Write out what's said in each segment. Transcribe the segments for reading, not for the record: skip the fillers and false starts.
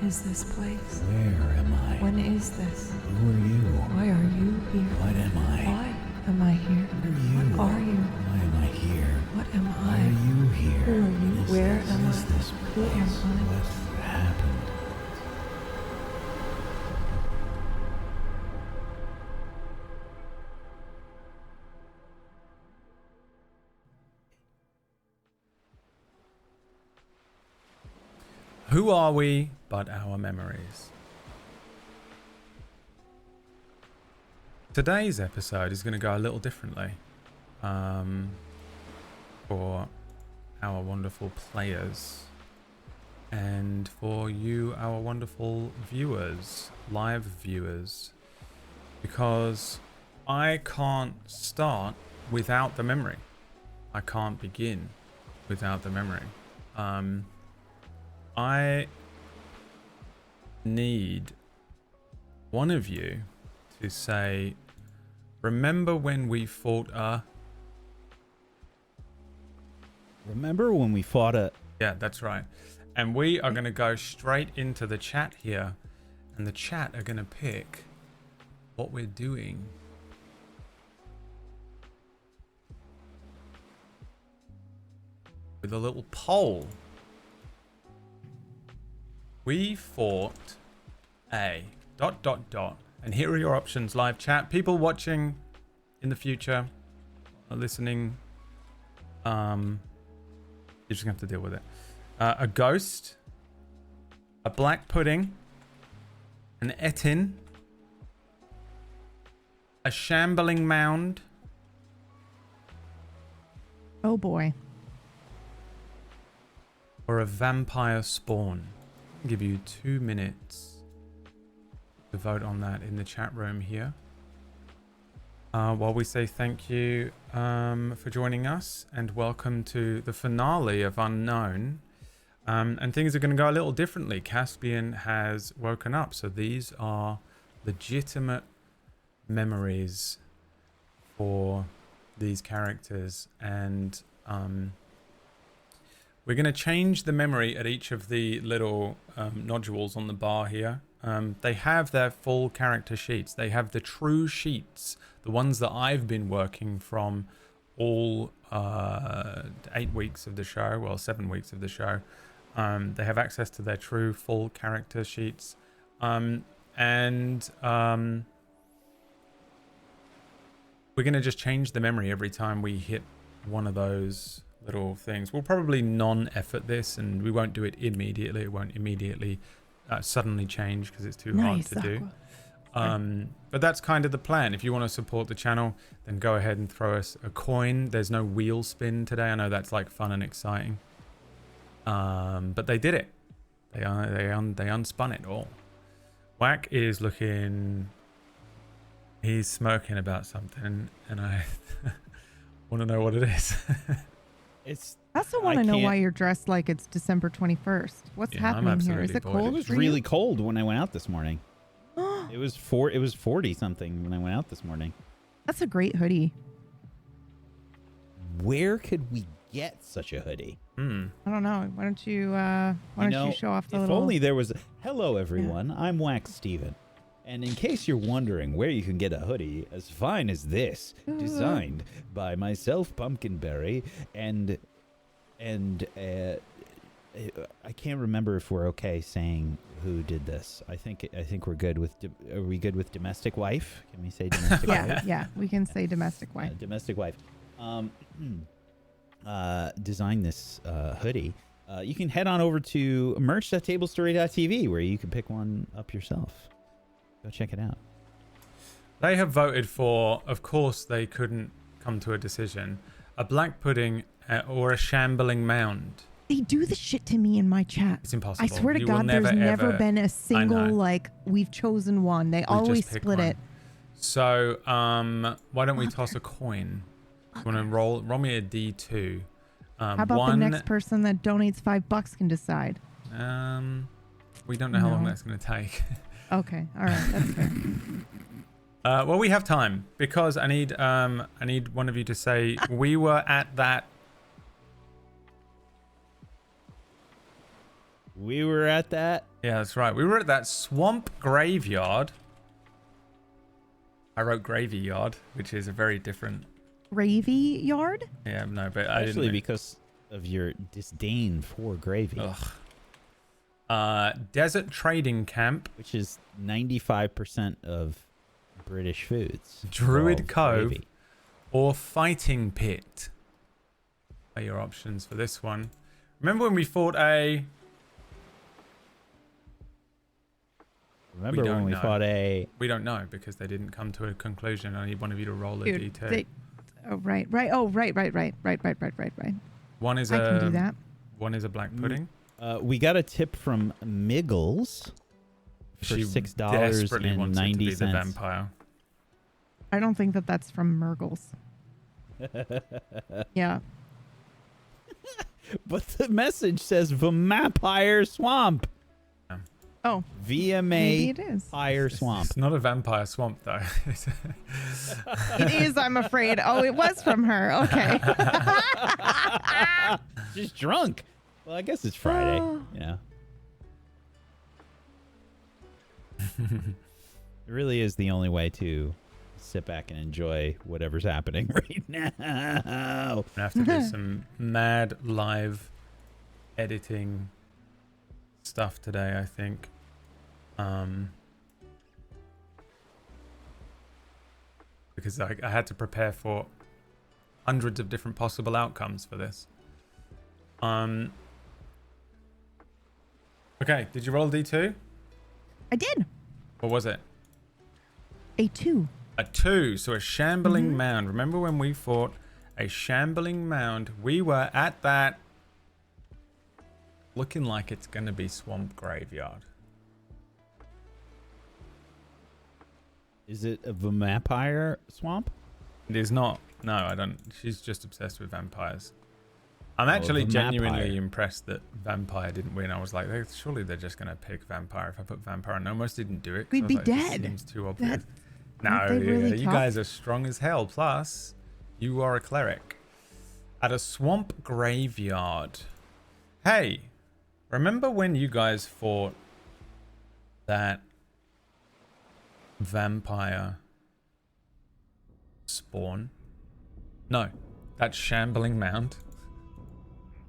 is this place? Where am I? When is this? Who are you? Why are you here? What am I? Why am I here? What are you? What are you? Why am I here? What am Why I? are you here? Who are you? What is Where this? am What is I? this Who am place? I? What happened? Who are we but our memories? Today's episode is going to go a little differently for our wonderful players and for you, our wonderful viewers, live viewers, because I can't start without the memory. I can't begin without the memory. I need one of you to say, remember when we fought Remember when we fought a... Yeah, that's right. And we are going to go straight into the chat here. And the chat are going to pick what we're doing. With a little poll. We fought a ... And here are your options, live chat. People watching in the future or listening, you're just going to have to deal with it. A ghost, a black pudding, an etin, a shambling mound. Oh boy. Or a vampire spawn. I'll give you 2 minutes to vote on that in the chat room here. While we say thank you for joining us and welcome to the finale of Unknown. And things are going to go a little differently. Caspian has woken up, so these are legitimate memories for these characters, and we're going to change the memory at each of the little nodules on the bar here. They have their full character sheets. They have the true sheets, the ones that I've been working from all 8 weeks of the show, well, 7 weeks of the show. They have access to their true full character sheets. We're going to just change the memory every time we hit one of those little things. We'll probably non-effort this, and we won't do it immediately. It won't immediately suddenly change because it's too hard to do. But that's kind of the plan. If you want to support the channel, then go ahead and throw us a coin. There's no wheel spin today. I know that's like fun and exciting. But they did it. They unspun it all. Wack is looking... He's smirking about something, and I want to know what it is. I also want to know why you're dressed like it's December 21st. What's happening here? Is it cold? It was really cold when I went out this morning. It was 40 something when I went out this morning. That's a great hoodie. Where could we get such a hoodie? I don't know. Why don't you show off the if little... only there was... Hello, everyone. Yeah. I'm Wacksteven. And in case you're wondering where you can get a hoodie as fine as this, designed by myself, Pumpkinberry, and I can't remember if we're okay saying who did this. I think we're good with. Are we good with domestic wife? Can we say domestic wife? Yeah, we can say domestic wife. Domestic wife. Designed this hoodie. You can head on over to merch.tablestory.tv where you can pick one up yourself. Go check it out. They have voted for, of course they couldn't come to a decision, a black pudding or a shambling mound. They do the shit to me in my chat. It's impossible. I swear to God, there's never been a single, like, we've chosen one. They always split it. So, why don't we toss a coin? You want to roll me a D2. How about the next person that donates $5 can decide? We don't know how long that's going to take. Okay, all right, that's fair. Well, we have time because I need one of you to say we were at that. We were at that. Yeah, that's right. We were at that swamp graveyard. I wrote gravy yard, which is a very different. Gravy yard? Yeah, no, but I Actually, didn't. because of your disdain for gravy, Desert trading camp, which is 95% of British foods. Druid All Cove, gravy. or fighting pit are your options for this one. Remember when we fought a? Remember We when don't we know. fought a? We don't know because they didn't come to a conclusion. I need one of you to roll a Dude, d2. oh, right. Oh, right. One is I a. can do that. One is a black pudding. We got a tip from Miggles for She $6 desperately and wanted to be 90 the cents. vampire. I don't think that that's from Murgles. Yeah. But the message says Vampire Swamp. Oh, maybe it is. Vampire Swamp. It's not a vampire swamp though. It is, I'm afraid. Oh, it was from her. Okay. She's drunk. Well, I guess it's Friday. Yeah. It really is the only way to sit back and enjoy whatever's happening right now. I have to do some mad live editing stuff today, I think. Because I had to prepare for hundreds of different possible outcomes for this. Okay, did you roll a d2? I did. What was it? A 2. A 2, so a shambling mound. Remember when we fought a shambling mound? We were at that looking like it's going to be swamp graveyard. Is it a vampire swamp? It is not. No, I don't. She's just obsessed with vampires. I'm actually genuinely impressed that vampire didn't win. I was like, surely they're just going to pick vampire if I put vampire. And I almost didn't do it. We'd be like, this dead. seems too obvious. Aren't No, they really you tough? guys are strong as hell. Plus, you are a cleric. At a swamp graveyard. Hey, remember when you guys fought that vampire spawn? No, that shambling mound.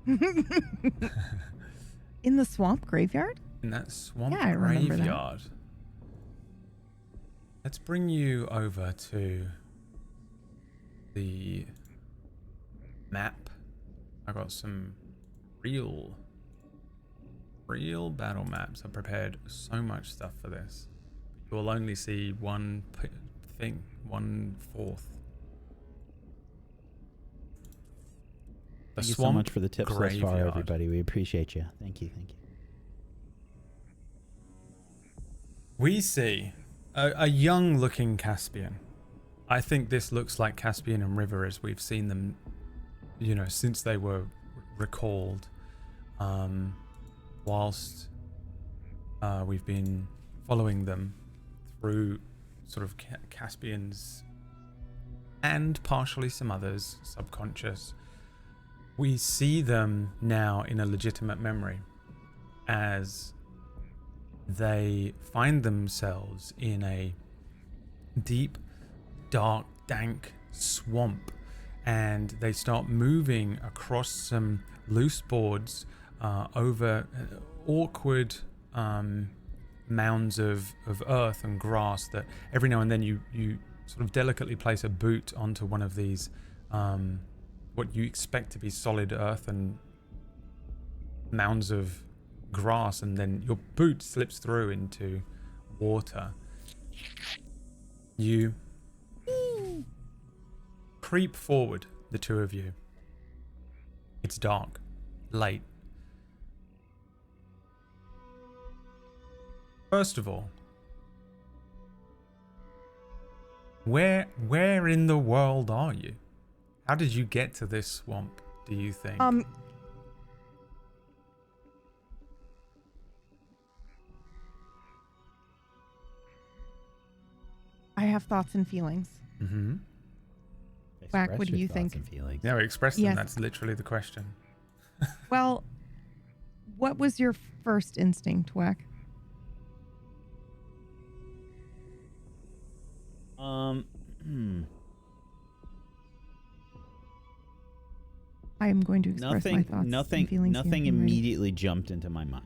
In the swamp graveyard? In that swamp Yeah, I remember that. graveyard. Let's bring you over to the map. I got some real battle maps. I prepared so much stuff for this. You will only see one thing, 1/4. Thank you so much for the tips thus far, everybody. We appreciate you. Thank you. We see a young-looking Caspian. I think this looks like Caspian and River as we've seen them, since they were recalled. Whilst we've been following them through sort of Caspians and partially some others, subconscious. We see them now in a legitimate memory as they find themselves in a deep, dark, dank swamp, and they start moving across some loose boards over awkward mounds of earth and grass that every now and then you sort of delicately place a boot onto one of these what you expect to be solid earth and mounds of grass, and then your boot slips through into water. You creep forward, the two of you. It's dark, late. First of all, where in the world are you? How did you get to this swamp, do you think? I have thoughts and feelings. Mm-hmm. Wack, what do you think? Yeah, we expressed them. Yes. That's literally the question. Well, what was your first instinct, Wack? I am going to express my thoughts and feelings. Nothing immediately jumped into my mind.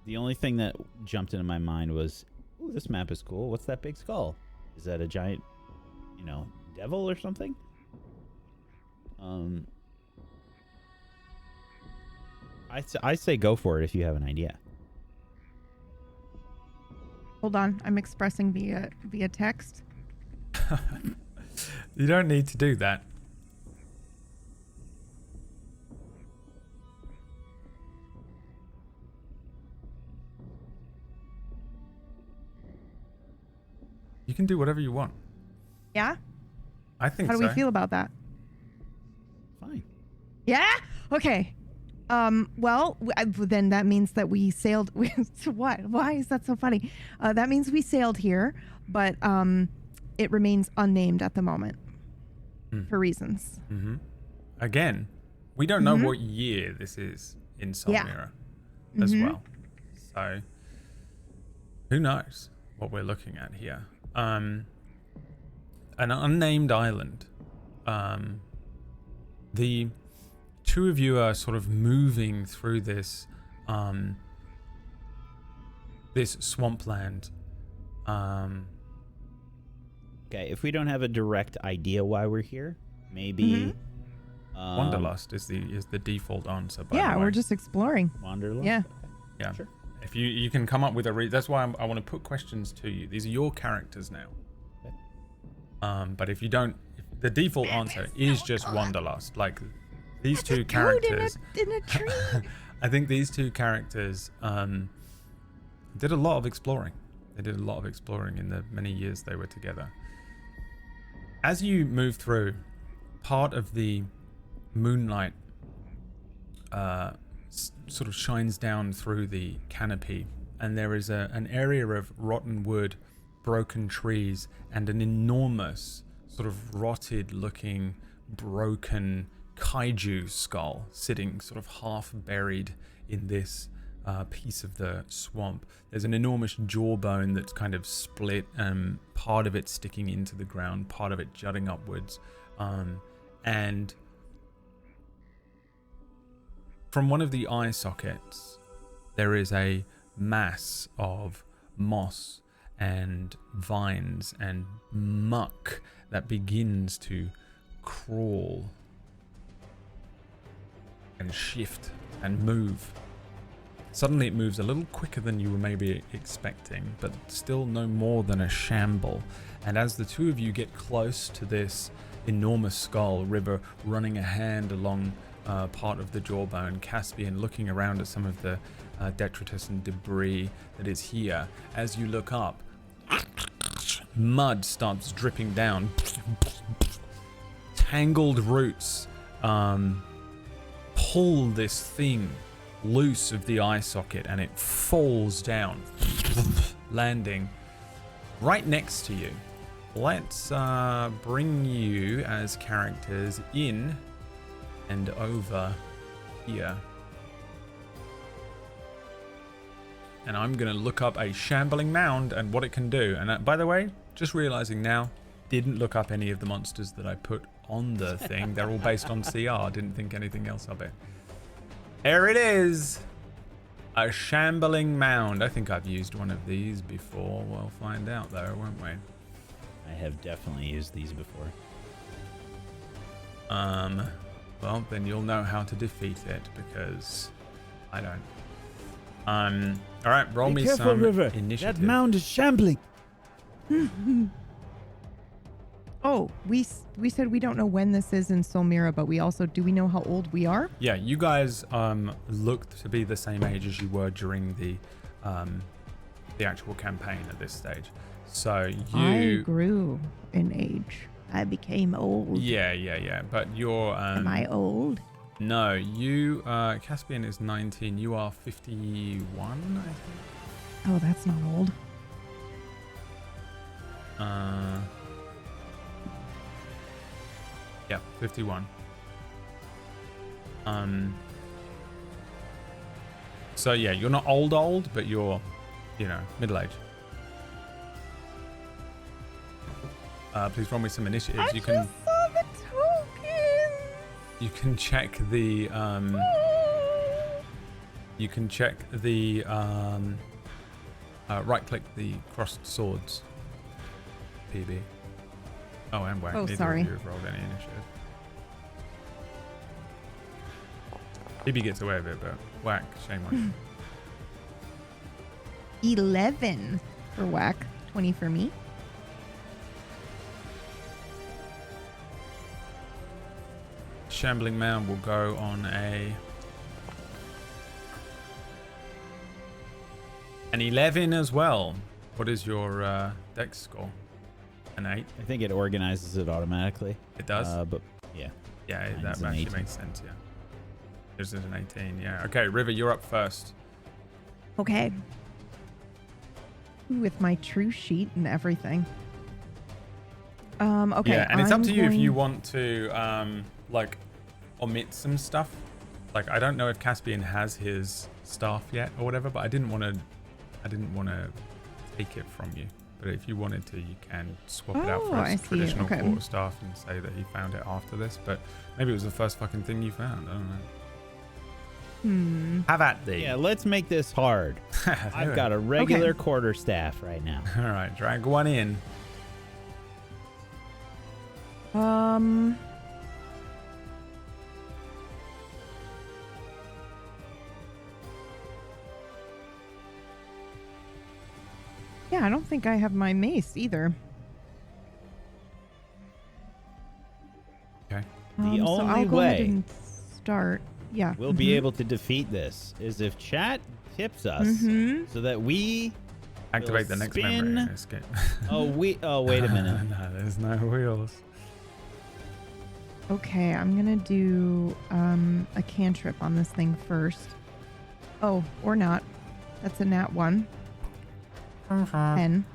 The only thing that jumped into my mind was, ooh, this map is cool. What's that big skull? Is that a giant, devil or something? I say go for it if you have an idea. Hold on, I'm expressing via text. You don't need to do that. You can do whatever you want. Yeah? I think so. How so. do we feel about that? Fine. Yeah? Okay. Well, then that means that we sailed. What? Why is that so funny? That means we sailed here, but it remains unnamed at the moment for reasons. Mm-hmm. Again, we don't know what year this is in Solmira as well. So, who knows what we're looking at here? An unnamed island. The two of you are sort of moving through this this swampland. Okay, if we don't have a direct idea why we're here, maybe Wanderlust is the default answer. By the way. We're just exploring. Wanderlust. Yeah. Yeah. Sure. If you can come up with a that's why I want to put questions to you. These are your characters now. Okay. But if you don't, the default answer is just Wanderlust. Like these two characters. In a tree. I think these two characters did a lot of exploring. They did a lot of exploring in the many years they were together. As you move through, part of the moonlight sort of shines down through the canopy, and there is an area of rotten wood, broken trees, and an enormous sort of rotted looking broken kaiju skull sitting sort of half buried in this piece of the swamp. There's an enormous jawbone that's kind of split, part of it sticking into the ground, part of it jutting upwards, and from one of the eye sockets there is a mass of moss and vines and muck that begins to crawl and shift and move. Suddenly it moves a little quicker than you were maybe expecting, but still no more than a shamble. And as the two of you get close to this enormous skull, River running a hand along part of the jawbone, Caspian looking around at some of the detritus and debris that is here. As you look up, mud starts dripping down. Tangled roots pull this thing loose of the eye socket, and it falls down, landing right next to you. Let's bring you as characters in and over here. And I'm going to look up a shambling mound and what it can do. And by the way, just realizing now, didn't look up any of the monsters that I put on the thing. They're all based on CR. Didn't think anything else of it. Here it is. A shambling mound. I think I've used one of these before. We'll find out though, won't we? I have definitely used these before. Well, then you'll know how to defeat it, because I don't. All right, roll me some River. initiative. That mound is shambling. Oh, we said we don't know when this is in Solmira, but do we know how old we are? Yeah, you guys look to be the same age as you were during the actual campaign at this stage. So I grew in age. I became old. Yeah. But you're Am I old? No, you Caspian is 19. You are 51, I think. Oh, that's not old. Yeah, 51. So yeah, you're not old, but you're, you know, middle-aged. Please roll me some initiatives. I just saw the token. You can check the you can check the right-click the crossed swords. PB. Oh, and Whack. Oh, Neither sorry. of you have rolled any initiative. PB gets away with it, but Whack, shame on you. 11 for Whack. 20 for me. Shambling Mound will go on an 11 as well. What is your dex score? An 8? I think it organizes it automatically. It does? But yeah. Yeah, mine's that an actually 18. makes sense, yeah. This is an 18, yeah. Okay, River, you're up first. Okay. With my true sheet and everything. Okay. Yeah, and it's up I'm to you if going- you want to, like, omit some stuff. Like, I don't know if Caspian has his staff yet or whatever, but I didn't want to take it from you. But if you wanted to, you can swap it out for I a see. traditional Okay. quarter staff and say that he found it after this. But maybe it was the first fucking thing you found. I don't know. Have at thee. Yeah, let's make this hard. I've got a regular quarter staff right now. All right, drag one in. Yeah, I don't think I have my mace either. Okay. The so only I'll go ahead way and start. Yeah. we'll be able to defeat this is if chat tips us so that we Activate the We'll next spin. memory. Escape. oh wait a minute. No, there's no wheels. Okay, I'm gonna do a cantrip on this thing first. Oh, or not. That's a nat 1. 10.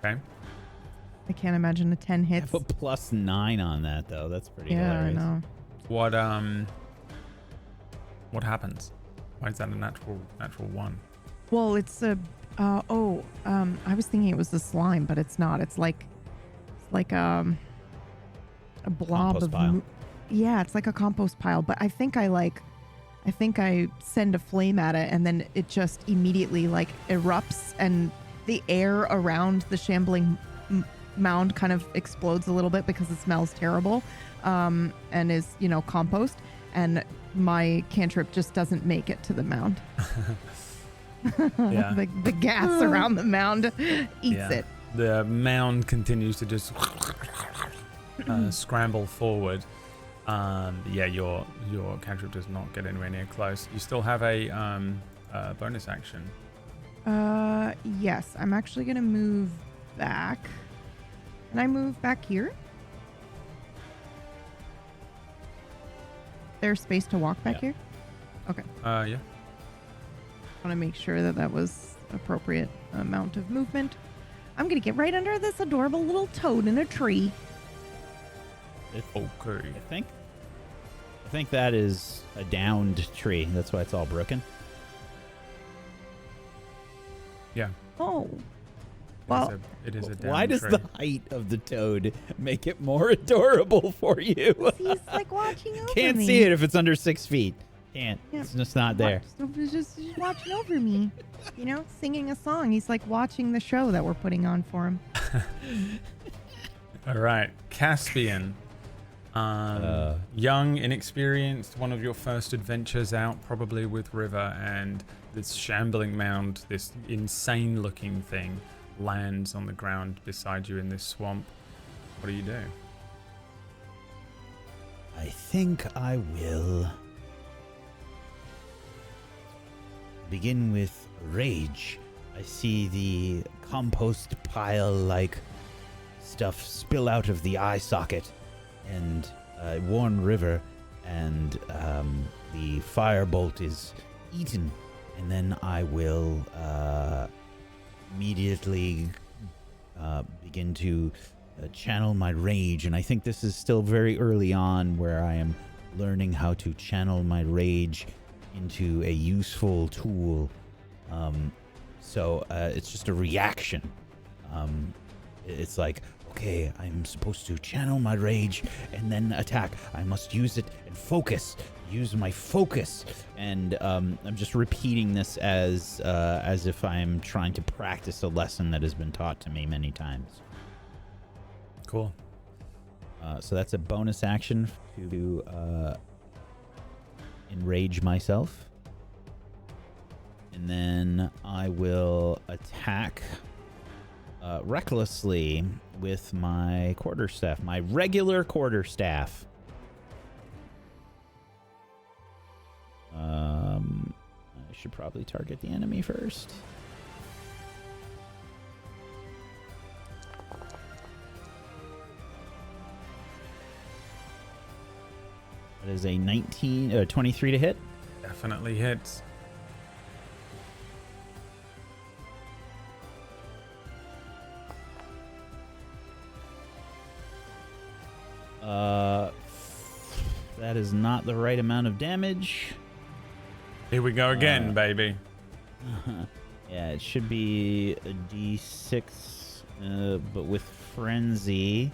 Okay. I can't imagine a 10 I hits. have a +9 on that though. That's pretty Yeah, hilarious. I know. What happens? Why is that a natural 1? Well, it's a I was thinking it was the slime, but it's not. It's like a blob Compost of pile. yeah, it's like a compost pile, but I think I send a flame at it and then it just immediately like erupts and the air around the shambling mound kind of explodes a little bit because it smells terrible and is, compost, and my cantrip just doesn't make it to the mound. Yeah. the gas around the mound eats it. The mound continues to just scramble forward. Yeah, your cantrip does not get anywhere near close. You still have a bonus action. Yes, I'm actually gonna move back. Can I move back here? There's space to walk back here? Okay. Yeah. I want to make sure that was appropriate amount of movement. I'm gonna get right under this adorable little toad in a tree. Okay. I think that is a downed tree. That's why it's all broken. Yeah. Oh. Well, it is a Why down does tree. the height of the toad make it more adorable for you? he's like watching over Can't me. see it if it's under 6 feet. Can't. Yeah. It's just not there. He's just watching over me, singing a song. He's like watching the show that we're putting on for him. All right, Caspian. Young, inexperienced, one of your first adventures out, probably with River, and this shambling mound, this insane looking thing, lands on the ground beside you in this swamp. What do you do? I think I will begin with rage. I see the compost pile like stuff spill out of the eye socket and warn River, and the firebolt is eaten, and then I will immediately begin to channel my rage. And I think this is still very early on where I am learning how to channel my rage into a useful tool. So it's just a reaction. It's like, okay, I'm supposed to channel my rage and then attack. I must use it and focus. Use my focus. And I'm just repeating this as if I'm trying to practice a lesson that has been taught to me many times. Cool. So that's a bonus action to enrage myself. And then I will attack recklessly with my quarterstaff, my regular quarterstaff. I should probably target the enemy first. That is a 23 to hit. Definitely hits. That is not the right amount of damage. Here we go again, baby. Yeah, it should be a D6, but with frenzy.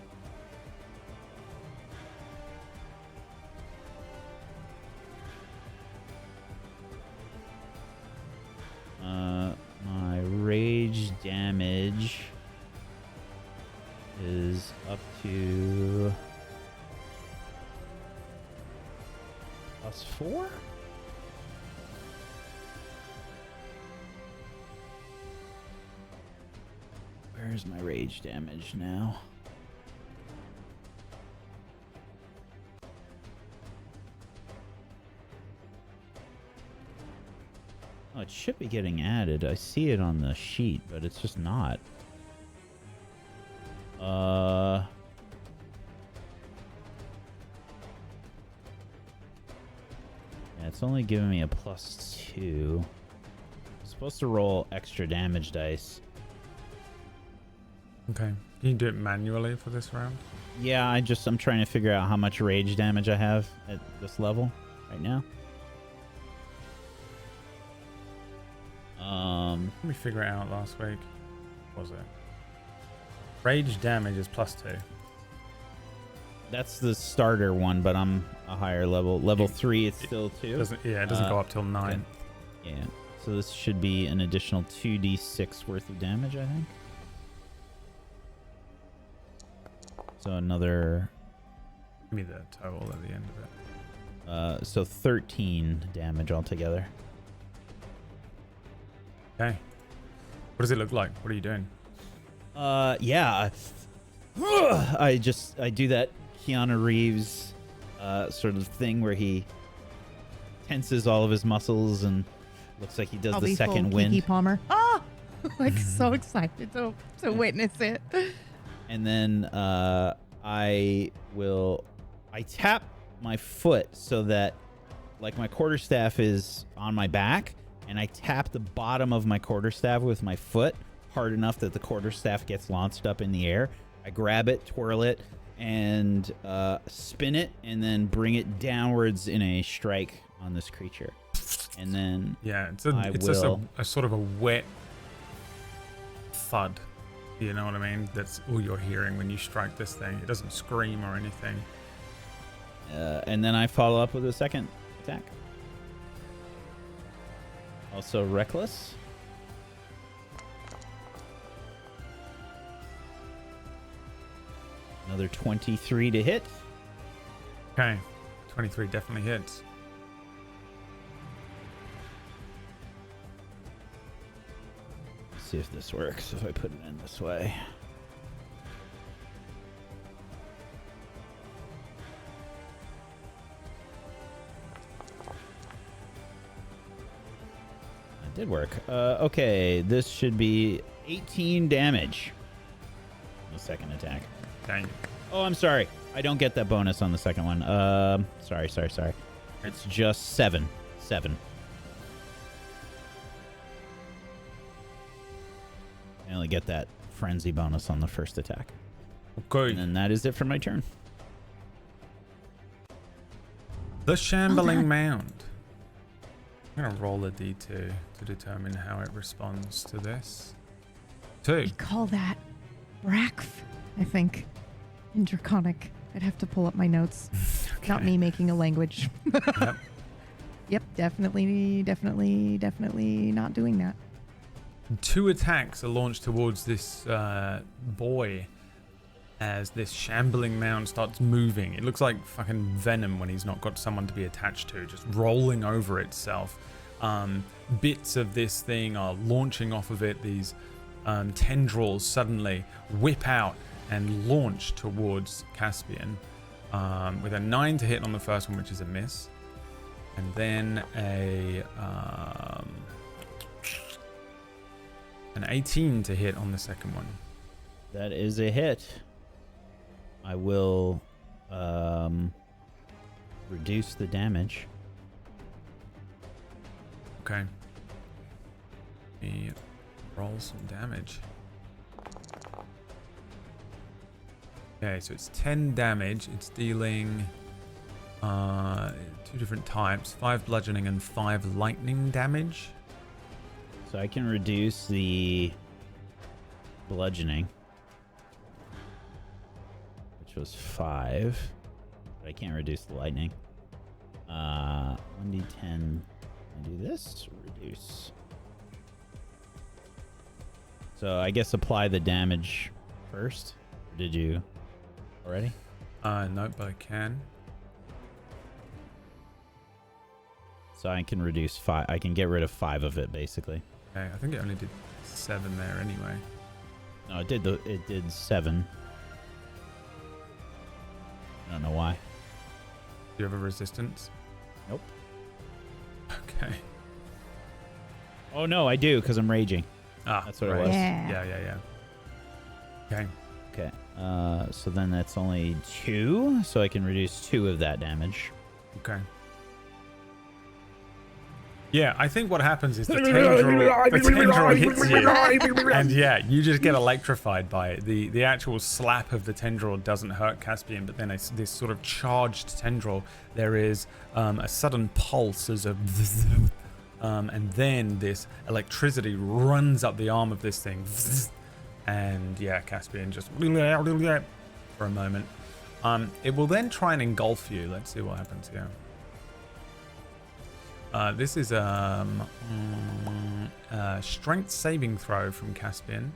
My rage damage is up to +4? Where's my rage damage now? Oh, it should be getting added. I see it on the sheet, but it's just not. Yeah, it's only giving me a +2. I'm supposed to roll extra damage dice. Okay. Can you do it manually for this round? Yeah, I'm trying to figure out how much rage damage I have at this level right now. Let me figure it out last week. What was it? Rage damage is +2. That's the starter one, but I'm a higher level. Level 3, it's still 2. It doesn't go up till 9. Yeah. So this should be an additional 2d6 worth of damage, I think. So another... Give me the total at the end of it. So 13 damage altogether. Okay. What does it look like? What are you doing? Yeah. I do that Keanu Reeves sort of thing where he tenses all of his muscles and looks like he does the second wind. Kiki Palmer. Oh! Like so excited to witness it. And then I tap my foot so that like my quarterstaff is on my back, and I tap the bottom of my quarterstaff with my foot hard enough that the quarterstaff gets launched up in the air. I grab it, twirl it, and spin it, and then bring it downwards in a strike on this creature. And then it's just a sort of a wet thud. You know what I mean? That's all you're hearing when you strike this thing. It doesn't scream or anything. And then I follow up with a second attack. Also reckless. Another 23 to hit. Okay. 23 definitely hits. Let's see if this works, if I put it in this way. That did work. Okay, this should be 18 damage. The second attack. Dang. Oh, I'm sorry. I don't get that bonus on the second one. Sorry. It's just 7. 7. I only get that frenzy bonus on the first attack. Okay. And then that is it for my turn. The Shambling Mound. I'm going to roll a d2 to determine how it responds to this. 2. We call that Brakf, I think, in Draconic. I'd have to pull up my notes. Not me making a language. Yep. Yep, definitely not doing that. 2 attacks are launched towards this boy as this shambling mound starts moving. It looks like fucking Venom when he's not got someone to be attached to, just rolling over itself. Bits of this thing are launching off of it. These tendrils suddenly whip out and launch towards Caspian with a 9 to hit on the first one, which is a miss. And then an 18 to hit on the second one. That is a hit. I will reduce the damage. Okay. Let me roll some damage. Okay, so it's 10 damage. It's dealing 2 different types, 5 bludgeoning and 5 lightning damage. So I can reduce the bludgeoning, which was 5, but I can't reduce the lightning. 1d10. I do this, reduce. So I guess apply the damage first. Or did you already? No, but I can. So I can reduce 5. I can get rid of 5 of it, basically. Okay, I think it only did 7 there anyway. No, it did 7. I don't know why. Do you have a resistance? Nope. Okay. Oh no, I do because I'm raging. Ah, That's what it right. was. Yeah. Okay. Okay. So then that's only 2, so I can reduce 2 of that damage. Okay. Yeah, I think what happens is the tendril hits you, and yeah, you just get electrified by it. The actual slap of the tendril doesn't hurt Caspian, but then this sort of charged tendril, there is a sudden pulse as a and then this electricity runs up the arm of this thing, and yeah, Caspian just for a moment. It will then try and engulf you. Let's see what happens here. This is a strength saving throw from Caspian.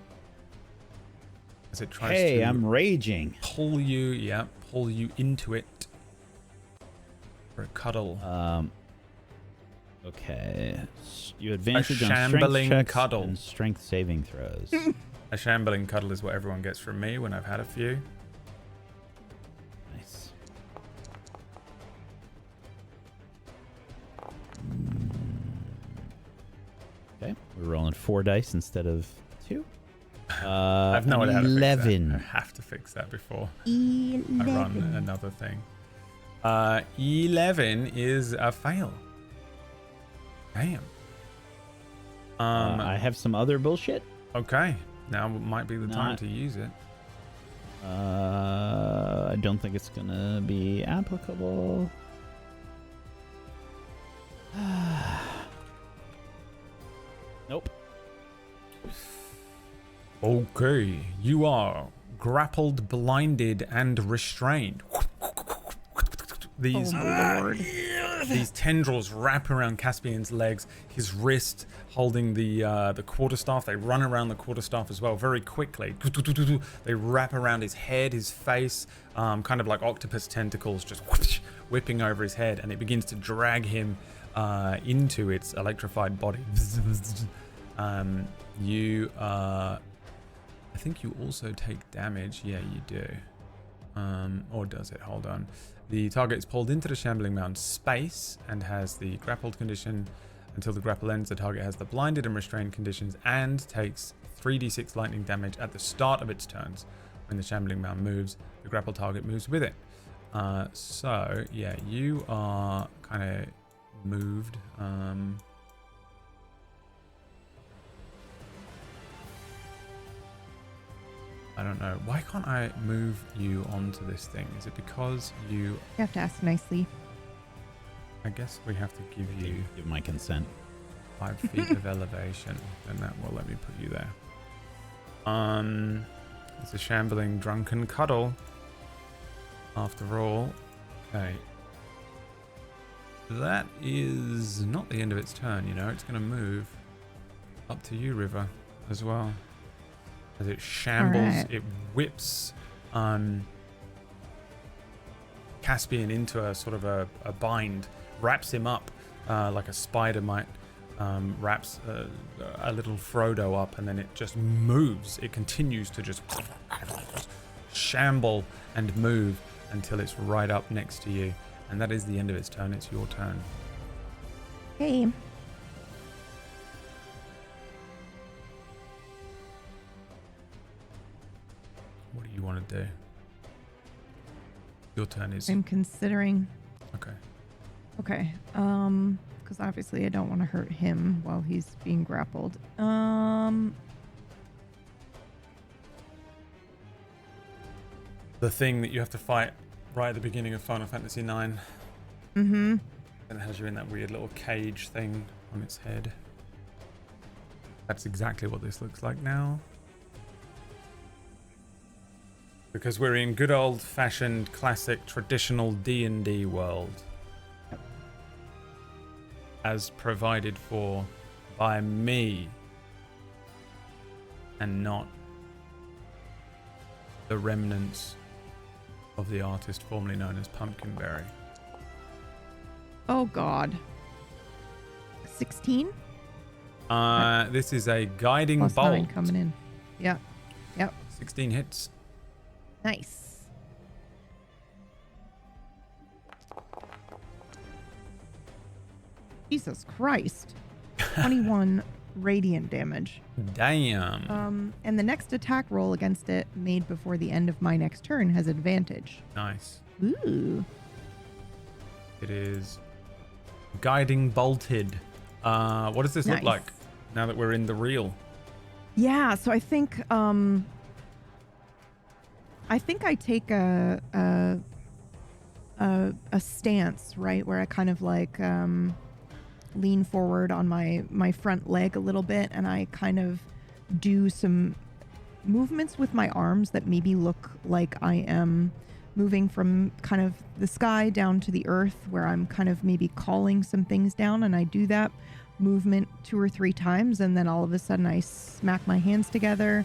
As it tries to I'm raging. pull you into it for a cuddle. Okay. You advantage on shambling strength checks cuddle. and strength saving throws. A shambling cuddle is what everyone gets from me when I've had a few. Nice. Okay, we're rolling 4 dice instead of 2. I've no idea how to fix 11. that. I have to fix that before 11. I run another thing. 11 is a fail. Damn. I have some other bullshit. Okay. Now might be the time Not- to use it. I don't think it's gonna be applicable. Nope. Okay. You are grappled, blinded, and restrained. These these tendrils wrap around Caspian's legs, his wrist holding the quarterstaff. They run around the quarterstaff as well very quickly. They wrap around his head, his face, kind of like octopus tentacles just whipping over his head, and it begins to drag him into its electrified body. I think you also take damage. Yeah, you do. Or does it? Hold on. The target is pulled into the shambling mound space and has the grappled condition. Until the grapple ends, the target has the blinded and restrained conditions and takes 3d6 lightning damage at the start of its turns. When the shambling mound moves, the grapple target moves with it. So, yeah, you are kind of moved. I don't know. Why can't I move you onto this thing? Is it because you... You have to ask nicely. I guess we have to give you Give my consent. 5 feet of elevation, and that will let me put you there. It's a shambling drunken cuddle. After all, okay. That is not the end of its turn, you know. It's going to move up to you, River, as well. As it shambles, Alright. it whips Caspian into a sort of a bind, wraps him up like a spider might. Wraps a little Frodo up, and then it just moves. It continues to just shamble and move until it's right up next to you. And that is the end of its turn. It's your turn. Hey. What do you want to do? Your turn is... I'm considering. Okay. Okay. Because obviously I don't want to hurt him while he's being grappled. The thing that you have to fight right at the beginning of Final Fantasy IX. Mm-hmm. And it has you in that weird little cage thing on its head. That's exactly what this looks like now. Because we're in good old-fashioned, classic, traditional D&D world. As provided for by me. And not the remnants of the artist formerly known as Pumpkinberry. Oh, God. 16? This is a guiding Plus bolt. 9 coming in. Yeah. Yep. 16 hits. Nice. Jesus Christ. 21 radiant damage. Damn. And the next attack roll against it made before the end of my next turn has advantage. Nice. Ooh. It is guiding bolted. What does this look Nice. like now that we're in the real? Yeah, so I think I take a stance, right, where I kind of like lean forward on my front leg a little bit, and I kind of do some movements with my arms that maybe look like I am moving from kind of the sky down to the earth, where I'm kind of maybe calling some things down, and I do that movement 2 or 3 times, and then all of a sudden I smack my hands together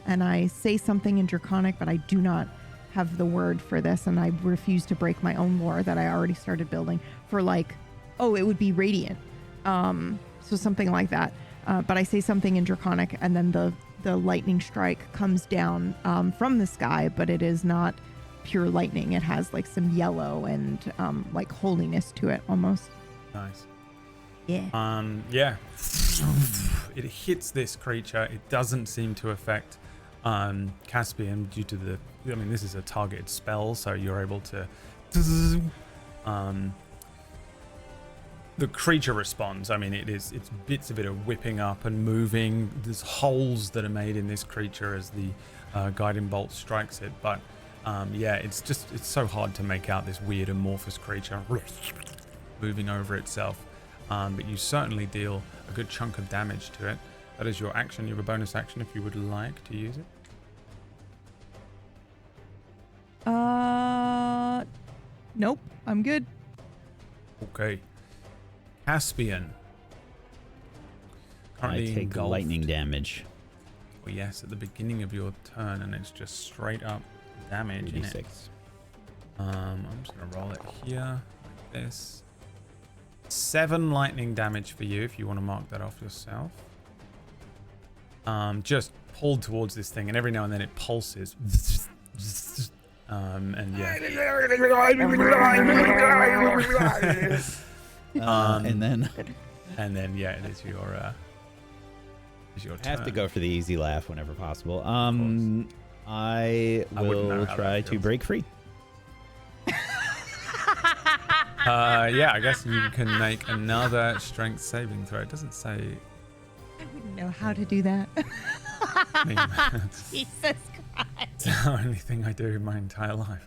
and I say something in Draconic, but I do not have the word for this, and I refuse to break my own lore that I already started building for, like, oh, it would be radiant, so something like that, but I say something in Draconic, and then the lightning strike comes down from the sky, but it is not pure lightning. It has like some yellow and like holiness to it almost. Nice. Yeah. Yeah. It hits this creature. It doesn't seem to affect Caspian due to the... I mean, this is a targeted spell, so you're able to... The creature responds. I mean, it's bits of it are whipping up and moving. There's holes that are made in this creature as the guiding bolt strikes it. But yeah, it's so hard to make out this weird amorphous creature moving over itself. But you certainly deal a good chunk of damage to it. That is your action. You have a bonus action if you would like to use it. Nope. I'm good. Okay. Caspian. I Currently take engulfed. lightning damage. Well, yes, at the beginning of your turn, and it's just straight up damage in it. 3d6. I'm just gonna roll it here like this. 7 lightning damage for you if you want to mark that off yourself. Just pulled towards this thing, and every now and then it pulses. And yeah. And then And then yeah, it is your turn. I have to go for the easy laugh whenever possible. I I wouldn't know will how try that to feels. break free. Yeah, I guess you can make another strength saving throw. It doesn't say. I wouldn't know how to do that. I mean, that's Jesus Christ. the only thing I do in my entire life.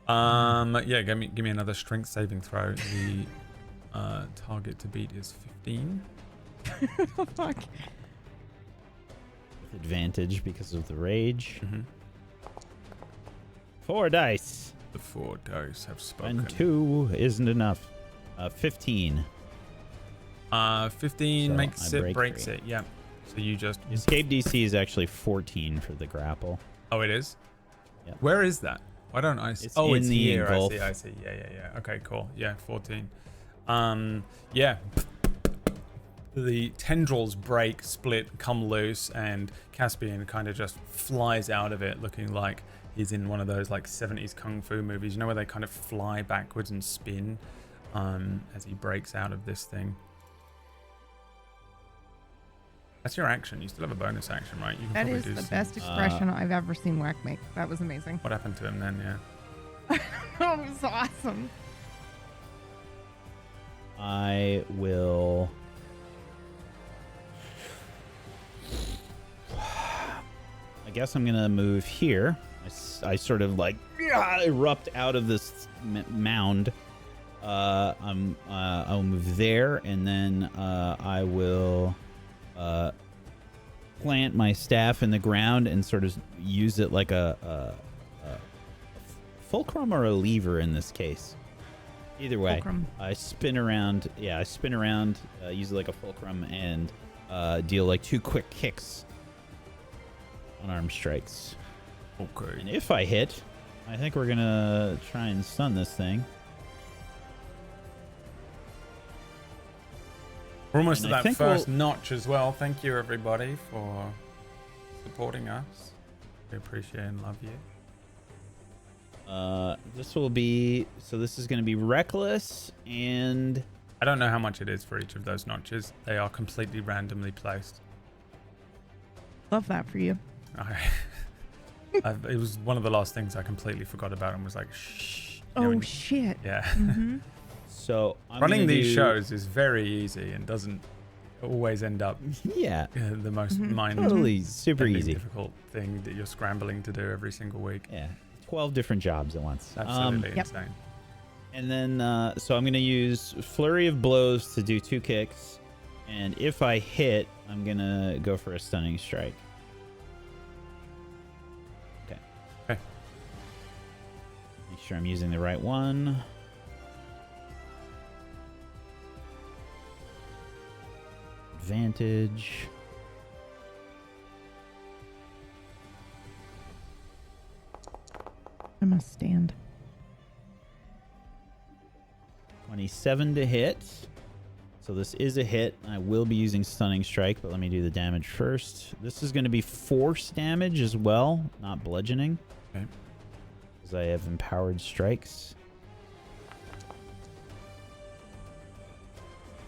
Yeah, give me another strength saving throw. The Target to beat is 15. Fuck. With advantage because of the rage. Mm-hmm. 4 dice. The 4 dice have spoken. And 2 isn't enough. 15. 15 So makes I it, break breaks free. it. Yeah. So you just. Escape DC is actually 14 for the grapple. Oh, it is? Yep. Where is that? Why don't I see? It's Oh, in it's the here. engulf. I see. Yeah. Okay, cool. Yeah, 14. Yeah. The tendrils break, split, come loose, and Caspian kind of just flies out of it, looking like he's in one of those like 70s kung fu movies. You know where they kind of fly backwards and spin as he breaks out of this thing. That's your action. You still have a bonus action, right? You can That probably is do the some- best expression I've ever seen Wack make. That was amazing. What happened to him then? Yeah. Oh, it was awesome. I will. I guess I'm gonna move here. I sort of like erupt out of this mound. I'll move there, and then I will plant my staff in the ground and sort of use it like a fulcrum or a lever in this case. Either way, Fulcrum. I spin around. Yeah, I spin around, use it like a fulcrum, and deal like 2 quick kicks. Unarmed strikes. Okay. And if I hit, I think we're gonna try and stun this thing. We're almost And at I that think first notch as well. Thank you, everybody, for supporting us. We appreciate and love you. This will be, so this is going to be reckless, and I don't know how much it is for each of those notches. They are completely randomly placed. Love that for you. It was one of the last things I completely forgot about and was like, shh. You know, Oh, when- shit. yeah. Mm-hmm. so I'm Running gonna these do- shows is very easy and doesn't always end up Yeah, the most mind totally super easy. difficult thing that you're scrambling to do every single week. Yeah, 12 different jobs at once. Absolutely Yep. insane. And then, so I'm going to use Flurry of Blows to do 2 kicks. And if I hit, I'm going to go for a Stunning Strike. Okay. Okay. Make sure I'm using the right one. Advantage. I must stand. 27 to hit. So this is a hit. I will be using Stunning Strike, but let me do the damage first. This is going to be force damage as well, not bludgeoning. Okay. Because I have Empowered Strikes.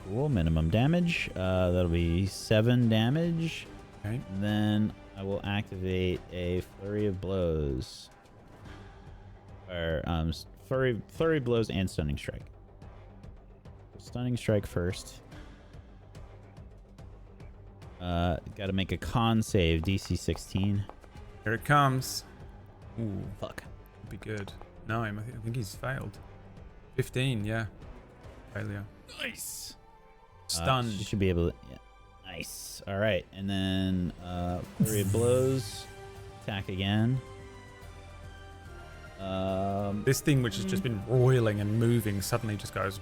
Cool, minimum damage. That'll be 7 damage. Okay. And then I will activate a Flurry of Blows. Or Flurry of Blows and Stunning Strike. Stunning Strike first. Got to make a con save, DC 16. Here it comes. Ooh, Fuck. be good. No, I think he's failed. 15, yeah. Failure. Nice. Stunned. You should be able to. Yeah. Nice. All right, and then Flurry of Blows. Attack again. This thing, which has just been roiling and moving, suddenly just goes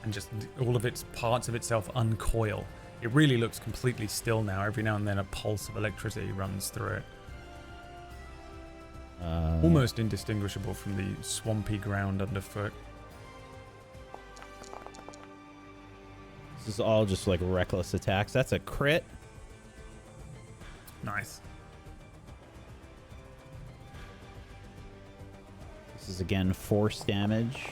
and just all of its parts of itself uncoil. It really looks completely still now. Every now and then a pulse of electricity runs through it. Almost indistinguishable from the swampy ground underfoot. This is all just like reckless attacks. That's a crit. Nice. This is again force damage.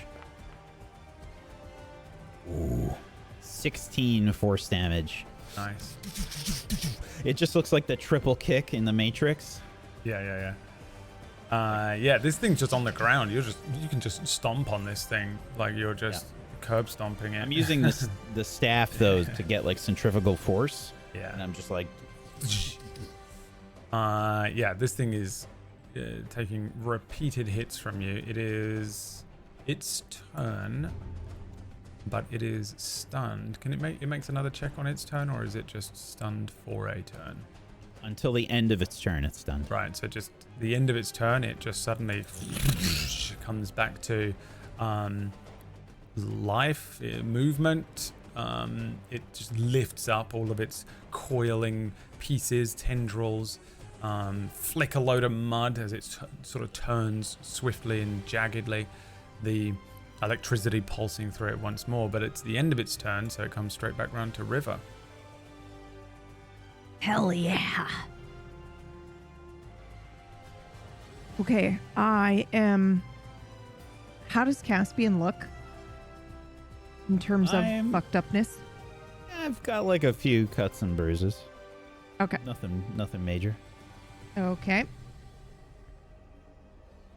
Ooh. 16 force damage. Nice. It just looks like the triple kick in the Matrix. Yeah. Yeah, this thing's just on the ground. You can just stomp on this thing like you're just curb stomping it. I'm using this the staff though to get like centrifugal force. Yeah. And I'm just like yeah, this thing is taking repeated hits from you. It is its turn. but it is stunned. Can it makes another check on its turn, or is it just stunned for a turn? Until the end of its turn, it's done. Right, so just the end of its turn, it just suddenly comes back to life, movement. It just lifts up all of its coiling pieces, tendrils, flick a load of mud as it sort of turns swiftly and jaggedly, the electricity pulsing through it once more. But it's the end of its turn, so it comes straight back round to River. Hell yeah. Okay, I am... How does Caspian look in terms of fucked upness? I've got like a few cuts and bruises. Okay. Nothing major. Okay.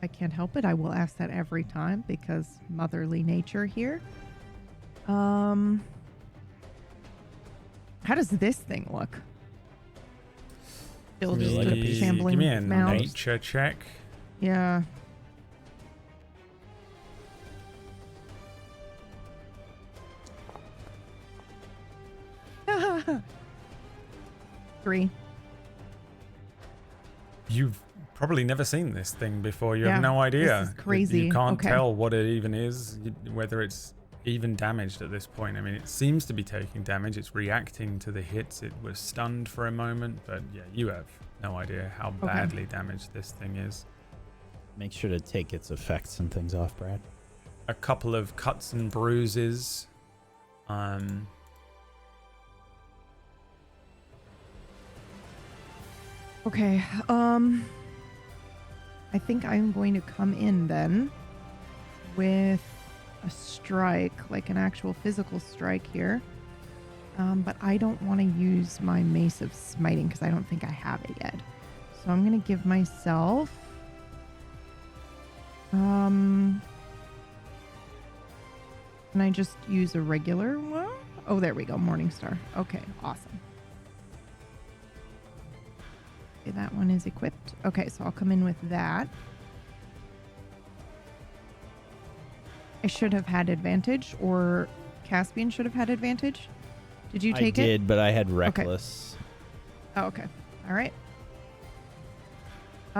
I can't help it. I will ask that every time because motherly nature here. How does this thing look? Still just like a shambling Give me a mouth. nature check. Yeah. Three. You've probably never seen this thing before. You Yeah, have no idea. this is crazy. You can't Okay. tell what it even is, whether it's even damaged at this point. I mean, it seems to be taking damage. It's reacting to the hits. It was stunned for a moment, but yeah, you have no idea how badly damaged this thing is. Make sure to take its effects and things off, Brad. A couple of cuts and bruises. Okay. I think I'm going to come in then with a strike, like an actual physical strike here. But I don't want to use my Mace of Smiting because I don't think I have it yet. So I'm going to give myself... Can I just use a regular one? Oh, there we go. Morningstar. Okay, awesome. Okay, that one is equipped. Okay, so I'll come in with that. I should have had advantage, or Caspian should have had advantage. Did you take it? I did, but I had Reckless. Oh, okay. All right.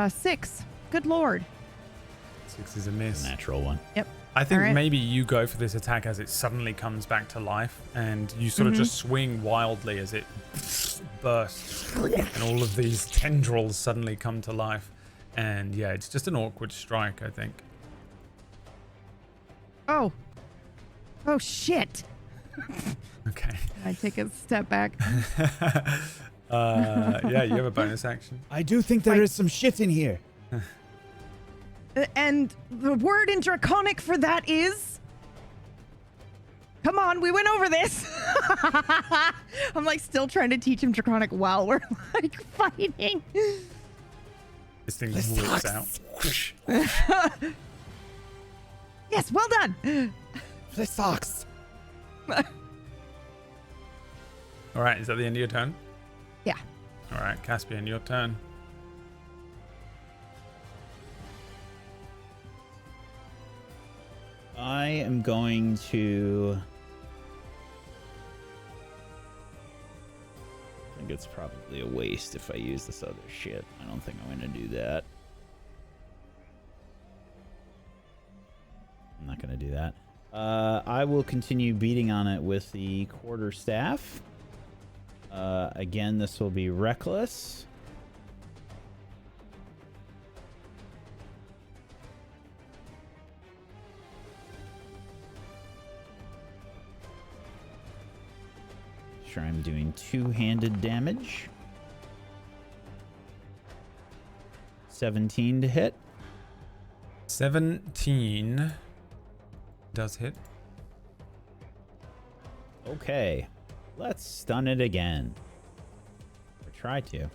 6. Good lord. 6 is a miss. Natural one. Yep. I think Alright. maybe you go for this attack as it suddenly comes back to life, and you sort of just swing wildly as it bursts, and all of these tendrils suddenly come to life. And yeah, it's just an awkward strike, I think. Oh. Oh, shit. Okay. I take a step back. Yeah, you have a bonus action. I do think there Wait. is some shit in here. And the word in Draconic for that is... Come on, we went over this. I'm like still trying to teach him Draconic while we're like fighting. This thing whips out. Whoosh. Yes, well done. This sucks. All right, is that the end of your turn? Yeah. All right, Caspian, your turn. I am going to... I think it's probably a waste if I use this other shit. I don't think I'm going to do that. I'm not going to do that. I will continue beating on it with the quarterstaff. Again, this will be Reckless. Sure, I'm doing two-handed damage. 17 to hit. 17 does hit. Okay, let's stun it again. Or try to.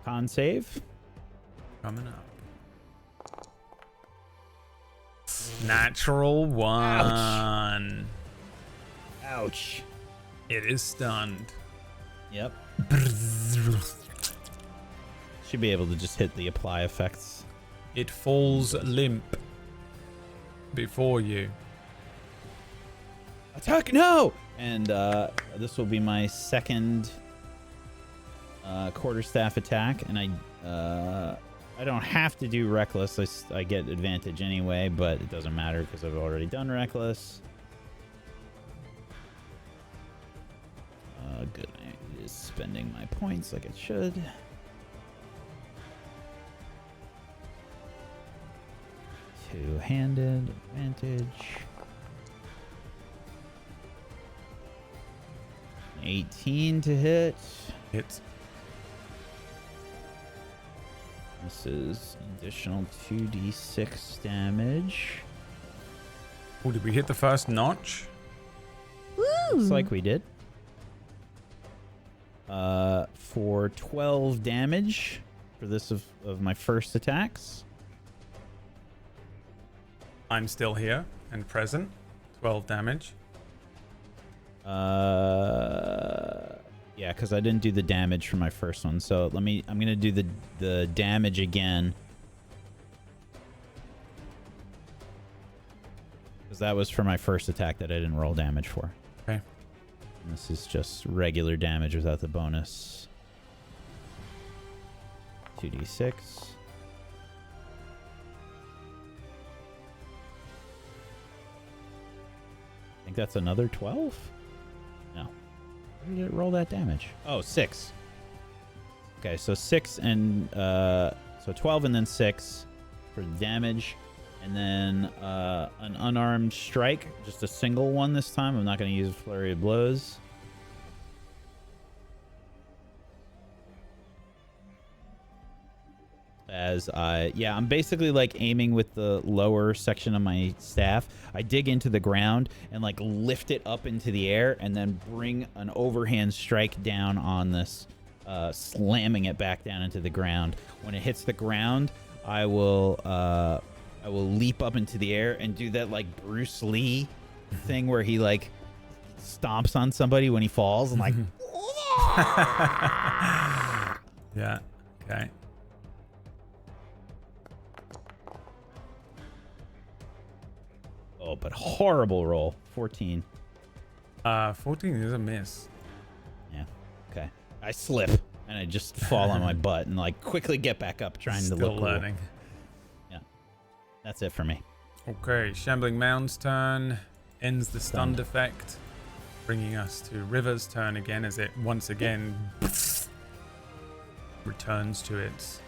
Con save. Coming up. Natural 1. Ouch. It is stunned. Yep. Should be able to just hit the apply effects It falls limp before you. Attack now! And this will be my second quarterstaff attack, and I don't have to do reckless. I get advantage anyway, but it doesn't matter because I've already done reckless. Good. It is spending my points like it should. Two-handed advantage. 18 to hit. Hits. This is additional 2d6 damage. Oh, did we hit the first notch? Woo! Looks like we did. For 12 damage for this of my first attacks. I'm still here and present. 12 damage. Yeah, because I didn't do the damage for my first one. So I'm gonna do the damage again. Because that was for my first attack that I didn't roll damage for. Okay. And this is just regular damage without the bonus. 2d6. I think that's another 12? No. Where did it roll that damage? Oh, 6. Okay, so 6 and so 12 and then 6 for damage. And then an unarmed strike, just a single one this time. I'm not going to use a flurry of blows. I'm basically like aiming with the lower section of my staff. I dig into the ground and like lift it up into the air and then bring an overhand strike down on this, slamming it back down into the ground. When it hits the ground, I will leap up into the air and do that like Bruce Lee thing where he like stomps on somebody when he falls and like Yeah. Okay. Oh, but horrible roll. 14. 14 is a miss. Yeah. Okay. I slip and I just fall on my butt and like quickly get back up trying to Still look learning. cool. Yeah. That's it for me. Okay, Shambling Mound's turn. Ends the stunned effect. Bringing us to River's turn again as it once again returns to its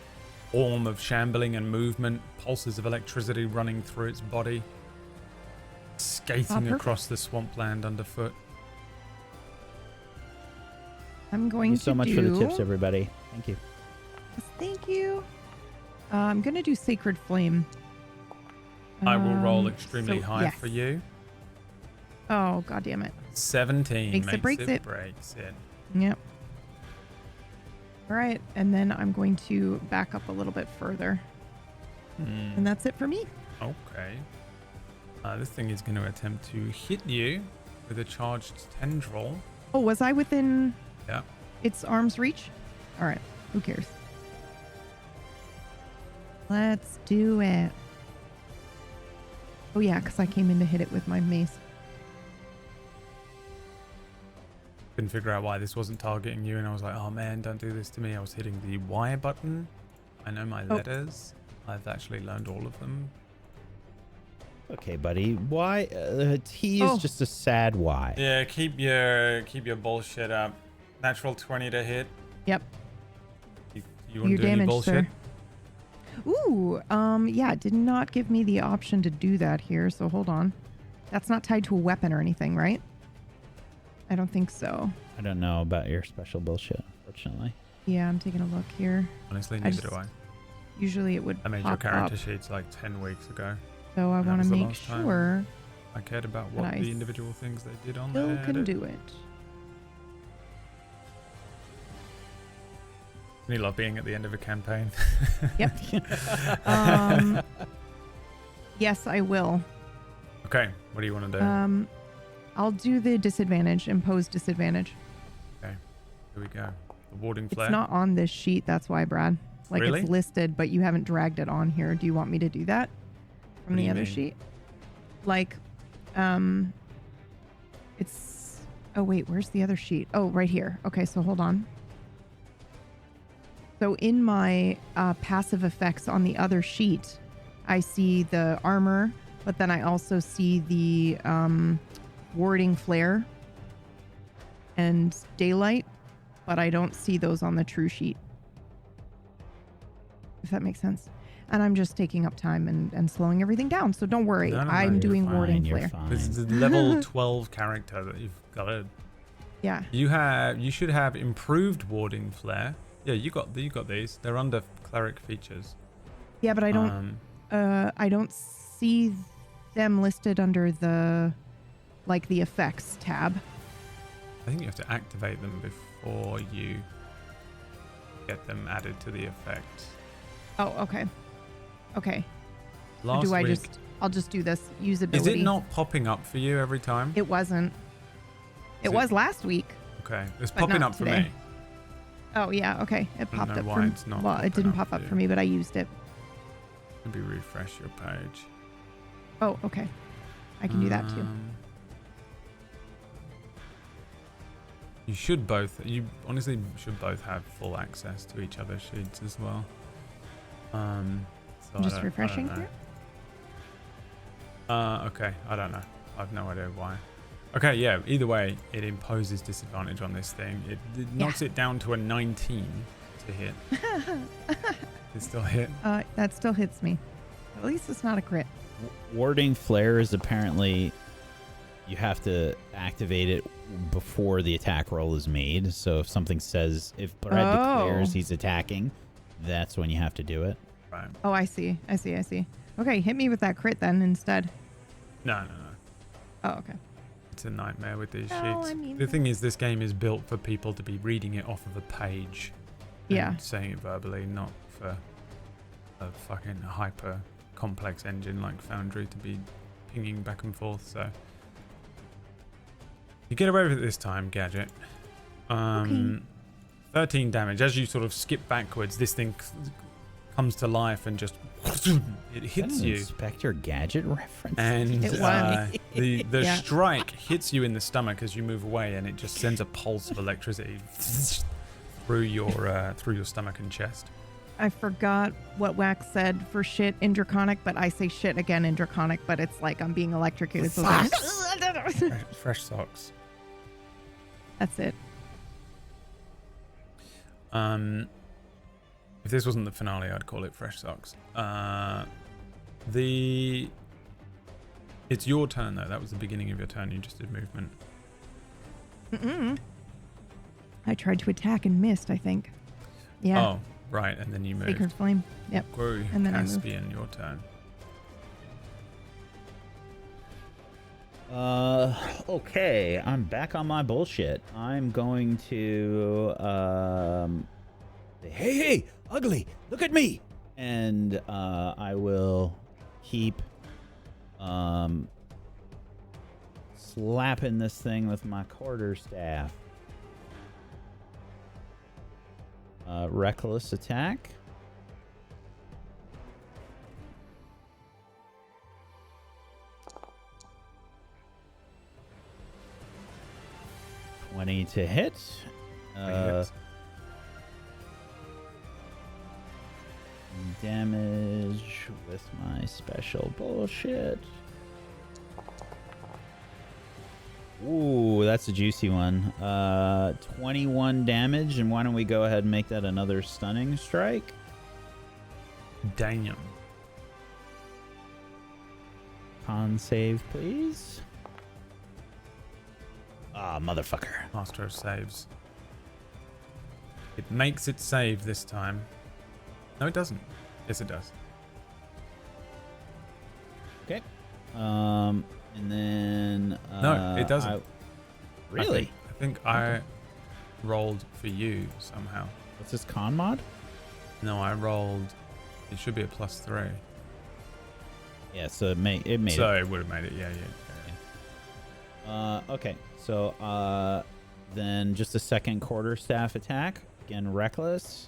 form of shambling and movement. Pulses of electricity running through its body. Skating perfect. across the swampland underfoot. I'm going Thank you to so much do... for the tips, everybody. Thank you. Yes, thank you. I'm going to do Sacred Flame. I will roll extremely so- high yes. for you. Oh, god damn it. 17 Makes makes it, breaks it. breaks it. Yep. All right, and then I'm going to back up a little bit further. And that's it for me. Okay. This thing is going to attempt to hit you with a charged tendril. Oh, was I within Yeah. its arm's reach? All right, who cares? Let's do it. Oh, yeah, because I came in to hit it with my mace. Couldn't figure out why this wasn't targeting you, and I was like, oh man, don't do this to me. I was hitting the Y button. I know my letters. I've actually learned all of them. Okay, buddy. Why? T is just a sad Y. Yeah, keep your bullshit up. Natural 20 to hit. Yep. You want Your to do any damage, bullshit? sir. Ooh, yeah, it did not give me the option to do that here, so hold on. That's not tied to a weapon or anything, right? I don't think so. I don't know about your special bullshit, unfortunately. Yeah, I'm taking a look here. Honestly, I neither just do I. Usually it would I made your pop character up, sheets like 10 weeks ago. so I that want was to the make last time. sure I cared about what I the individual things they did on still there. can do it. You love being at the end of a campaign. Yep. Yes, I will. Okay, what do you want to do? I'll do the disadvantage, impose disadvantage. Okay, here we go. The warding flare. It's not on this sheet, that's why, Brad. Like Really? it's listed, but you haven't dragged it on here. Do you want me to do that from What do the you other mean? sheet? Like, it's. Oh wait, where's the other sheet? Oh, right here. Okay, so hold on. So in my passive effects on the other sheet, I see the armor, but then I also see the warding flare and daylight, but I don't see those on the true sheet. If that makes sense. And I'm just taking up time and slowing everything down. So don't worry. No, no, no, I'm you're doing warding You're flare. fine. This is the level 12 character that you've got. Yeah. You should have improved warding flare. Yeah, you got these. They're under cleric features. Yeah, but I don't see them listed under the effects tab. I think you have to activate them before you get them added to the effect. Oh, okay. Okay. Or Last do I week, I'll just do this usability. is it not popping up for you every time? It wasn't. It Is it- was last week. Okay, it's but popping not up for today. me. Oh yeah, okay. It don't popped know up why for me. it's not Well, it popping didn't up pop for up you. for me, but I used it. Maybe refresh your page. Oh, okay. I can do that too. You honestly should both have full access to each other's sheets as well. So I'm I just don't- refreshing I don't here. know. Okay, I don't know. I've no idea why. Okay, yeah, either way, it imposes disadvantage on this thing. It knocks it down to a 19 to hit. It still hit. That still hits me. At least it's not a crit. Warding flare is apparently you have to activate it before the attack roll is made. So if something says if Brad declares he's attacking, that's when you have to do it. Right. Oh, I see. Okay, hit me with that crit then instead. No. Oh, okay. It's a nightmare with these Oh, sheets. I mean- The thing is, this game is built for people to be reading it off of a page. and Yeah. saying it verbally, not for a fucking hyper complex engine like Foundry to be pinging back and forth. So you get away with it this time, Gadget. Okay. 13 damage. As you sort of skip backwards, this thing comes to life and just it hits you. Inspector Gadget reference. And It was. the Yeah. strike hits you in the stomach as you move away, and it just sends a pulse of electricity through your stomach and chest. I forgot what Wax said for shit in Draconic, but I say shit again in Draconic, but it's like I'm being electrocuted. So Fresh socks. that's it. If this wasn't the finale, I'd call it fresh socks. It's your turn though. That was the beginning of your turn. You just did movement. Mm-mm. I tried to attack and missed, I think. Yeah. Oh, right. And then you moved. Sacred Flame. Yep. Grew. And then I moved. Caspian, your turn. Okay, I'm back on my bullshit. I'm going to say, hey, ugly, look at me. And I will keep slapping this thing with my quarterstaff. Reckless attack. $20 to hit. Hits. Damage with my special bullshit. Ooh, that's a juicy one. 21 damage, and why don't we go ahead and make that another stunning strike? Damn. Con save, please. Ah, motherfucker. Master of saves. It makes it save this time. No, it doesn't. Yes, it does. Okay. And then No, it doesn't. Really? I think I rolled for you somehow. What's this con mod? No, I rolled. It should be a +3. Yeah, so it made it. So it would have made it. Yeah. Okay, so then just a second quarterstaff attack. Again, reckless.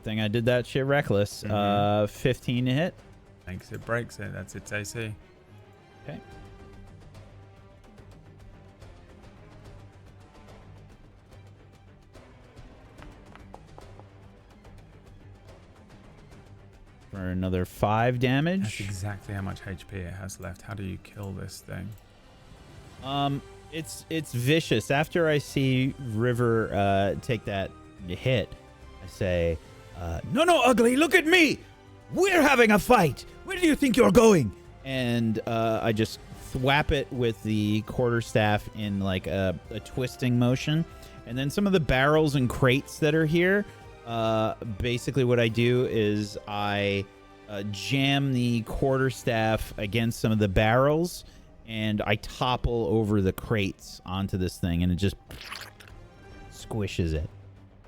thing I did that shit reckless. 15 to hit. Makes it, breaks it. That's its AC. Okay. For another 5 damage. That's exactly how much HP it has left. How do you kill this thing? It's vicious. After I see River take that hit, I say, no, Ugly, look at me. We're having a fight. Where do you think you're going? And I just thwap it with the quarterstaff in like a twisting motion. And then some of the barrels and crates that are here, basically what I do is I jam the quarterstaff against some of the barrels, and I topple over the crates onto this thing, and it just squishes it.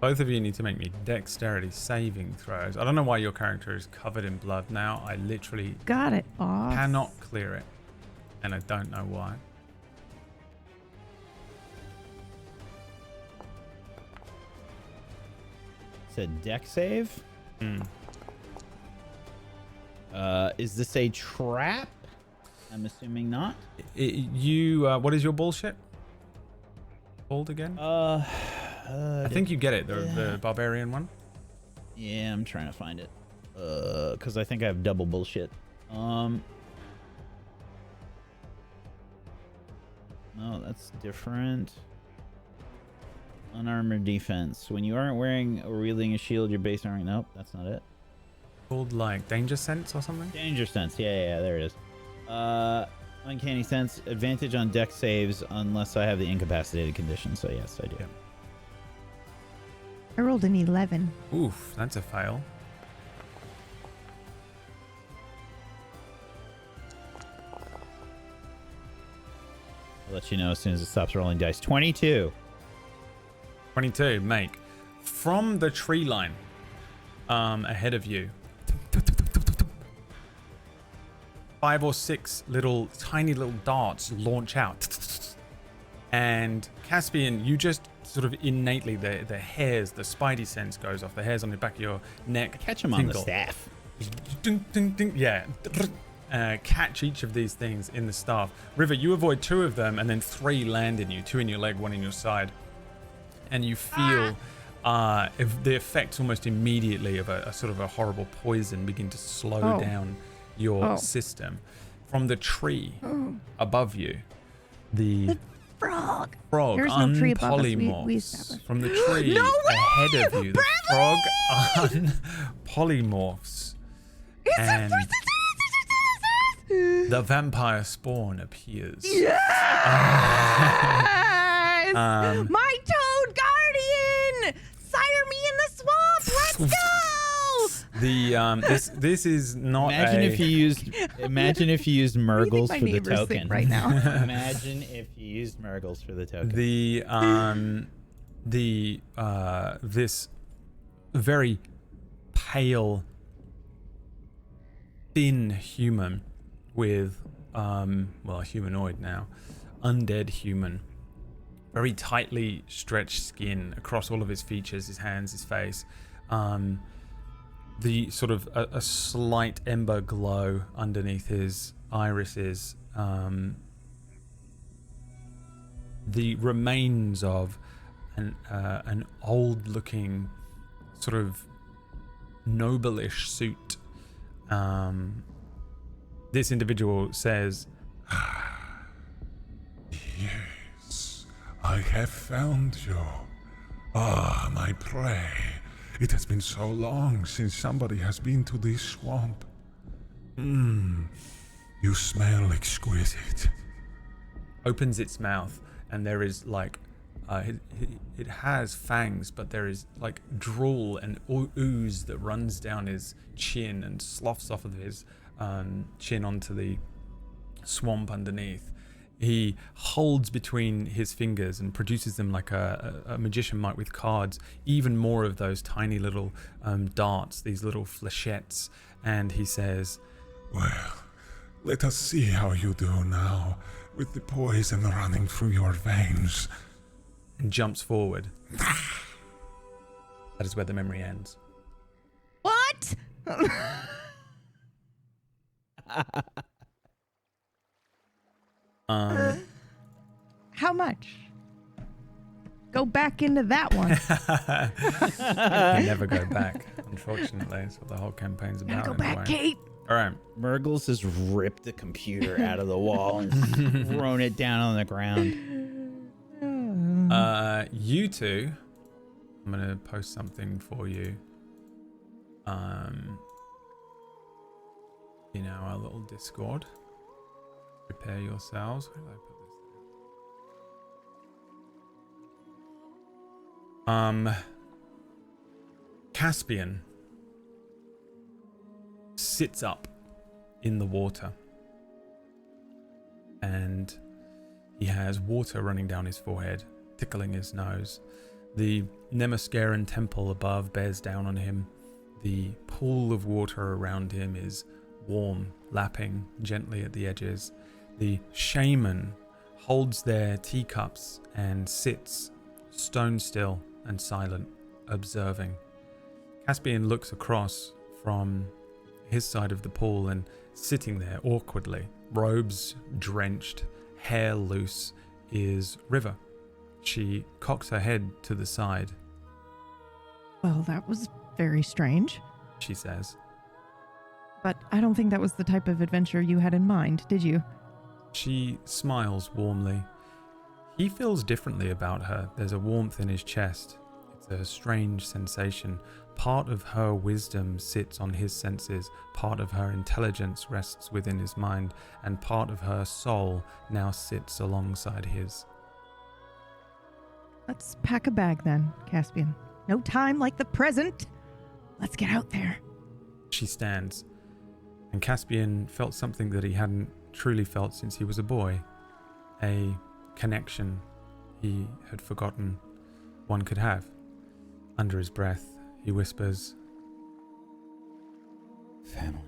Both of you need to make me dexterity saving throws. I don't know why your character is covered in blood now. I literally Got it, boss. cannot clear it, and I don't know why. It's a deck save. Is this a trap? I'm assuming not. What is your bullshit called again? I think you get it, the barbarian one. Yeah, I'm trying to find it. Because I think I have double bullshit. No, that's different. Unarmored defense. When you aren't wearing or wielding a shield, your base armor. Nope, that's not it. Called like danger sense or something. Danger sense. Yeah, there it is. Uncanny sense. Advantage on deck saves unless I have the incapacitated condition. So yes, I do. Yeah. I rolled an 11. Oof, that's a fail. I'll let you know as soon as it stops rolling dice. 22. 22, make. From the tree line ahead of you, 5 or 6 tiny little darts launch out. And Caspian, you just sort of innately, the hairs, the spidey sense goes off. The hairs on the back of your neck. Catch him on the staff. Ding, ding, ding. Yeah. Catch each of these things in the staff. River, you avoid 2 of them, and then 3 land in you. 2 in your leg, 1 in your side. And you feel the effects almost immediately of a sort of a horrible poison begin to slow down your system. From the tree above you, the Frog. frog There's no tree above us. We unpolymorphs. established. From the tree No way! ahead of you, the frog Bradley! unpolymorphs. And the vampire spawn appears. Yes! Um, My toad guardian! Sire me in the swamp! Let's go! This is not Imagine if you used Murgles my for the neighbors think token right now. Imagine if you used Murgles for the token. This very pale, thin human with humanoid now, undead human, very tightly stretched skin across all of his features, his hands, his face. The sort of a slight ember glow underneath his irises. The remains of an old-looking, sort of noble-ish suit. This individual says, Yes, I have found you. Ah, my prey. It has been so long since somebody has been to this swamp. You smell exquisite. opens its mouth, and there is like it has fangs, but there is like drool and ooze that runs down his chin and sloughs off of his chin onto the swamp underneath. He holds between his fingers and produces them like a magician might with cards, even more of those tiny little darts, these little flechettes, and he says, Well, let us see how you do now, with the poison running through your veins. and jumps forward. That is where the memory ends. What? How much? Go back into that one. You never go back, unfortunately. That's what the whole campaign's about. Go back, Kate. All right. Murgles has ripped the computer out of the wall and thrown it down on the ground. You two, I'm gonna post something for you. In our little Discord. Prepare yourselves. Where did I put this? Caspian sits up in the water, and he has water running down his forehead, tickling his nose. The Nemaskaran temple above bears down on him. The pool of water around him is warm, lapping gently at the edges. The shaman holds their teacups and sits stone still and silent, observing. Caspian looks across from his side of the pool, and sitting there awkwardly, robes drenched, hair loose, is River. She cocks her head to the side. Well, that was very strange. She says. But I don't think that was the type of adventure you had in mind, did you? She smiles warmly. He feels differently about her. There's a warmth in his chest. It's a strange sensation. Part of her wisdom sits on his senses, part of her intelligence rests within his mind, and part of her soul now sits alongside his. Let's pack a bag then, Caspian. No time like the present. Let's get out there. She stands, and Caspian felt something that he hadn't truly felt since he was a boy. A connection he had forgotten one could have. Under his breath, he whispers, Family.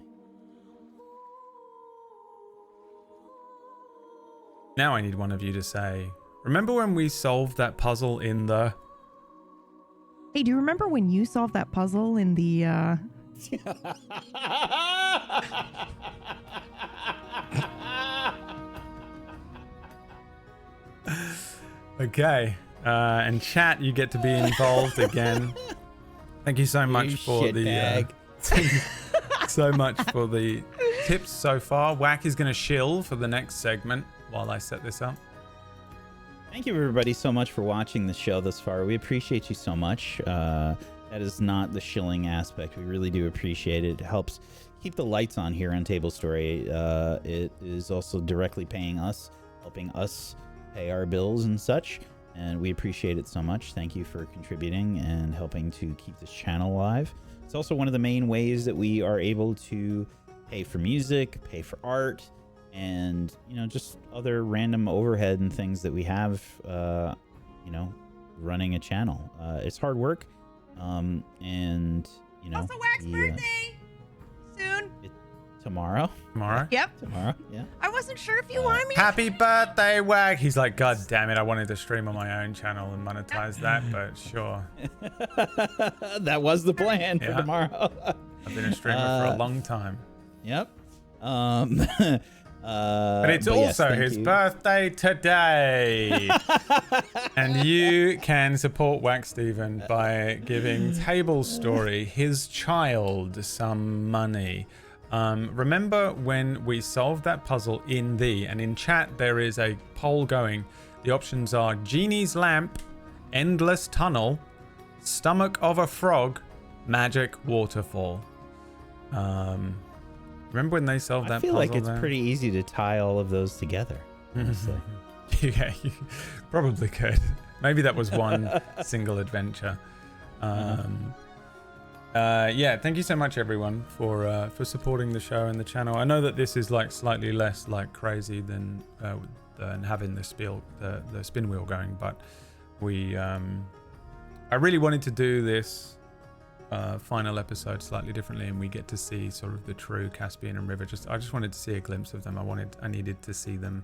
Now I need one of you to say, remember when we solved that puzzle in the... Hey, do you remember when you solved that puzzle in the, Okay. And chat, you get to be involved again. Thank you so much for the so much for the tips so far. Wack is going to shill for the next segment while I set this up. Thank you, everybody, so much for watching the show thus far. We appreciate you so much. That is not the shilling aspect. We really do appreciate it. It helps keep the lights on here on Tablestory. It is also directly paying us, helping us pay our bills and such. And we appreciate it so much. Thank you for contributing and helping to keep this channel alive. It's also one of the main ways that we are able to pay for music, pay for art, and, you know, just other random overhead and things that we have, you know, running a channel. It's hard work. And, you know. Also, Wack's birthday! Soon. Tomorrow? Tomorrow? Yep. Tomorrow, yeah. I wasn't sure if you wanted me Happy birthday, Wack! He's like, God damn it, I wanted to stream on my own channel and monetize that, but sure. That was the plan for tomorrow. I've been a streamer for a long time. Yep. But it's also his birthday today. And you can support Wacksteven by giving Tablestory, his child, some money. Remember when we solved that puzzle in and in chat there is a poll going. The options are Genie's Lamp, Endless Tunnel, Stomach of a Frog, Magic Waterfall. Remember when they solved that puzzle? I feel like it's pretty easy to tie all of those together, honestly. Yeah, you probably could. Maybe that was one single adventure. Yeah, thank you so much, everyone, for supporting the show and the channel. I know that this is like slightly less like crazy than having the spin wheel going, but we I really wanted to do this final episode slightly differently, and we get to see sort of the true Caspian and River. I just wanted to see a glimpse of them. I needed to see them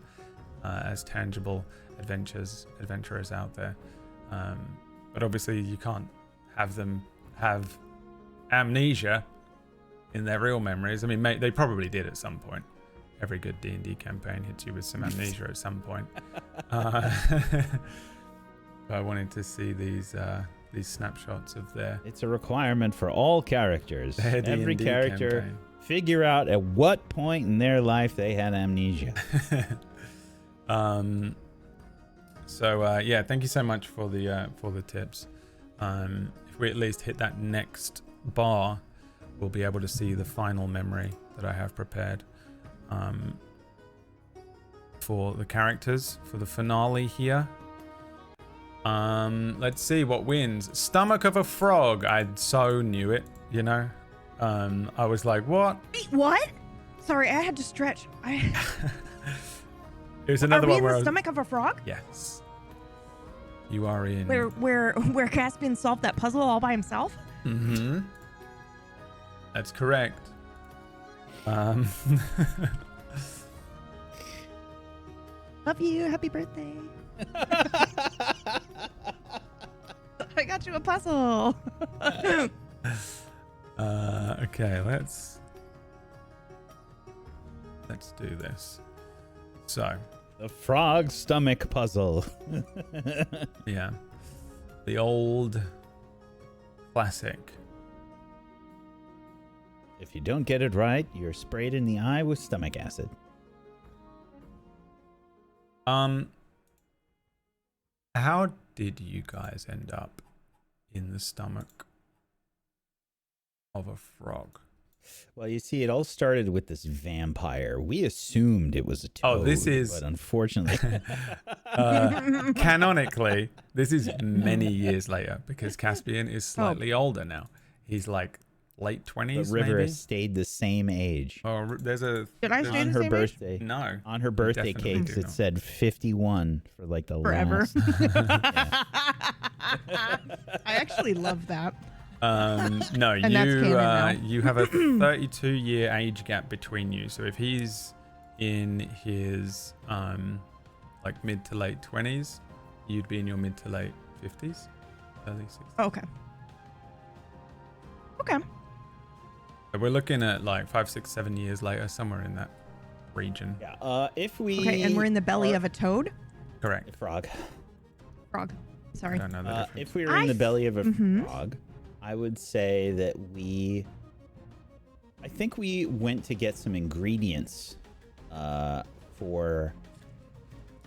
as tangible adventurers out there. But obviously you can't have them have amnesia in their real memories. I mean, they probably did at some point. Every good D&D campaign hits you with some amnesia at some point. I wanted to see these snapshots of their. It's a requirement for all characters. Their Every D&D character campaign. figure out at what point in their life they had amnesia. So yeah, thank you so much for the tips. If we at least hit that next bar, we'll be able to see the final memory that I have prepared for the characters for the finale here. Let's see what wins. Stomach of a frog. I so knew it, you know. I was like, what? Wait, what? Sorry, I had to stretch. It was another Are we one in where the I was, stomach of a frog? yes. You are in. Where Caspian solved that puzzle all by himself? Mm-hmm. That's correct. Love you. Happy birthday. I got you a puzzle. Okay, let's do this. So, The frog stomach puzzle. yeah. The old classic. If you don't get it right, you're sprayed in the eye with stomach acid. How did you guys end up in the stomach of a frog? Well, you see, it all started with this vampire. We assumed it was a toad. Oh, this is- But unfortunately... Canonically, this is many years later because Caspian is slightly older now. He's like late 20s, But River maybe. has stayed the same age. Oh, there's a Did I there's- stay On the her same age? birthday. No. On her birthday definitely cakes, do it not. said 51 for like the Forever. last... I actually love that. No, And that's canon now. you have a 32-year age gap between you. So if he's in his like mid to late 20s, you'd be in your mid to late 50s, early 60s. Okay. Okay. So we're looking at like 5, 6, 7 years later, somewhere in that region. Yeah. If we... Okay, and we're in the belly of a toad? Correct. frog. Frog. I Sorry. don't know the difference. If we were in the belly of a Mhm. frog, I would say that I think we went to get some ingredients for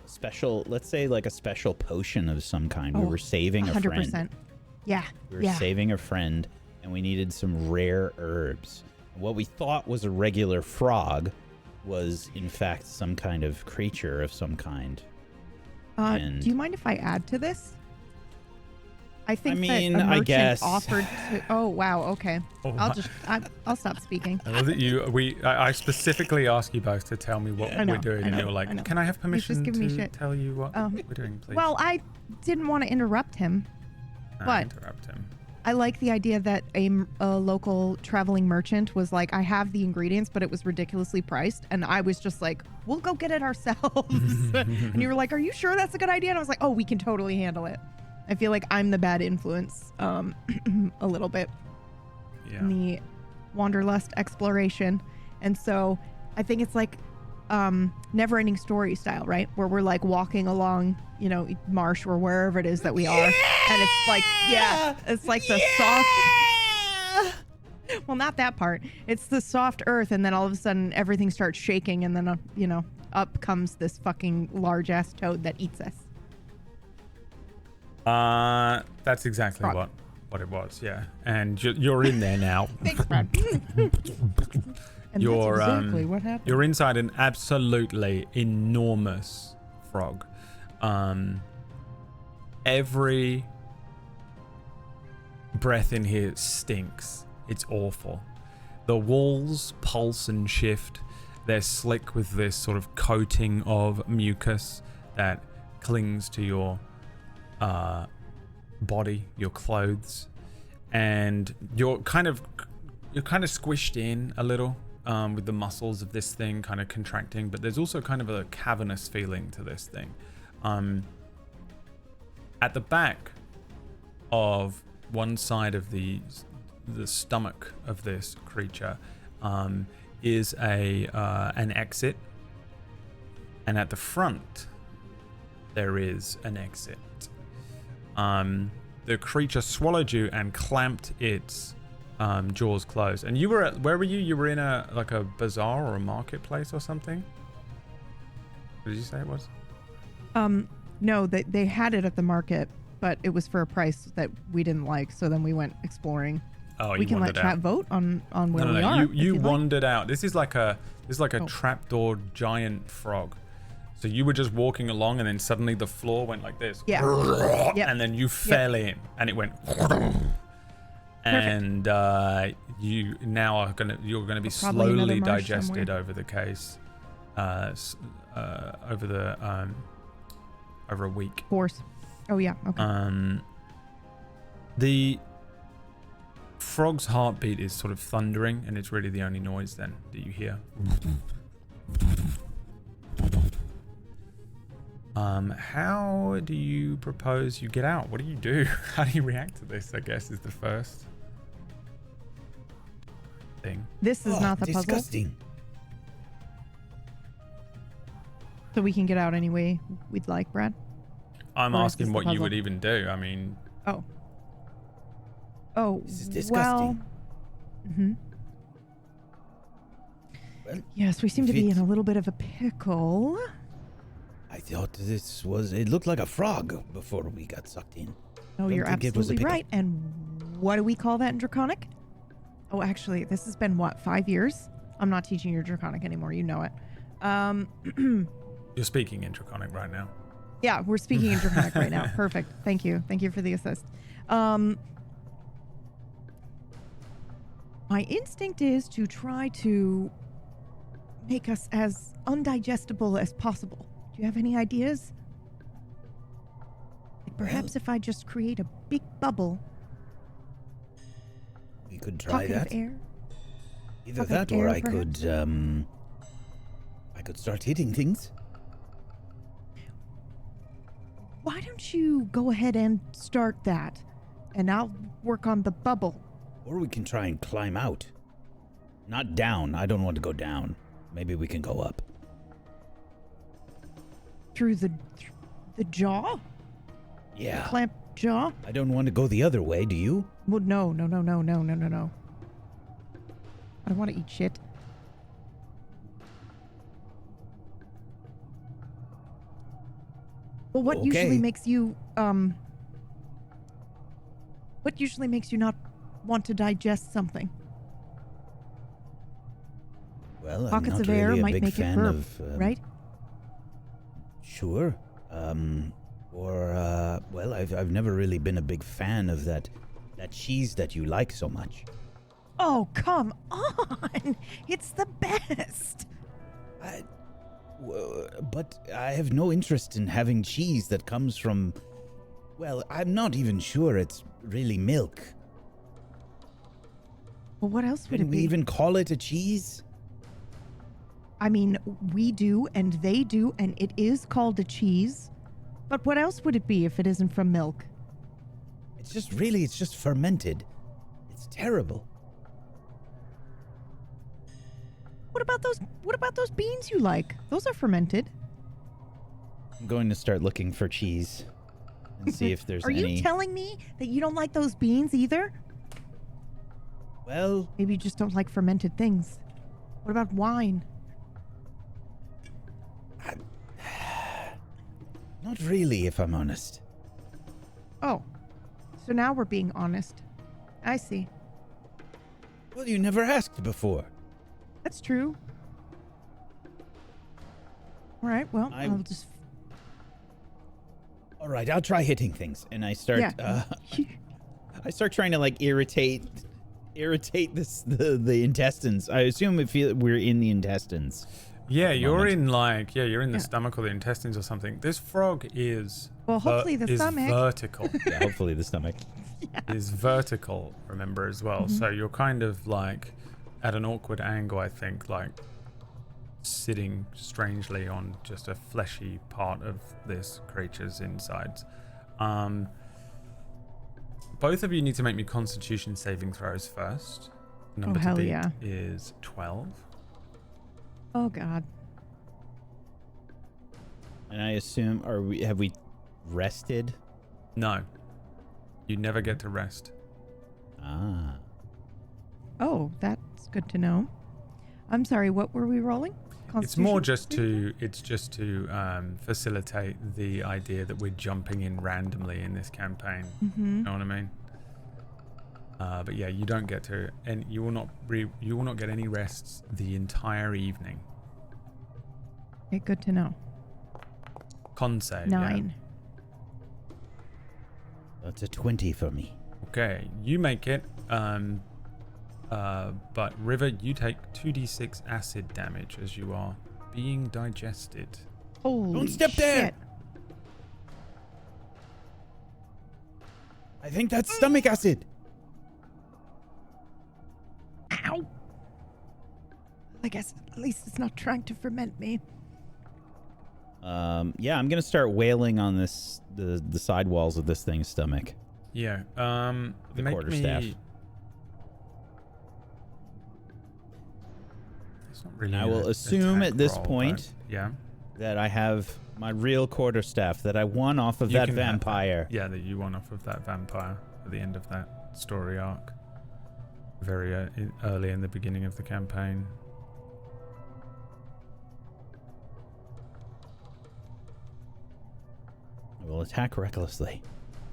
special, let's say like a special potion of some kind. We Oh, were saving a 100%. friend. Yeah. We were yeah. saving a friend, and we needed some rare herbs. What we thought was a regular frog was, in fact, some kind of creature of some kind. Do you mind if I add to this? I think mean, that a I merchant guess. offered to. Oh wow. Okay. Oh, I'll stop speaking. I love that I specifically asked you both to tell me what I know, we're doing, I and know, you were like, I know. "Can I have permission giving me to shit. tell you what Oh. we're doing, please?" Well, I didn't want to interrupt him. but- interrupt him. I like the idea that a local traveling merchant was like, I have the ingredients, but it was ridiculously priced. And I was just like, we'll go get it ourselves. And you were like, are you sure that's a good idea? And I was like, oh, we can totally handle it. I feel like I'm the bad influence a little bit Yeah. in the Wanderlust exploration. And so I think it's like never ending story style, right? Where we're like walking along, you know, marsh or wherever it is that we are. And it's like, it's like the soft. Well, not that part. It's the soft earth. And then all of a sudden everything starts shaking. And then, you know, up comes this fucking large ass toad that eats us. That's exactly Frog. what it was. Yeah, and you're in there now. Thanks, Brad. And You're that's exactly what happened. You're inside an absolutely enormous frog. Every breath in here stinks. It's awful. The walls pulse and shift. They're slick with this sort of coating of mucus that clings to your body, your clothes, and you're kind of squished in a little with the muscles of this thing kind of contracting, but there's also kind of a cavernous feeling to this thing. At the back of one side of the the stomach of this creature is an exit, and at the front there is an exit. The creature swallowed you and clamped its jaws closed. And you were where were you? You were in a bazaar or a marketplace or something? What did you say it was? No, they had it at the market, but it was for a price that we didn't like. So then we went exploring. Oh, we can let chat vote on where we are. You wandered out. This is like a Oh. trapdoor giant frog. So you were just walking along, and then suddenly the floor went like this. Yeah. Yep. And then you fell in, and it went. And you now you're gonna be Probably another slowly marsh digested somewhere. over the case, over a week. Force. Oh yeah. Okay. The frog's heartbeat is sort of thundering, and it's really the only noise then that you hear. How do you propose you get out? What do you do? How do you react to this, I guess, is the first thing. This is not the puzzle, Disgusting. so we can get out any way we'd like, Brad. I'm Or is asking this the what you puzzle? would even do. I mean, Oh, This is disgusting. Well, Well, yes, we seem if to be in it's- a little bit of a pickle. I thought this was. It looked like a frog before we got sucked in. No, Don't you're think it was a absolutely pickle. right. And what do we call that in Draconic? Oh, actually, this has been, 5 years? I'm not teaching you Draconic anymore. You know it. you're speaking in Draconic right now. Yeah, we're speaking in Draconic right now. Perfect. Thank you. Thank you for the assist. My instinct is to try to make us as undigestible as possible. Do you have any ideas? Like perhaps if I just create a big bubble, We could try pocket that. of air. Either pocket of that, or air, I could start hitting things. Why don't you go ahead and start that, and I'll work on the bubble. Or we can try and climb out. Not down. I don't want to go down. Maybe we can go up. Through the jaw? Yeah. Clamp jaw? I don't want to go the other way, do you? Well, no. I don't want to eat shit. Well, what usually Okay. makes you what usually makes you not want to digest something? Well, Pockets I'm of not air really a might big make it fan burp, of... right? Sure. Well, I've never really been a big fan of that cheese that you like so much. Oh, come on. It's the best. But I have no interest in having cheese that comes from... Well, I'm not even sure it's really milk. Well, what else would Can it we be? even call it a cheese? I mean, we do and they do, and it is called a cheese. But what else would it be if it isn't from milk? It's just fermented. It's terrible. What about those beans you like? Those are fermented. I'm going to start looking for cheese and see if there's Are any... you telling me that you don't like those beans either? Well, Maybe you just don't like fermented things. What about wine? not really, if I'm honest. Oh, so now we're being honest. I see. Well, you never asked before. That's true. All right, well, I- I'll just... All right, I'll try hitting things, and I start. Yeah. I start trying to like irritate the intestines. I assume we're in the intestines. Yeah, the you're moment. in you're in the Yeah. stomach or the intestines or something. This frog is Well, hopefully the is stomach. vertical. Yeah, hopefully the stomach. Is vertical, remember, as well. Mm-hmm. So you're kind of like at an awkward angle, I think, like sitting strangely on just a fleshy part of this creature's insides. both of you need to make me Constitution saving throws first. The number to hell beat yeah. is 12. Oh God. And I assume, have we rested? No. You never get to rest. Ah. Oh, that's good to know. I'm sorry. What were we rolling? It's more Constitution? just to facilitate the idea that we're jumping in randomly in this campaign. Mm-hmm. You know what I mean? But yeah, you don't get to, and you will not get any rests the entire evening. Okay, good to know. Con save. 9. That's a 20 for me. Yeah. Okay, you make it. But River, you take 2d6 acid damage as you are being digested. Holy Don't step there! shit. I think that's stomach acid. Ow. I guess at least it's not trying to ferment me. Yeah, I'm gonna start wailing on the side walls of this thing's stomach. Yeah. The Make quarterstaff. It's not really And I will an assume attack at this roll, point but yeah. that I have my real quarterstaff that I won off of You that can have vampire. Yeah, that you won off of that vampire at the end of that story arc. Very early in the beginning of the campaign. I will attack recklessly.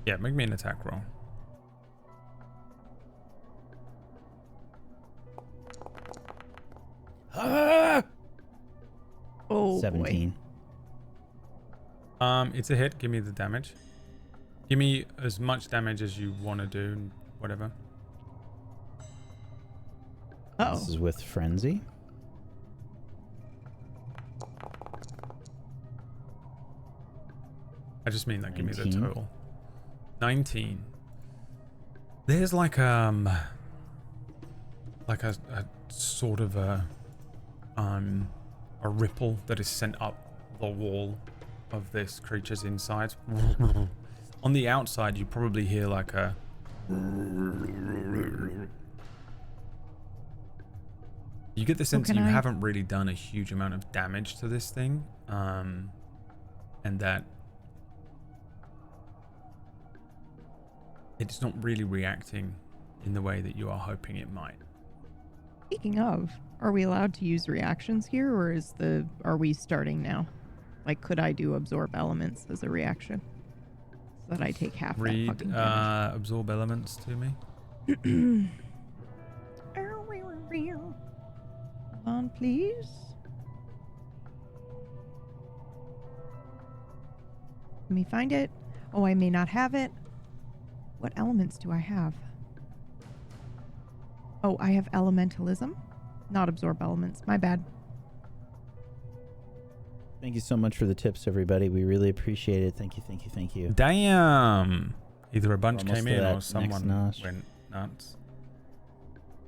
Yeah, make me an attack roll. Ah! Oh, 17. It's a hit. Give me the damage. Give me as much damage as you want to do, and whatever. Oh. This is with frenzy. I just mean that. Give me the 19. total. 19. There's like a sort of a ripple that is sent up the wall of this creature's inside. On the outside, you probably hear like a. You get the sense that you haven't really done a huge amount of damage to this thing, and that it's not really reacting in the way that you are hoping it might. Speaking of, are we allowed to use reactions here, or are we starting now? Like, could I do absorb elements as a reaction, so that I take half that Read fucking damage? absorb elements to me. Hold on, please. Let me find it. Oh, I may not have it. What elements do I have? Oh, I have elementalism, not absorb elements. My bad. Thank you so much for the tips, everybody. We really appreciate it. Thank you, thank you, thank you. Damn! Either a bunch Almost came to in that or next someone notch. went nuts.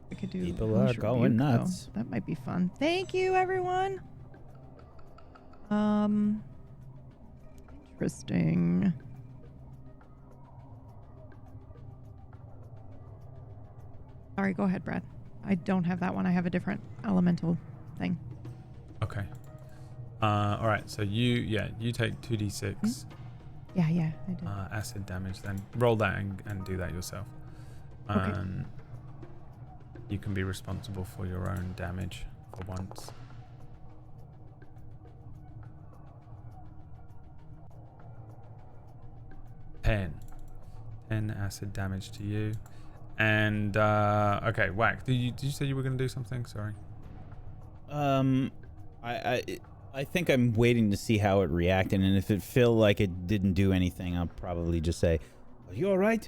I could do People are Hellish going Rebuke, though. nuts. That might be fun. Thank you, everyone. Interesting. Sorry, go ahead, Brad. I don't have that one. I have a different elemental thing. Okay. All right. So you take 2d6 Yeah, I did. acid damage. Then roll that and do that yourself. Okay. You can be responsible for your own damage for once. Ten acid damage to you. And okay, Whack. Did you say you were going to do something? Sorry. I think I'm waiting to see how it reacted, and if it feel like it didn't do anything, I'll probably just say, "Are you all right?"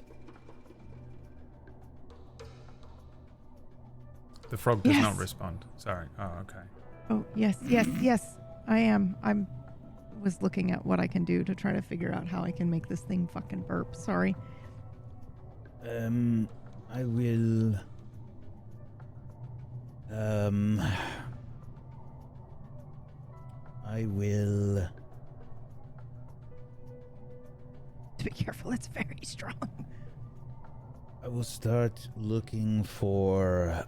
The frog does not Yes. respond. Sorry. Oh, okay. Oh, yes. I am. Was looking at what I can do to try to figure out how I can make this thing fucking burp. Sorry. I will. I will. To be careful, it's very strong. I will start looking for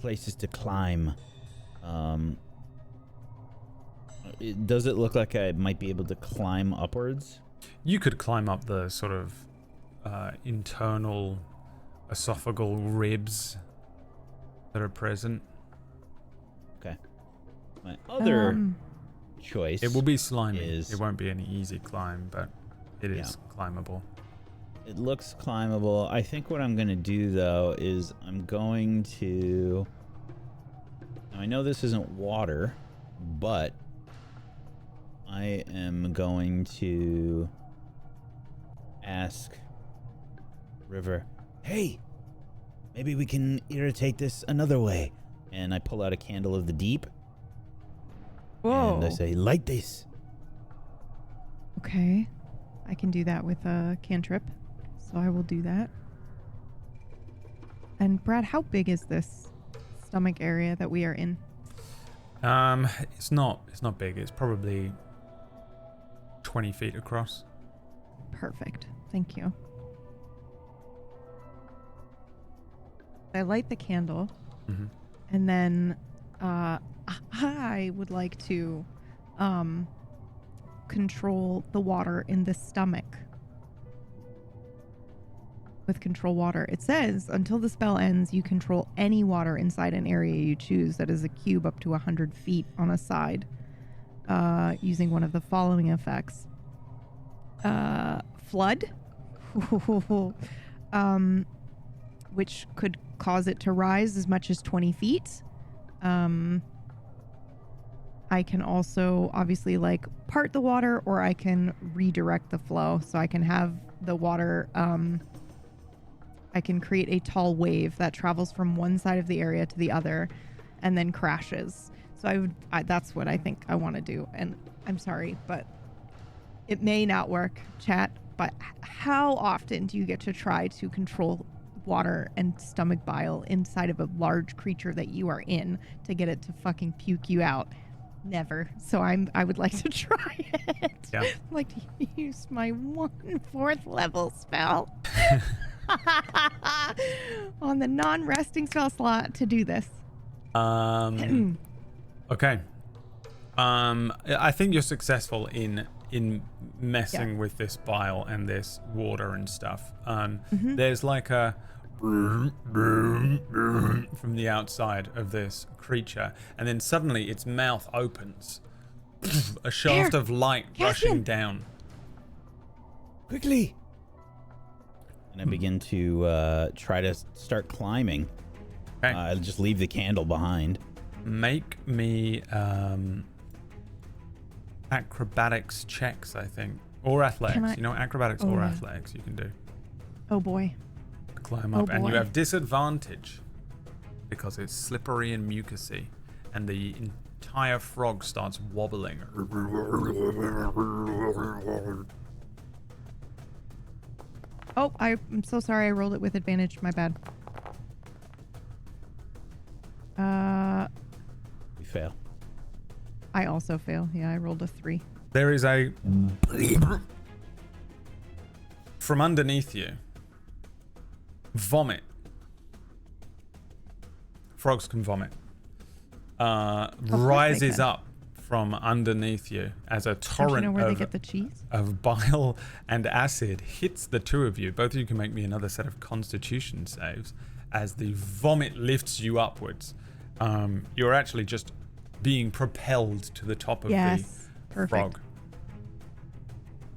places to climb. Does it look like I might be able to climb upwards? You could climb up the sort of internal esophageal ribs that are present. Okay. My other Um, choice. It will be slimy. Is- It won't be any easy climb, but it is climbable. It looks climbable. I think what I'm going to do, though, is I'm going to... Now, I know this isn't water, but I am going to ask River, hey, maybe we can irritate this another way. And I pull out a candle of the deep, Whoa. and I say, light this. Okay. I can do that with a cantrip. So I will do that. And Brad, how big is this stomach area that we are in? It's not big. It's probably 20 feet across. Perfect. Thank you. I light the candle, and then I would like to control the water in the stomach. With control water, it says until the spell ends, you control any water inside an area you choose that is a cube up to 100 feet on a side, using one of the following effects: flood, which could cause it to rise as much as 20 feet. I can also obviously like part the water, or I can redirect the flow, so I can have the water. I can create a tall wave that travels from one side of the area to the other and then crashes. So that's what I think I want to do. And I'm sorry, but it may not work, chat, but how often do you get to try to control water and stomach bile inside of a large creature that you are in to get it to fucking puke you out? Never. So I would like to try it. Yeah. I'd like to use my 1/4 level spell on the non-resting spell slot to do this. Okay. I think you're successful in messing with this bile and this water and stuff. There's like a from the outside of this creature, and then suddenly its mouth opens. A shaft of light rushing down. Quickly! And I begin to try to start climbing. Okay. I'll just leave the candle behind. Make me acrobatics checks, I think, or athletics. You know, acrobatics or athletics you can do. Oh boy. Climb up, and you boy. have disadvantage because it's slippery and mucusy, and the entire frog starts wobbling. Oh, I'm so sorry. I rolled it with advantage. My bad. We fail. I also fail. Yeah, I rolled a 3. There is a from underneath you. Vomit. Frogs can vomit. Rises up from underneath you as a Don't you know torrent where they get the cheese? of bile and acid hits the two of you. Both of you can make me another set of constitution saves as the vomit lifts you upwards. You're actually just being propelled to the top of the Perfect. frog.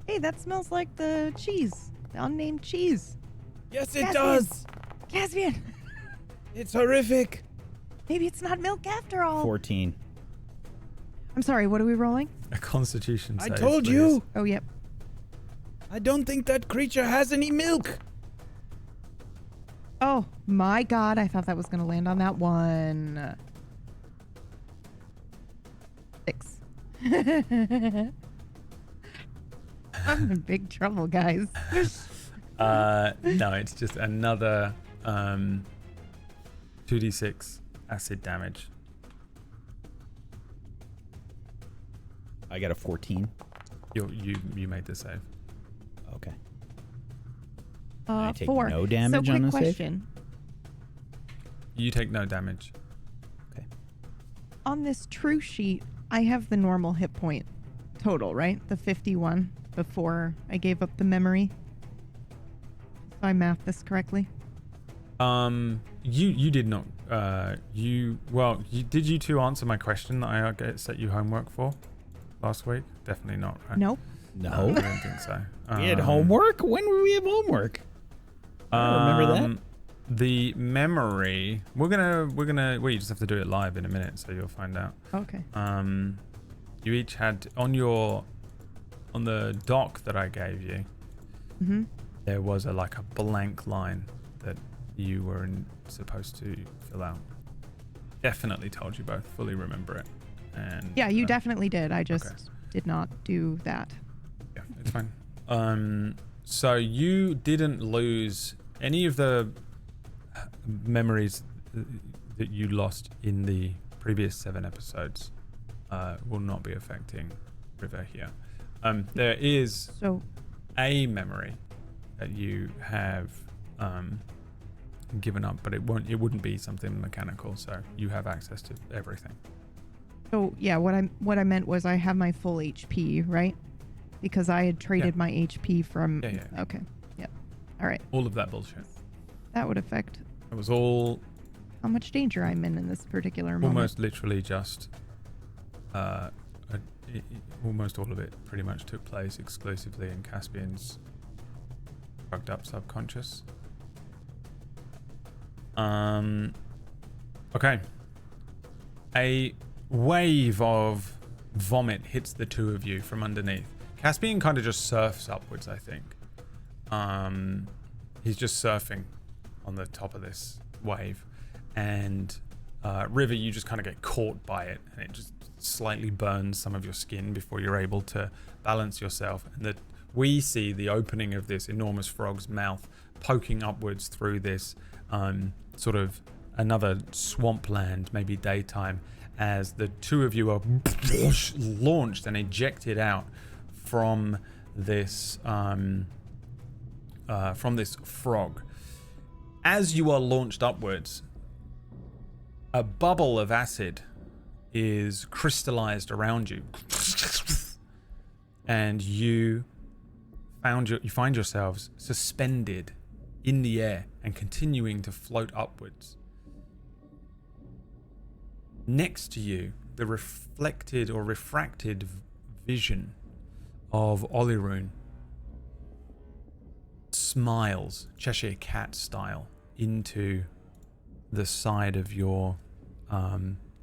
Hey, that smells like the cheese. The unnamed cheese. Yes, it Caspian. does! Caspian, It's horrific! maybe it's not milk after all. 14. I'm sorry, what are we rolling? A constitution I save. told please. you! Oh, yep. I don't think that creature has any milk! Oh, my God. I thought that was going to land on that one. 6. I'm in big trouble, guys. No, it's just another 2d6 acid damage. I got a 14. You made the save. Okay. I take 4. no damage so on quick the save? question. You take no damage. On this true sheet, I have the normal hit point total, right? The 51 before I gave up the memory. If I math this correctly. You did not. Did you two answer my question that I set you homework for last week? Definitely not, right? Nope. No. I don't think so. We had homework? When would we have homework? I don't remember that. The memory, we you just have to do it live in a minute, so you'll find out. Okay. You each had on the doc that I gave you, Mm-hmm. there was a blank line that you were supposed to fill out. Definitely told you both, fully remember it. And Yeah, you definitely did. I just okay. did not do that. Yeah, it's fine. So you didn't lose any of the memories that you lost in the previous 7 episodes. Will not be affecting River here. There is So a memory that you have given up, but it wouldn't be something mechanical, so you have access to everything. So yeah, what I meant was I have my full HP, right? Because I had traded my HP from. Yeah. Okay. Yep. All right. All of that bullshit. That would affect It was all how much danger I'm in this particular moment. almost literally just. Almost all of it pretty much took place exclusively in Caspian's drugged up subconscious. Okay. A wave of vomit hits the two of you from underneath. Caspian kind of just surfs upwards, I think. He's just surfing on the top of this wave. And River, you just kind of get caught by it, and it just slightly burns some of your skin before you're able to balance yourself. And we see the opening of this enormous frog's mouth poking upwards through this sort of another swampland, maybe daytime, as the two of you are launched and ejected out from this frog. As you are launched upwards, a bubble of acid is crystallized around you, and you find yourselves suspended in the air and continuing to float upwards. Next to you, the reflected or refracted vision of Olirun smiles, Cheshire Cat style, into the side of your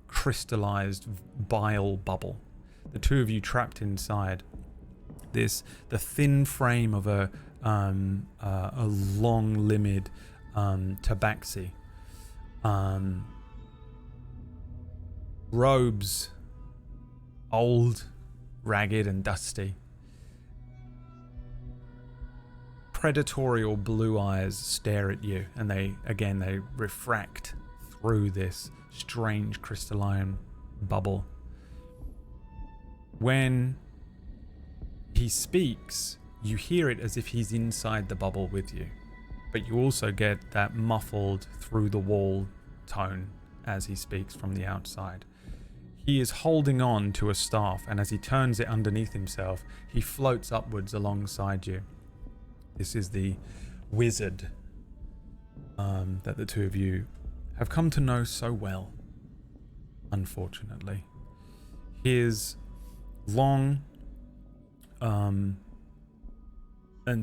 crystallized bile bubble. The two of you trapped inside the thin frame of a long-limbed tabaxi. Robes, old, ragged, and dusty. Predatorial blue eyes stare at you, and they refract through this strange crystalline bubble. When he speaks, you hear it as if he's inside the bubble with you, but you also get that muffled through the wall tone as he speaks from the outside. He is holding on to a staff, and as he turns it underneath himself, he floats upwards alongside you. This is the wizard that the two of you have come to know so well, unfortunately. His long and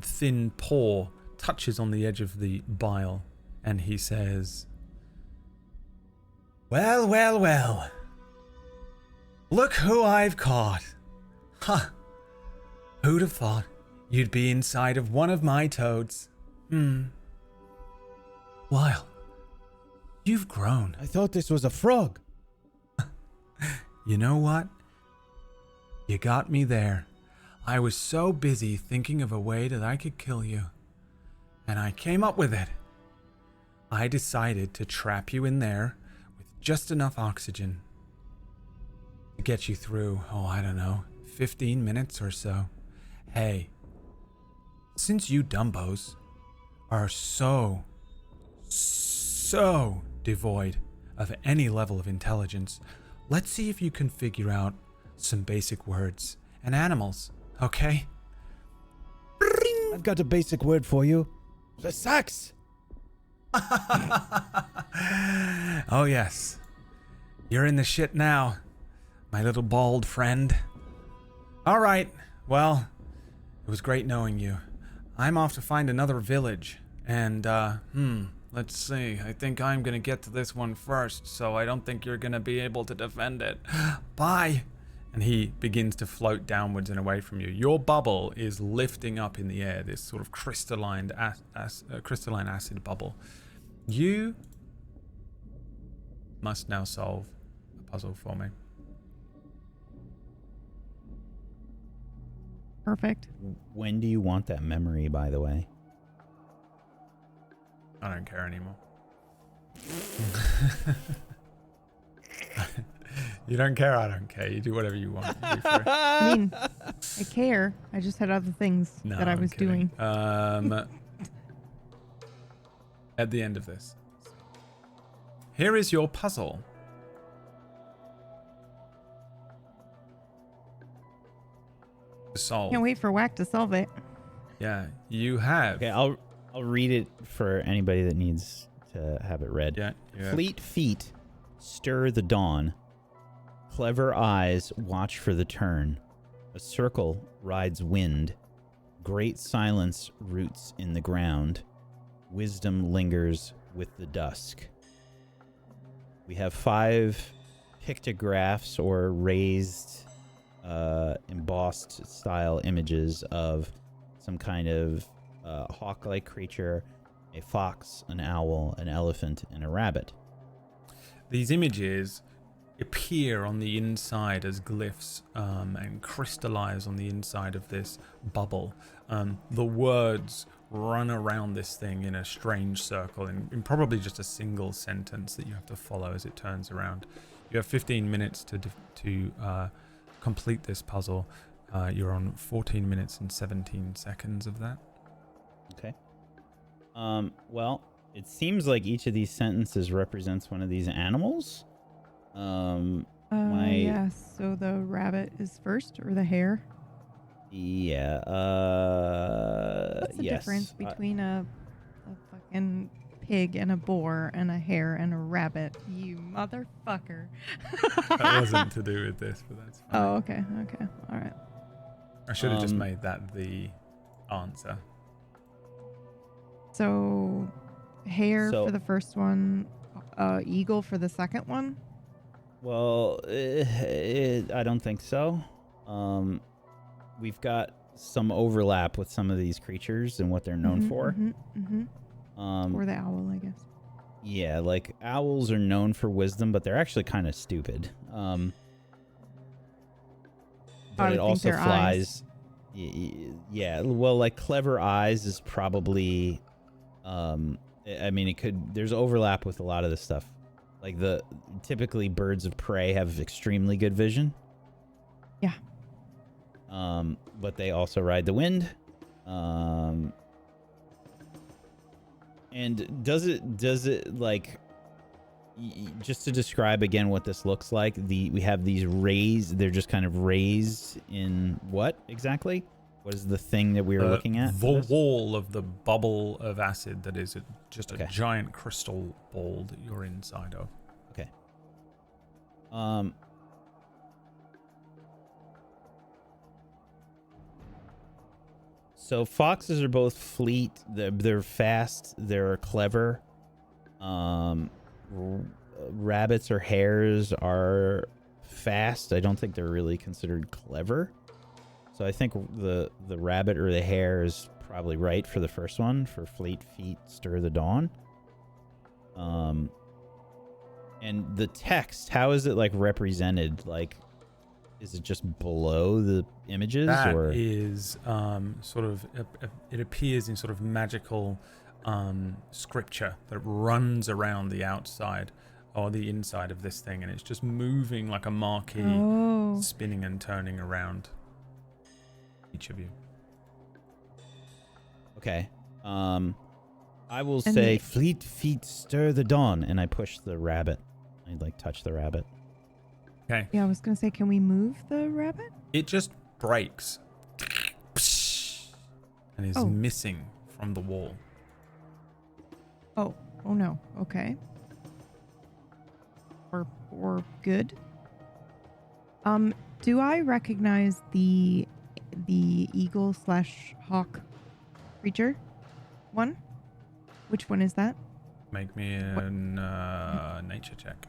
thin paw touches on the edge of the bile, and he says, "Well, well, well. Look who I've caught. Ha! Who'd have thought you'd be inside of one of my toads? Lyle, you've grown. I thought this was a frog. You know what? You got me there. I was so busy thinking of a way that I could kill you, and I came up with it. I decided to trap you in there with just enough oxygen to get you through, 15 minutes or so. Hey, since you dumbos are so devoid of any level of intelligence. Let's see if you can figure out some basic words and animals, okay? I've got a basic word for you. The sex. Oh, yes. You're in the shit now, my little bald friend. All right. Well, it was great knowing you. I'm off to find another village. And, let's see. I think I'm gonna get to this one first, so I don't think you're gonna be able to defend it. Bye. And he begins to float downwards and away from you. Your bubble is lifting up in the air, this sort of crystalline acid bubble. You must now solve a puzzle for me. Perfect. When do you want that memory, by the way? I don't care anymore. You don't care, I don't care. You do whatever you want. You do free. I mean, I care. I just had other things No, that I I'm was kidding. doing. At the end of this. Here is your puzzle. To solve. Can't wait for Whack to solve it. Yeah, you have. Okay, I'll read it for anybody that needs to have it read. Yeah, you have. Fleet feet stir the dawn. Clever eyes watch for the turn. A circle rides wind. Great silence roots in the ground. Wisdom lingers with the dusk. We have 5 pictographs or raised, embossed style images of some kind of hawk-like creature, a fox, an owl, an elephant, and a rabbit. These images appear on the inside as glyphs and crystallize on the inside of this bubble. The words run around this thing in a strange circle in probably just a single sentence that you have to follow as it turns around. You have 15 minutes to complete this puzzle. You're on 14 minutes and 17 seconds of that. Okay. Well, it seems like each of these sentences represents one of these animals. Yes. So the rabbit is first, or the hare? Yeah. What's the yes. difference between a fucking pig and a boar and a hare and a rabbit? You motherfucker. That wasn't to do with this, but that's fine. Oh, okay. Okay. All right. I should have just made that the answer. So, hare So- for the first one, eagle for the second one. Well, I don't think so. We've got some overlap with some of these creatures and what they're known for. Or the owl, I guess. Yeah, like owls are known for wisdom, but they're actually kind of stupid. But would it think also their flies. Yeah, well, like clever eyes is probably. I mean, it could. There's overlap with a lot of this stuff. Like typically birds of prey have extremely good vision. Yeah. But they also ride the wind. And does it like just to describe again what this looks like? We have these rays. They're just kind of raised in what exactly? What is the thing that we were looking at? The wall of the bubble of acid that is just a Okay. giant crystal ball that you're inside of. Okay. So foxes are both fleet. They're fast. They're clever. Rabbits or hares are fast. I don't think they're really considered clever. So I think the rabbit or the hare is probably right for the first one, for fleet feet stir the dawn. And the text, how is it like represented? Like, is it just below the images? That or is sort of, it appears in sort of magical scripture that runs around the outside or the inside of this thing, and it's just moving like a marquee, Oh. spinning and turning around each of you. Okay. I will And say, the- fleet feet stir the dawn, and I push the rabbit. I like touch the rabbit. Okay. Yeah, I was gonna say, can we move the rabbit? It just breaks. And is Oh. missing from the wall. Oh no. Okay. Or good. Do I recognize the eagle/hawk creature one? Which one is that? Make me a nature check.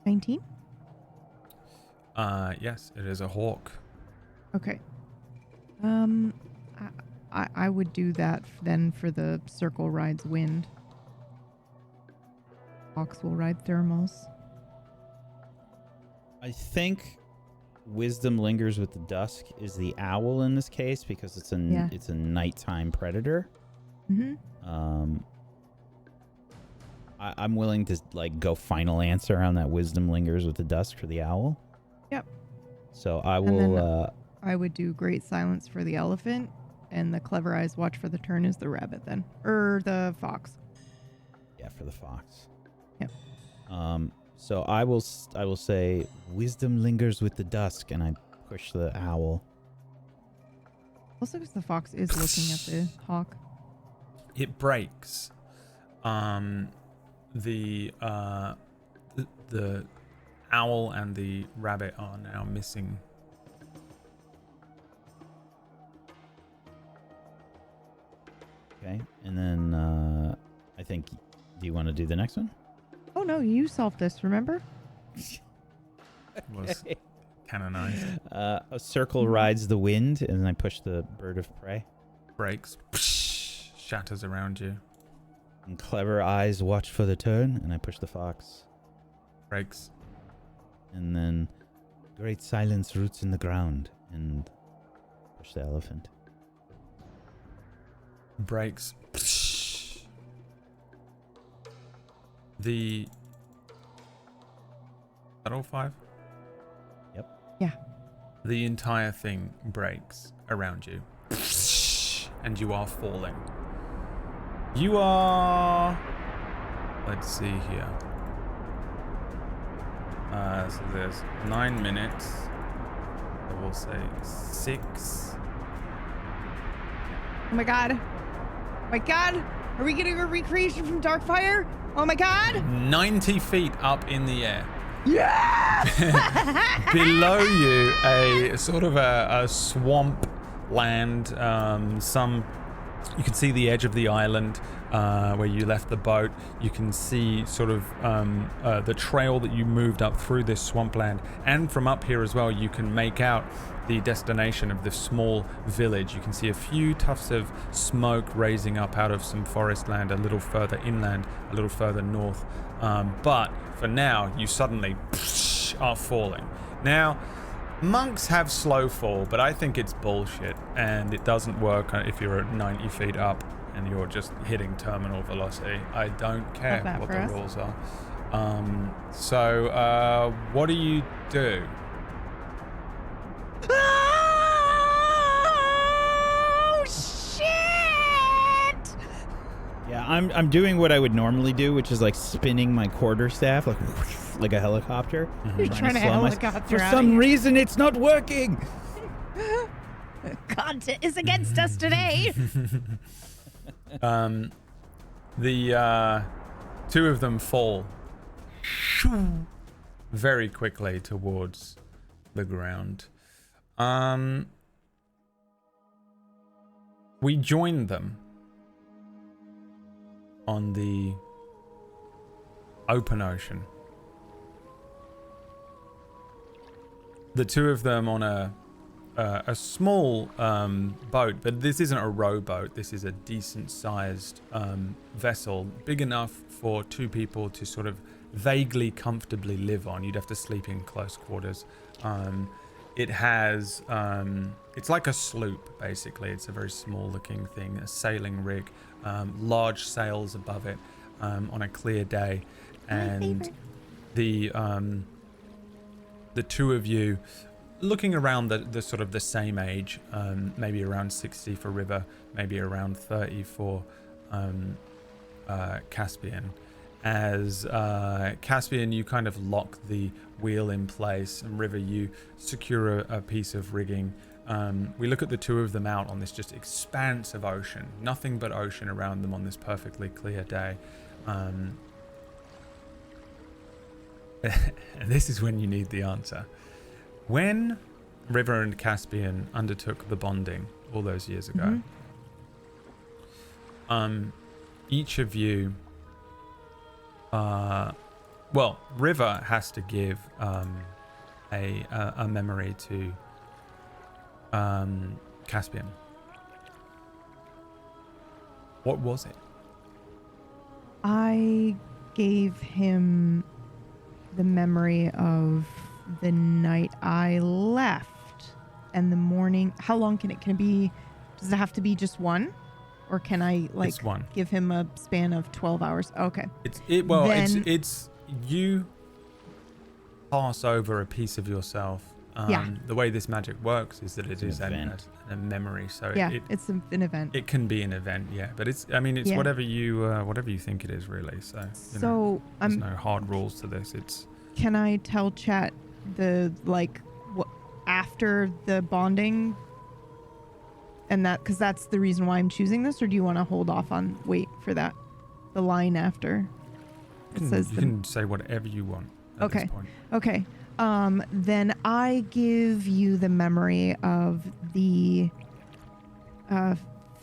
$19? Yes, it is a hawk. Okay. I would do that then for the circle rides wind. Hawks will ride thermals. I think wisdom lingers with the dusk is the owl in this case because it's a nighttime predator. Mm-hmm. I'm willing to like go final answer on that wisdom lingers with the dusk for the owl. Yep. So I And will. then I would do great silence for the elephant, and the clever eyes watch for the turn is the rabbit then, or the fox. Yeah, for the fox. Yep. So I will say wisdom lingers with the dusk, and I push the owl. Also, because the fox is looking at the hawk. It breaks. The owl and the rabbit are now missing. Okay, and then I think. Do you want to do the next one? Oh no, you solved this. Remember? Was canonized. A circle rides the wind, and then I push the bird of prey. Breaks. Shatters around you. And clever eyes watch for the turn, and I push the fox. Breaks. And then great silence roots in the ground, and push the elephant. Breaks. The... That all 5? Yep. Yeah. The entire thing breaks around you. And you are falling. You are... Let's see here. So there's 9 minutes. I will say 6. Oh my god. Oh my god. Are we getting a recreation from Darkfire? Oh my god. 90 feet up in the air. Yeah. Below you, a sort of a swamp land. You can see the edge of the island where you left the boat. You can see sort of the trail that you moved up through this swampland. And from up here as well, you can make out the destination of this small village. You can see a few tufts of smoke raising up out of some forest land a little further inland, a little further north. But for now, you suddenly are falling. Now, monks have slow fall, but I think it's bullshit, and it doesn't work if you're at 90 feet up and you're just hitting terminal velocity. I don't care Not bad what for the us. rules are. So what do you do? Oh shit! Yeah, I'm doing what I would normally do, which is like spinning my quarterstaff like a helicopter. You're trying to slow helicopter For out some of here. reason, it's not working. God is against us today. The 2 of them fall very quickly towards the ground. We joined them on the open ocean. The 2 of them on a small boat, but this isn't a rowboat. This is a decent-sized vessel, big enough for 2 people to sort of vaguely comfortably live on. You'd have to sleep in close quarters. It has, it's like a sloop, basically. It's a very small-looking thing, a sailing rig, large sails above it. on a clear day, My and favorite. the two of you looking around the sort of the same age, maybe around 60 for River, maybe around 30 for Caspian. As Caspian, you kind of lock the wheel in place, and River, you secure a piece of rigging. We look at the two of them out on this just expanse of ocean, nothing but ocean around them on this perfectly clear day. And this is when you need the answer. When River and Caspian undertook the bonding all those years ago, each of you, well, River has to give a memory to Caspian. What was it? I gave him the memory of the night I left and the morning. How long can it be? Does it have to be just one? Or can I It's one. give him a span of 12 hours? Okay. It's you pass over a piece of yourself. The way this magic works is that it is a memory. So it's an event. It can be an event, yeah. But it's whatever you think it is, really. So there's no hard rules to this. Can I tell chat after the bonding? And that, because that's the reason why I'm choosing this, or do you want to hold off on wait for that, the line after? You can say whatever you want at this point. Okay. Then I give you the memory of the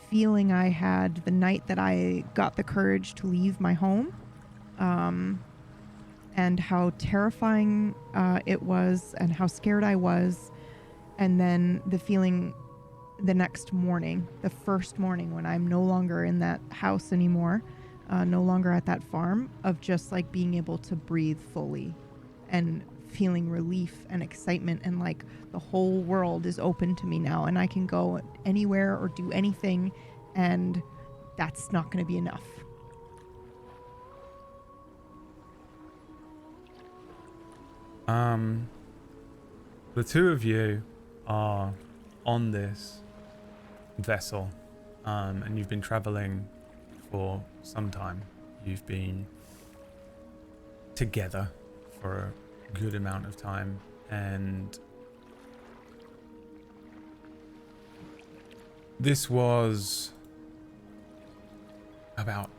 feeling I had the night that I got the courage to leave my home, and how terrifying it was, and how scared I was, and then the feeling the next morning, the first morning when I'm no longer in that house anymore, no longer at that farm, of just like being able to breathe fully and feeling relief and excitement, and like the whole world is open to me now and I can go anywhere or do anything, and that's not going to be enough. The two of you are on this vessel, and you've been traveling for some time. You've been together for a good amount of time, and this was about,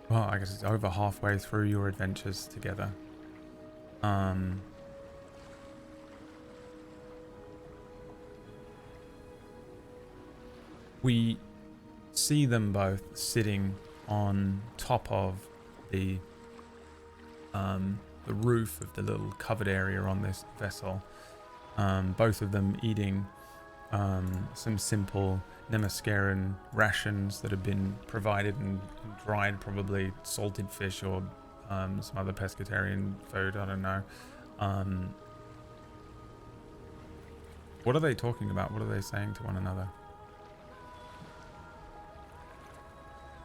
well, I guess it's over halfway through your adventures together. We see them both sitting on top of the roof of the little covered area on this vessel. Both of them eating some simple Nemaskaran rations that have been provided and dried, probably salted fish or some other pescatarian food, I don't know. What are they talking about? What are they saying to one another?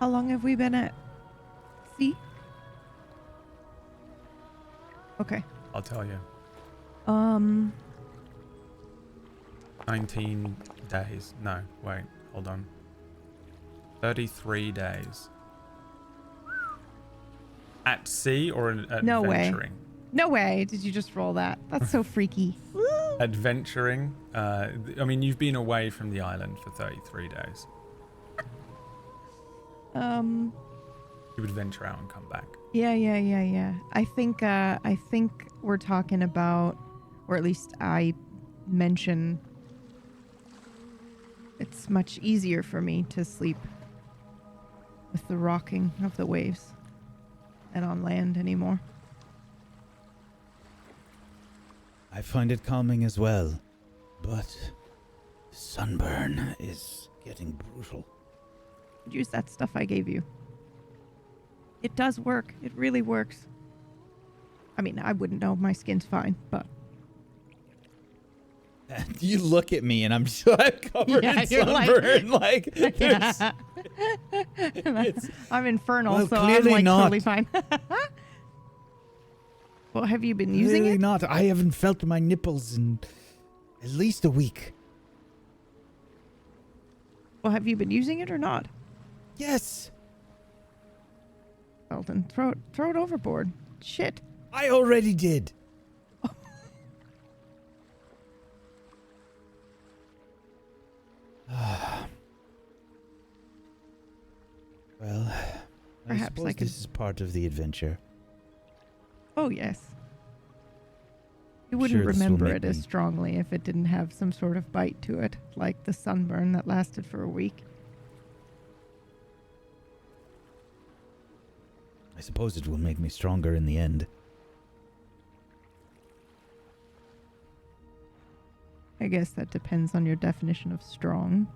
How long have we been at sea? Okay. I'll tell you. 19 days. No, wait, hold on. 33 days. At sea or No adventuring? way. No way. Did you just roll that? That's so freaky. Adventuring. I mean, you've been away from the island for 33 days. You would venture out and come back. Yeah. I think we're talking about, or at least I mention, it's much easier for me to sleep with the rocking of the waves than on land anymore. I find it calming as well, but sunburn is getting brutal. Use that stuff I gave you. It does work. It really works. I mean, I wouldn't know. My skin's fine, but You look at me and I'm just covered in you're like- sunburn. Like, there's- I'm infernal, Well, so I'm clearly like not. totally fine. Well, have you been using clearly it? not. I haven't felt my nipples in at least a week. Well, have you been using it or not? Yes, Well, then throw it overboard. Shit. I already did. Well, I Perhaps I suppose could- this is part of the adventure. Oh, yes. You I'm wouldn't sure this will remember make it as me- strongly if it didn't have some sort of bite to it, like the sunburn that lasted for a week. I suppose it will make me stronger in the end. I guess that depends on your definition of strong.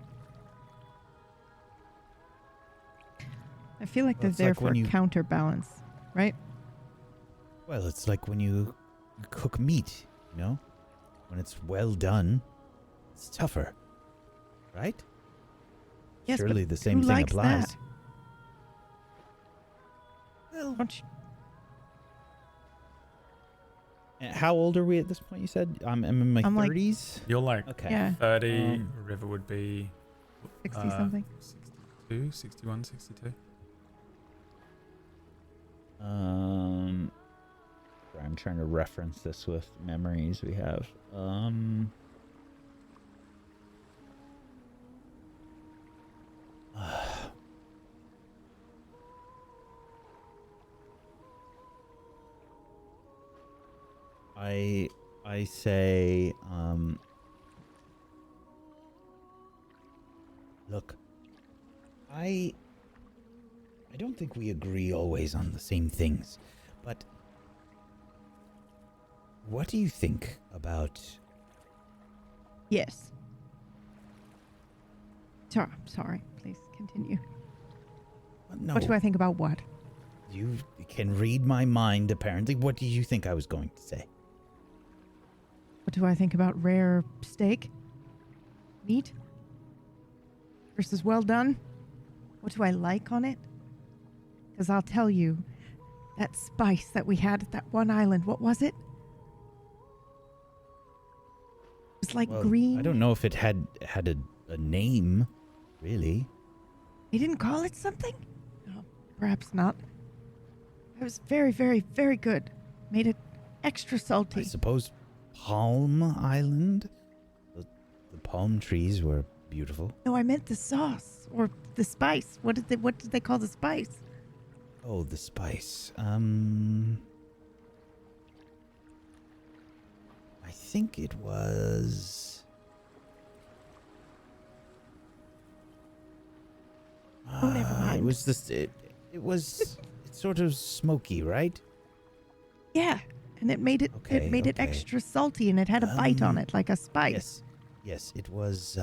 I feel like Well, they're it's there like for when you- counterbalance, right? Well, it's like when you cook meat, you know? When it's well done, it's tougher. Right? Yes, Surely but the same who thing likes applies. that? Well, Don't you- how old are we at this point, you said? I'm in my I'm like- 30s? You're like Okay. Yeah, 30. River would be 60 something. 62, 61, 62. Sorry, I'm trying to reference this with memories we have. I say, look, I don't think we agree always on the same things, but what do you think about... Yes. Sorry. Please continue. No, What do I think about what? you can read my mind, apparently. What do you think I was going to say? What do I think about rare steak? Meat? Versus well done? What do I like on it? Because I'll tell you, that spice that we had at that one island, what was it? It was like Well, green. I don't know if it had a name, really. They didn't call it something? No, perhaps not. It was very, very, very good. Made it extra I salty. suppose Palm Island? The palm trees were beautiful. No, I meant the sauce or the spice. What did they call the spice? Oh, the spice. I think it was... Oh, never mind. It was this... It was... It's sort of smoky, right? Yeah, and it made it Okay, it okay. extra salty, and it had a bite on it like a spice. Yes, it was...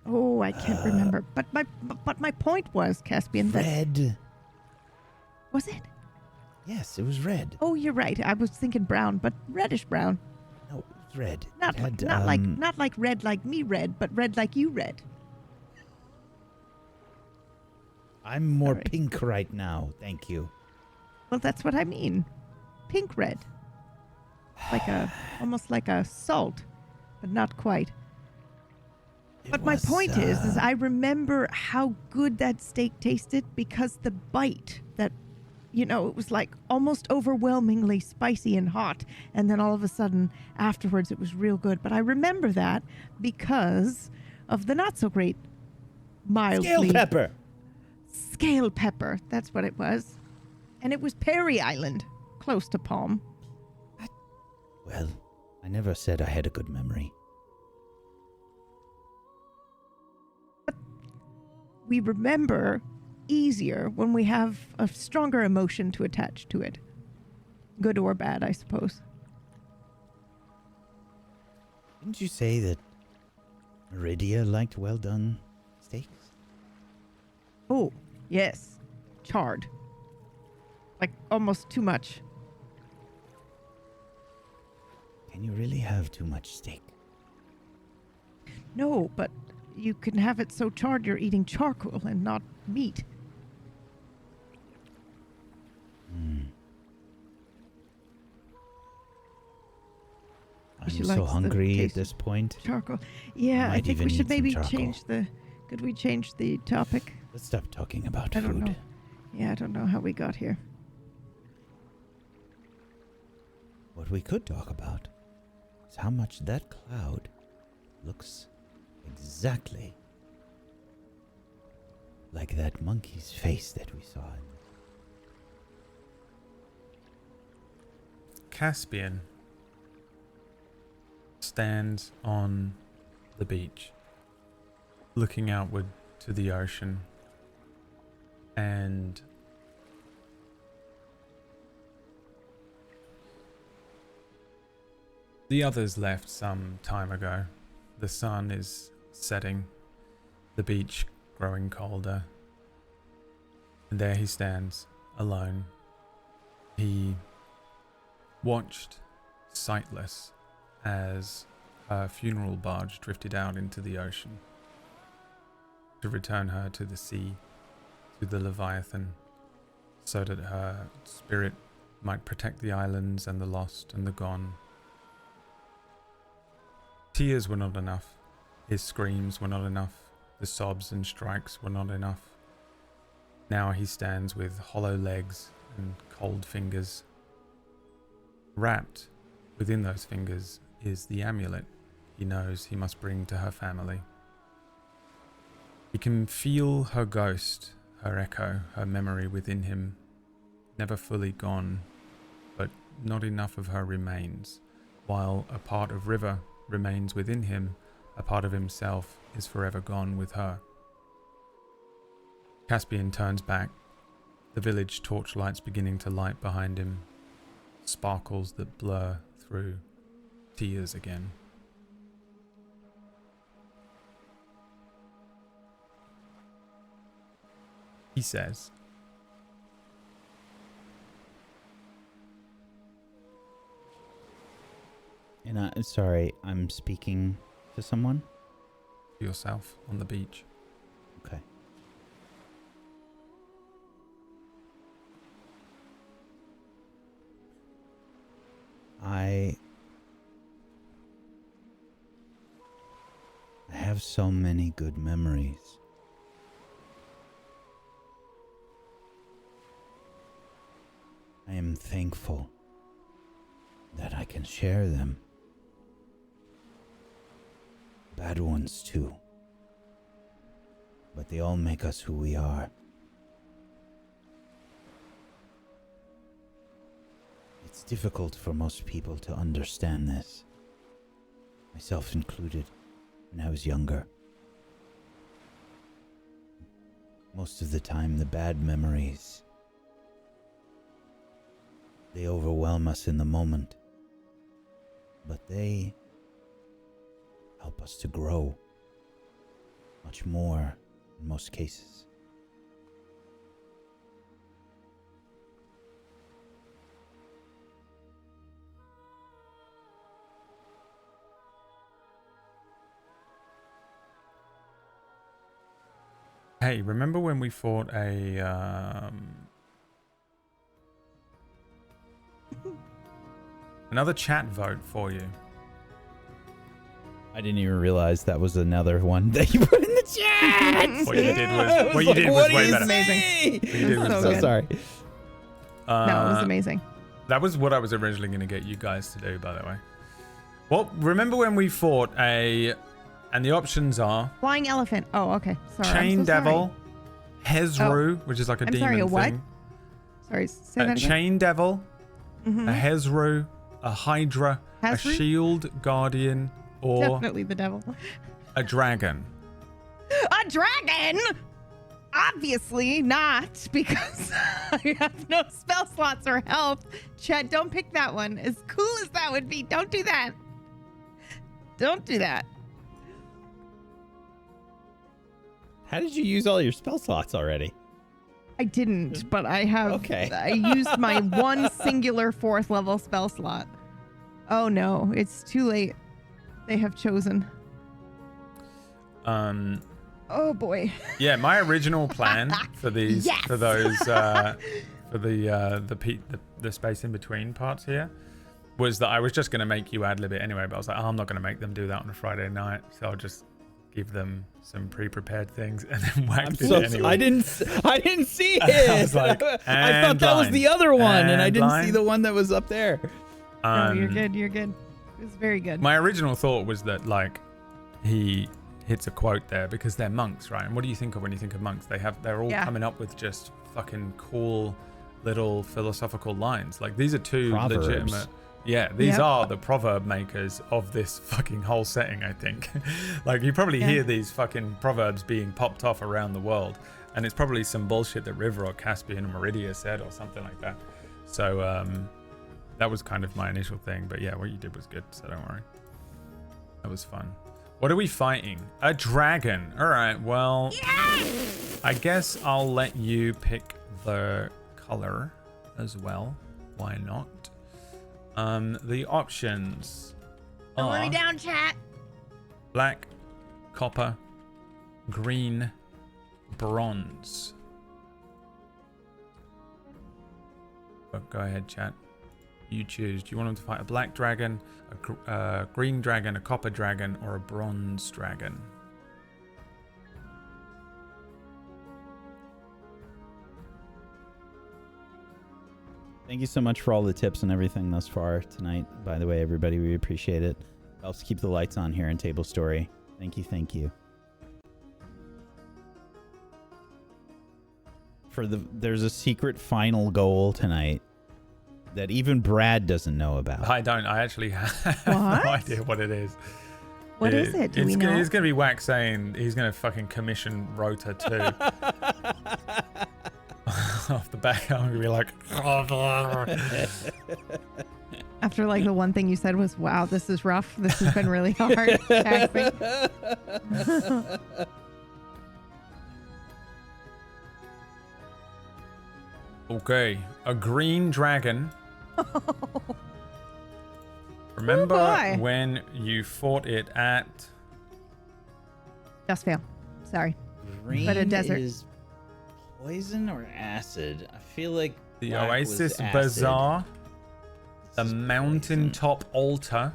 Oh, I can't remember. But my point was, Caspian, that red. was it? Yes, it was red. Oh, you're right. I was thinking brown, but reddish brown. No, it was red. Not It had, not like red like me red, but red like you red. I'm more Sorry. pink right now. Thank you. Well, that's what I mean. Pink red. Almost like a salt, but not quite. It But my was, point is I remember how good that steak tasted because the bite that, it was like almost overwhelmingly spicy and hot. And then all of a sudden afterwards it was real good. But I remember that because of the not so great mildly. Scale pepper. Scale pepper. That's what it was. And it was Perry Island, close to Palm. Well, I never said I had a good memory. We remember easier when we have a stronger emotion to attach to it. Good or bad, I suppose. Didn't you say that Meridia liked well done steaks? Oh, yes. Charred. Like almost too much. Can you really have too much steak? No, but you can have it so charred you're eating charcoal and not meat. I'm She so likes the hungry at taste this point. Charcoal. Yeah, I Might think we even should need some maybe charcoal. change the. Could we change the topic? Let's stop talking about I food. don't know. Yeah, I don't know how we got here. What we could talk about is how much that cloud looks exactly like that monkey's face that we saw. Caspian stands on the beach, looking outward to the ocean, and the others left some time ago. The sun is setting, the beach growing colder, and there he stands, alone. He watched, sightless, as her funeral barge drifted out into the ocean to return her to the sea, to the Leviathan, so that her spirit might protect the islands and the lost and the gone. Tears were not enough. His screams were not enough. The sobs and strikes were not enough. Now he stands with hollow legs and cold fingers. Wrapped within those fingers is the amulet he knows he must bring to her family. He can feel her ghost, her echo, her memory within him, never fully gone, but not enough of her remains, while a part of River remains within him, a part of himself is forever gone with her. Caspian turns back, the village torchlights beginning to light behind him, sparkles that blur through tears again. He says, And I'm sorry, I'm speaking to someone? yourself on the beach. Okay. I have so many good memories. I am thankful that I can share them. Bad ones too. But they all make us who we are. It's difficult for most people to understand this, myself included, when I was younger. Most of the time, the bad memories, they overwhelm us in the moment, but they help us to grow much more in most cases. Hey, remember when we fought another chat vote for you? I didn't even realize that was another one that you put in the chat. What you did was way better. Amazing. What you did was So So good. sorry. No, it was amazing. That was what I was originally going to get you guys to do, by the way. Well, remember when we fought and the options are Flying elephant. Oh, okay. Sorry. Chain I'm so Devil, Hezru, which is like a I'm demon sorry, a what? thing. Sorry, say that again. Chain Devil, a Hezru, a Hydra, a Hezru? Shield Guardian, or Definitely the devil. a Dragon. A dragon? Obviously not, because I have no spell slots or health. Chet, don't pick that one. As cool as that would be, don't do that. Don't do that. How did you use all your spell slots already? I didn't, but I have. Okay. I used my one singular 4th level spell slot. Oh no, it's too late. They have chosen. Oh boy. Yeah, my original plan for these, Yes! for those, for the space in between parts here, was that I was just going to make you ad lib it anyway. But I was like, oh, I'm not going to make them do that on a Friday night, so I'll just give them some pre-prepared things and then whack it anyway. I didn't see it. I was like, I thought that was the other one, and I didn't see the one that was up there. No, you're good. You're good. It was very good. My original thought was that like he hits a quote there because they're monks, right? And what do you think of when you think of monks? They're all coming up with just fucking cool little philosophical lines. Like these are two Proverbs. legitimate. Yeah, these are the proverb makers of this fucking whole setting, I think. Like you probably hear these fucking proverbs being popped off around the world, and it's probably some bullshit that River or Caspian or Meridia said or something like that. So that was kind of my initial thing, but yeah, what you did was good, so don't worry. That was fun. What are we fighting? A dragon. All right, well, I guess I'll let you pick the color as well. Why not? The options Don't let me are down, chat. black, copper, green, bronze. Oh, go ahead, chat. You choose. Do you want them to fight a black dragon, a green dragon, a copper dragon, or a bronze dragon? Thank you so much for all the tips and everything thus far tonight. By the way, everybody, we appreciate it. Helps keep the lights on here in Tablestory. Thank you, thank you. There's a secret final goal tonight that even Brad doesn't know about. I don't. I actually have no idea what it is. What is it? Do we know? It's going to be Wax saying he's going to fucking commission Rota 2. Off the back, I'm going to be like... After like the one thing you said was, wow, this is rough. This has been really hard. Taxing. Okay, a green dragon. Remember when you fought it at... Just fail. Sorry. Green But a desert. is poison or acid? I feel like The black Oasis was acid. Bazaar, the This is Mountaintop Altar.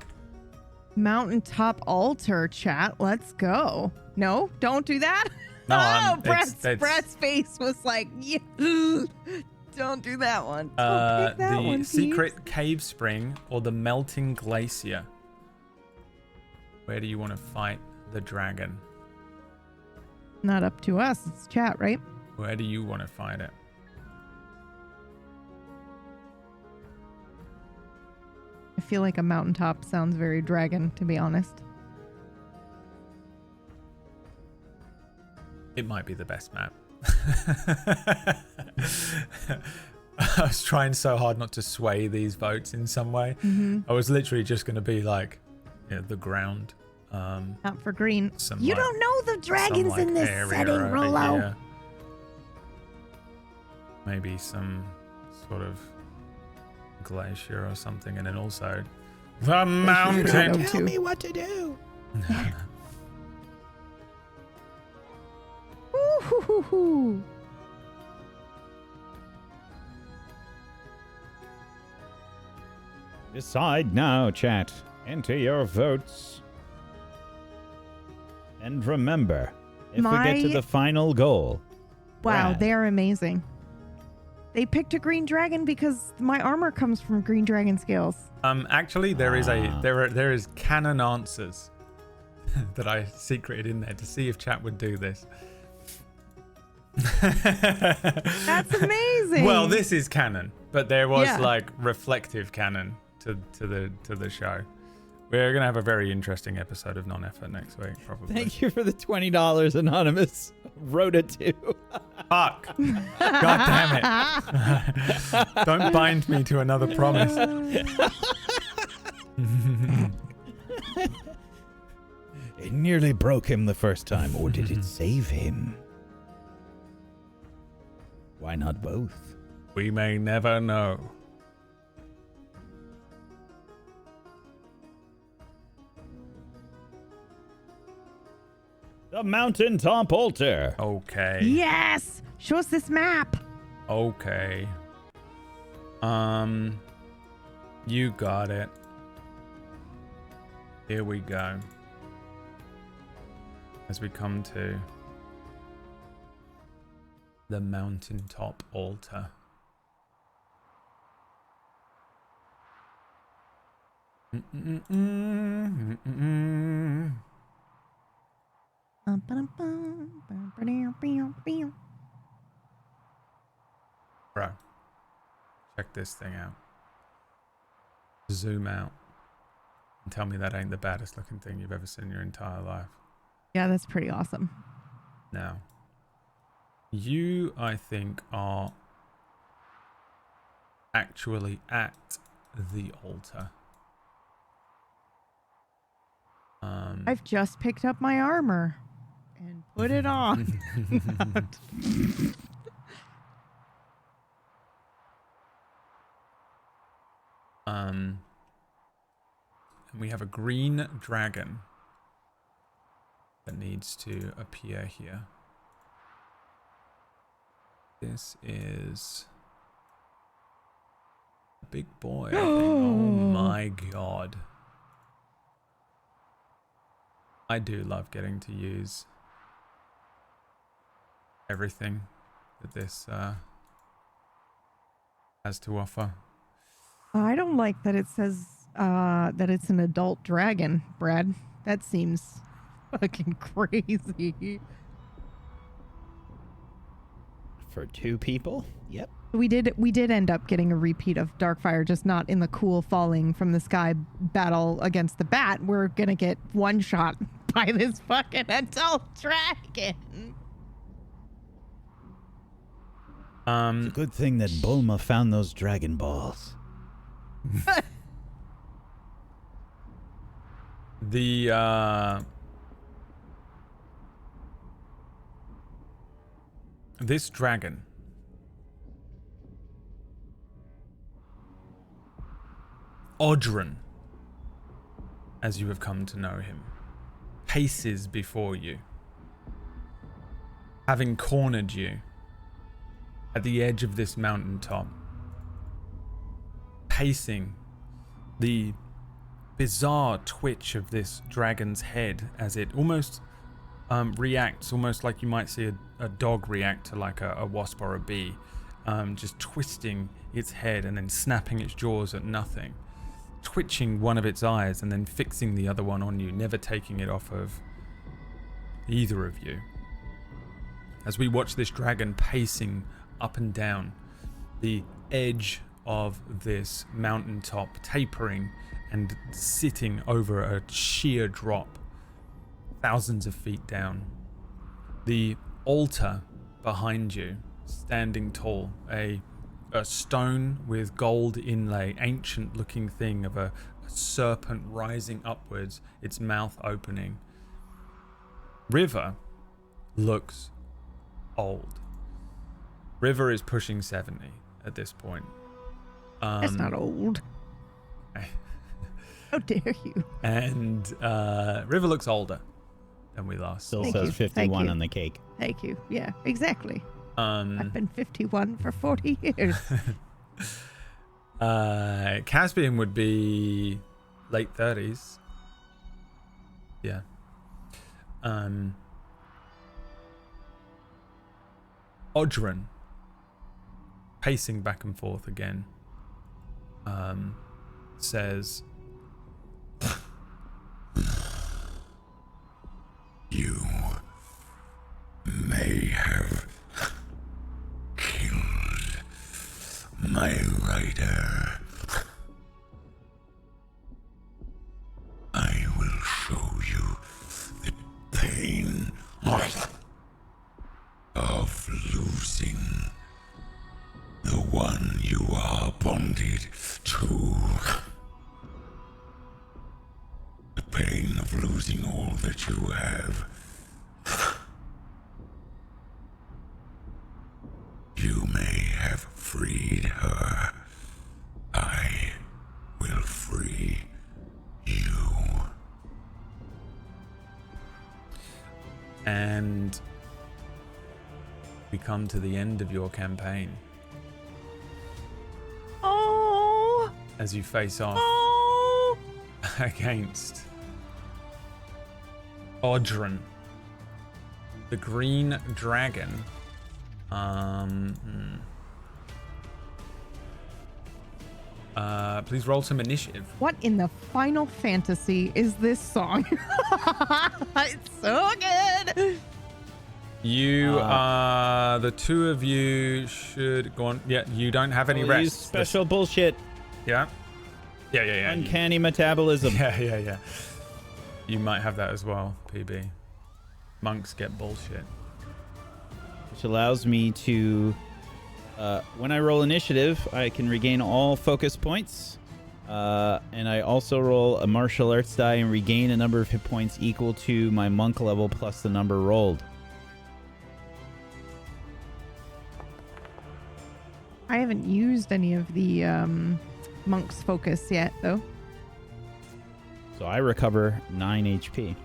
Mountaintop altar, chat. Let's go. No, don't do that. No, Brad's face was like, yeah. Don't do that one. Don't pick that the one, Secret Cave Spring or the Melting Glacier. Where do you want to fight the dragon? Not up to us. It's chat, right? Where do you want to fight it? I feel like a mountaintop sounds very dragon, to be honest. It might be the best map. I was trying so hard not to sway these votes in some way. I was literally just going to be like, the ground. Not for green. You like, don't know the dragons like in this area setting, over Rollo. here. Maybe some sort of glacier or something, and then also the mountain. Tell me what to do. Ooh-hoo-hoo-hoo. Decide now, chat. Enter your votes. And remember, if we get to the final goal... Wow, Brad, they are amazing. They picked a green dragon because my armor comes from green dragon scales. Actually, there is canon answers that I secreted in there to see if chat would do this. That's amazing. Well, this is canon, but there was Yeah. like reflective canon to the show. We're gonna have a very interesting episode of Non-Effort next week, probably. Thank you for the $20, Anonymous. Rota 2. Fuck! God damn it! Don't bind me to another promise. It nearly broke him the first time, or did it save him? Why not both? We may never know. The mountaintop altar. Okay. Yes! Show us this map. Okay. You got it. Here we go. As we come to the mountaintop altar. Bro, check this thing out. Zoom out and tell me that ain't the baddest looking thing you've ever seen in your entire life. Yeah, that's pretty awesome. Now, you, I think, are actually at the altar. I've just picked up my armor and put it on. And we have a green dragon that needs to appear here. This is a big boy, I think. Oh my god. I do love getting to use everything that this has to offer. I don't like that it says that it's an adult dragon, Brad. That seems fucking crazy. For 2 people? Yep. We did end up getting a repeat of Darkfire, just not in the cool falling from the sky battle against the bat. We're gonna get one shot by this fucking adult dragon. It's a good thing that Bulma found those Dragon Balls. This dragon Odrin, as you have come to know him, paces before you, having cornered you at the edge of this mountaintop, pacing, the bizarre twitch of this dragon's head as it almost reacts, almost like you might see a dog react to like a wasp or a bee, just twisting its head and then snapping its jaws at nothing, twitching one of its eyes and then fixing the other one on you, never taking it off of either of you. As we watch this dragon pacing up and down the edge of this mountaintop, tapering and sitting over a sheer drop, thousands of feet down. The altar behind you, standing tall, a stone with gold inlay, ancient looking thing of a serpent rising upwards, its mouth opening. River looks old. River is pushing 70 at this point. That's not old. How dare you? And River looks older than we last saw. Still Thank says you. 51 Thank you. on the cake. Thank you. Yeah, exactly. I've been 51 for 40 years. Caspian would be late 30s. Yeah. Odrin, pacing back and forth again, says, You may have killed my rider. I will show you the pain of losing the one you are bonded to. The pain of losing all that you have. You may have freed her. I will free you. And we come to the end of your campaign Oh. as you face off Oh. against Odrin, the green dragon. Please roll some initiative. What in the Final Fantasy is this song? It's so good. You the two of you should go on. Yeah, you don't have any I'll rest. use special bullshit. Yeah. Yeah. Uncanny metabolism. Yeah. You might have that as well, PB. Monks get bullshit. Which allows me to, when I roll initiative, I can regain all focus points. And I also roll a martial arts die and regain a number of hit points equal to my monk level plus the number rolled. I haven't used any of the monk's focus yet, though. So I recover 9 HP.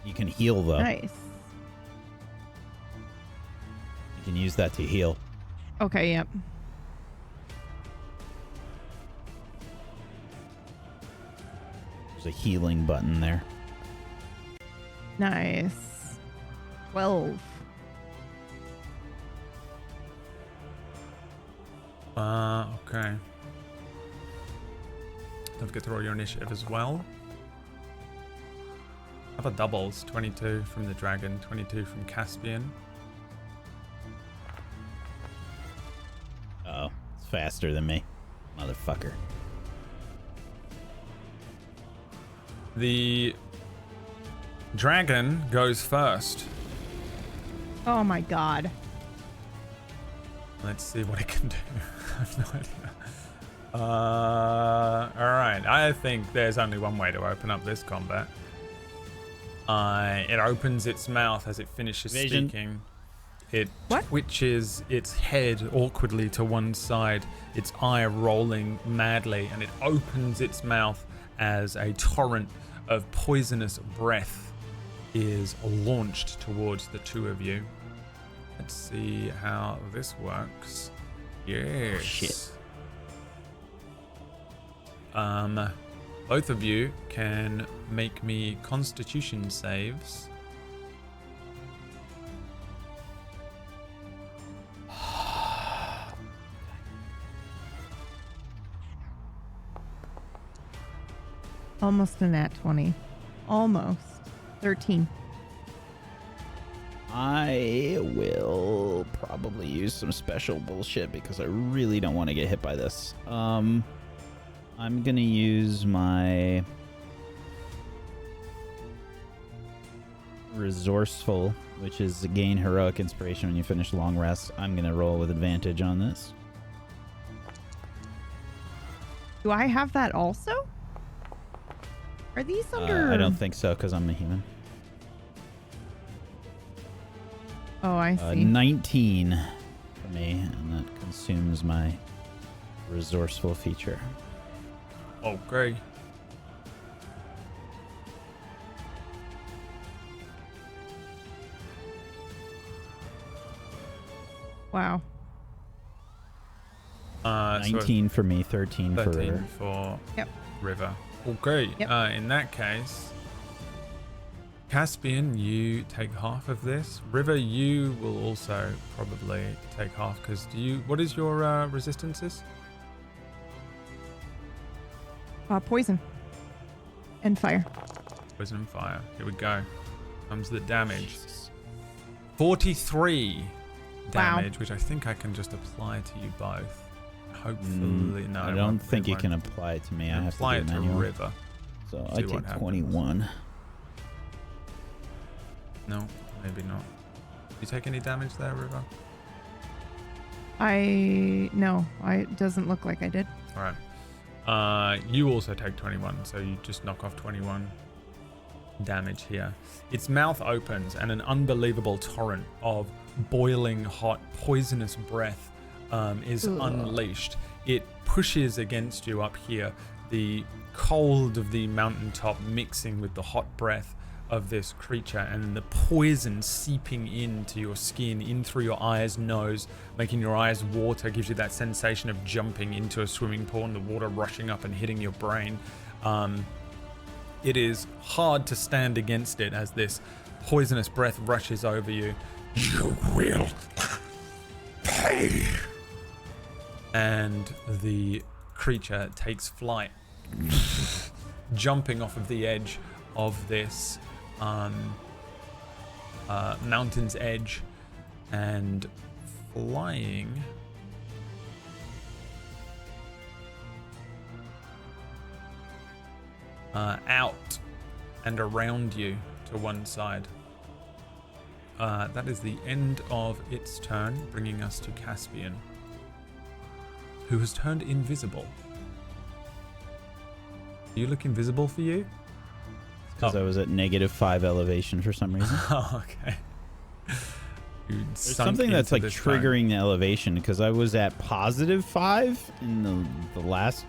You can heal, though. Nice. You can use that to heal. Okay, yep. There's a healing button there. Nice. 12. Okay. Don't forget to roll your initiative as well. How about doubles? 22 from the dragon, 22 from Caspian. Uh-oh. It's faster than me. Motherfucker. The dragon goes first. Oh my god. Let's see what it can do. I have no idea. Alright, I think there's only one way to open up this combat. It opens its mouth as it finishes Vision. speaking. It What? twitches its head awkwardly to one side, its eye rolling madly, and it opens its mouth as a torrent of poisonous breath is launched towards the two of you. Let's see how this works. Yes. Shit. Both of you can make me Constitution saves. Almost a nat 20. Almost. 13. I will probably use some special bullshit because I really don't want to get hit by this. I'm gonna use my resourceful, which is gain heroic inspiration when you finish long rest. I'm gonna roll with advantage on this. Do I have that also? Are these under... I don't think so because I'm a human. Oh, I see. 19 for me, and that consumes my resourceful feature. Okay. Wow. 19 for me, 13 13 for... for Yep. River. Okay. Yep. In that case, Caspian, you take half of this. River, you will also probably take half because what is your resistances? Poison. And fire. Poison and fire. Here we go. Comes the damage. 43 damage, which I think I can just apply to you both. Hopefully, no. I it don't won't- think it you can won't. apply it to me. You I can have apply to it do to manual. River. So See I what take happens. 21. No, maybe not. You take any damage there, River? No, it doesn't look like I did. All right. You also take 21, so you just knock off 21 damage here. Its mouth opens and an unbelievable torrent of boiling hot poisonous breath is unleashed. It pushes against you up here, the cold of the mountaintop mixing with the hot breath of this creature, and the poison seeping into your skin, in through your eyes, nose, making your eyes water, gives you that sensation of jumping into a swimming pool and the water rushing up and hitting your brain. It is hard to stand against it as this poisonous breath rushes over you. You will pay. And the creature takes flight, jumping off of the edge of this mountain's edge and flying out and around you to one side. That is the end of its turn, bringing us to Caspian, who has turned invisible. Do you look invisible for you? Because I was at -5 elevation for some reason. Oh, okay. There's something that's like triggering the elevation, because I was at +5 in the last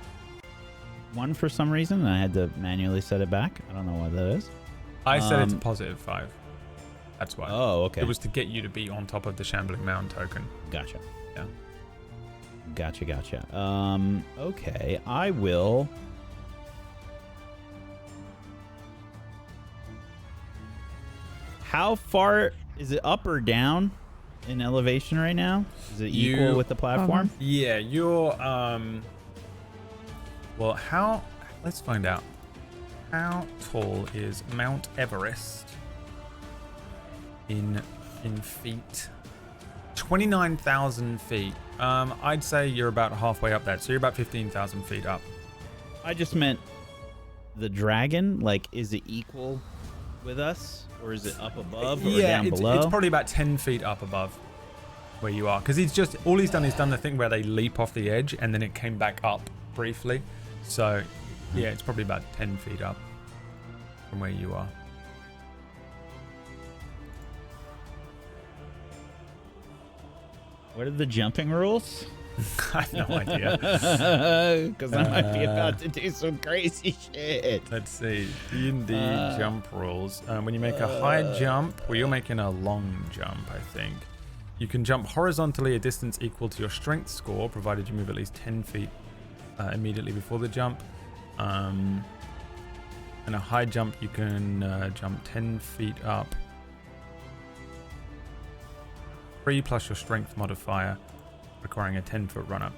one for some reason, and I had to manually set it back. I don't know why that is. I set it to +5. That's why. Oh, okay. It was to get you to be on top of the Shambling Mound token. Gotcha. Yeah. Gotcha. Okay, I will. How far is it, up or down in elevation right now? Is it equal with the platform? Yeah, you're well, let's find out. How tall is Mount Everest in feet? 29,000 feet. I'd say you're about halfway up that, so you're about 15,000 feet up. I just meant the dragon. Like, is it equal with us, or is it up above or down below? It's probably about 10 feet up above where you are, because he's done the thing where they leap off the edge and then it came back up briefly. So yeah, it's probably about 10 feet up from where you are. What are the jumping rules? I have no idea. Because I might be about to do some crazy shit. Let's see. D&D jump rules. When you make a high jump, well, you're making a long jump, I think. You can jump horizontally a distance equal to your strength score, provided you move at least 10 feet immediately before the jump. And a high jump, you can jump 10 feet up. 3 plus your strength modifier, requiring a 10-foot run-up.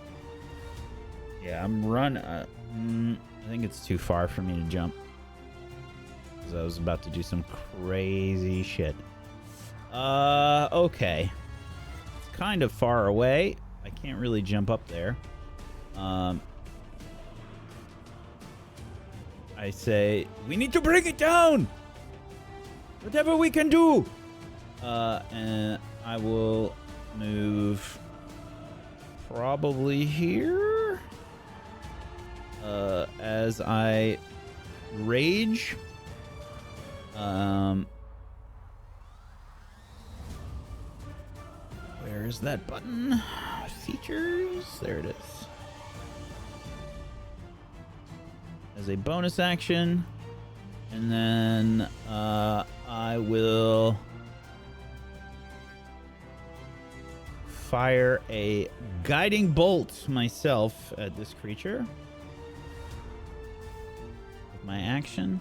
Yeah, I think it's too far for me to jump, because I was about to do some crazy shit. Okay. It's kind of far away. I can't really jump up there. I say, we need to bring it down! Whatever we can do! And I will move probably here as I rage. Where's that button? Features. There it is. As a bonus action, and then I will fire a guiding bolt myself at this creature with my action.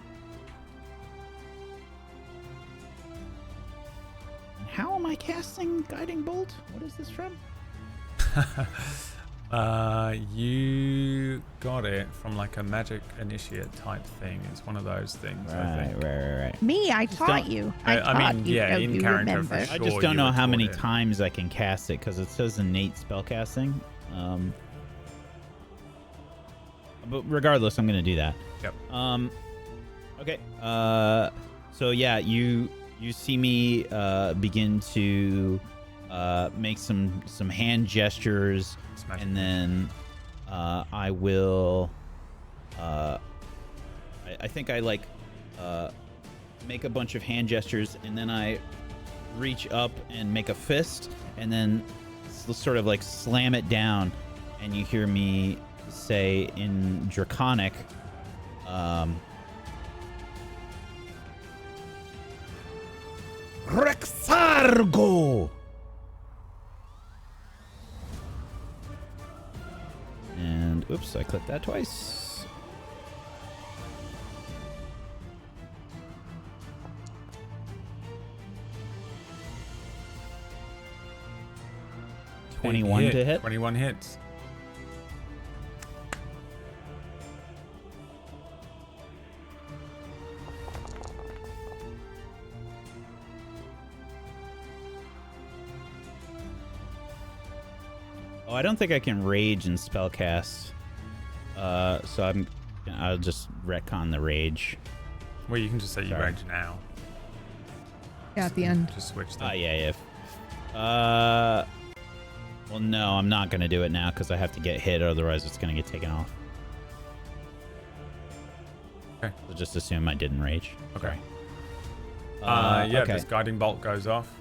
And how am I casting guiding bolt? What is this from? You got it from like a magic initiate type thing. It's one of those things. I think. Right. Me, I taught you. I taught mean, you. yeah, Oh, in you character remember. for sure. I just you don't know were how taught many it. times I can cast it, because it says innate spellcasting. But regardless, I'm going to do that. Yep. Okay. So yeah, you see me begin to make some hand gestures, Smash and then I will. I think I like make a bunch of hand gestures, and then I reach up and make a fist, and then sort of like slam it down, and you hear me say in Draconic, Rexargo! And, oops, I clicked that twice. Big 21 to hit. 21 hits. Oh, I don't think I can rage and spellcast. So I'll just retcon the rage. Well, you can just say you Sorry. rage now. Yeah, at the end. Just switch them. Yeah. Well, no, I'm not gonna do it now because I have to get hit, otherwise it's gonna get taken off. Okay. So just assume I didn't rage. Okay. Sorry. Yeah, okay. this guiding bolt goes off.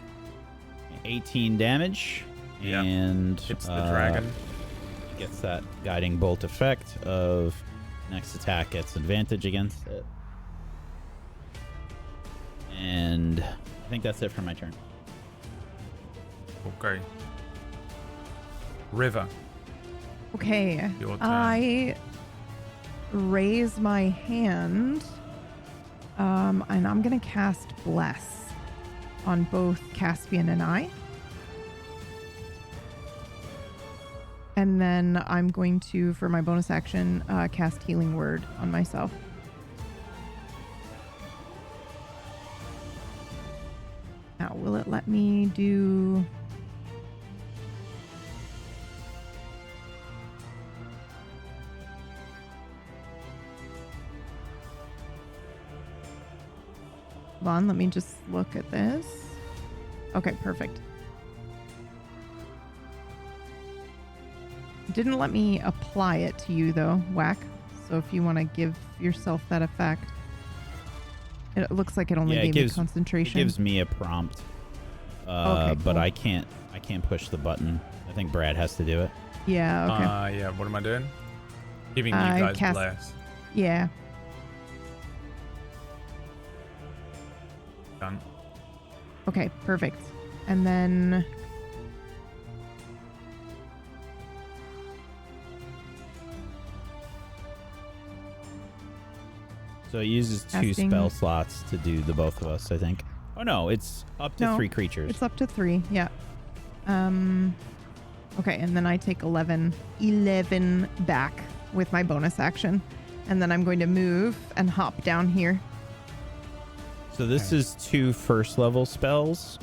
18 damage. Yeah. And Hits the dragon. Gets that guiding bolt effect of next attack gets advantage against it. And I think that's it for my turn. Okay. River. Okay. Your turn. I raise my hand. And I'm going to cast Bless on both Caspian and I. And then I'm going to, for my bonus action, cast Healing Word on myself. Now, will it let me do... Hold on, let me just look at this. Okay, perfect. Didn't let me apply it to you though, Whack. So if you want to give yourself that effect. It looks like it only gave me concentration. It gives me a prompt. Okay, but cool. I can't push the button. I think Brad has to do it. Yeah, okay. Yeah, what am I doing? Giving you guys cast- bless. Yeah. Done. Okay, perfect. And then So it uses two Casting. spell slots to do the both of us, I think. Oh no, it's up to No, 3 creatures. it's up to 3, yeah. Okay, and then I take 11 back with my bonus action. And then I'm going to move and hop down here. So this is 2 first level spells.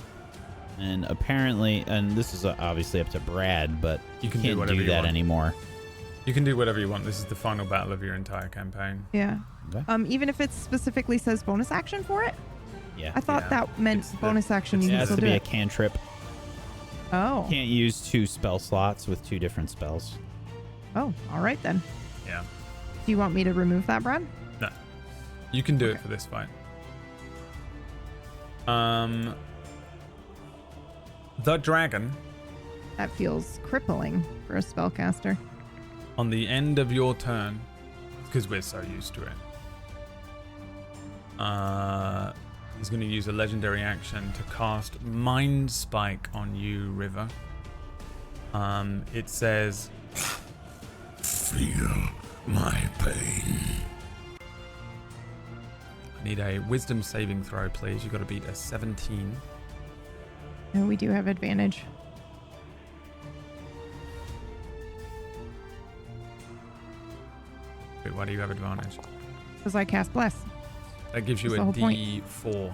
And apparently, and this is obviously up to Brad, but You can do can't whatever do you that want. anymore. You can do whatever you want. This is the final battle of your entire campaign. Yeah. Okay. Even if it specifically says bonus action for it? Yeah. I thought Yeah. that meant It's the- bonus action. it's You It can has still to do be a it. cantrip. Oh. Can't use 2 spell slots with 2 different spells. Oh, all right then. Yeah. Do you want me to remove that, Brad? No. You can do it Okay. for this fight. The dragon, That feels crippling for a spellcaster. on the end of your turn, because we're so used to it, he's going to use a legendary action to cast Mind Spike on you, River. It says, Feel my pain. I need a wisdom saving throw, please. You've got to beat a 17. And we do have advantage. Wait, why do you have advantage? Because I cast Bless. That gives you That's a the whole point. D4.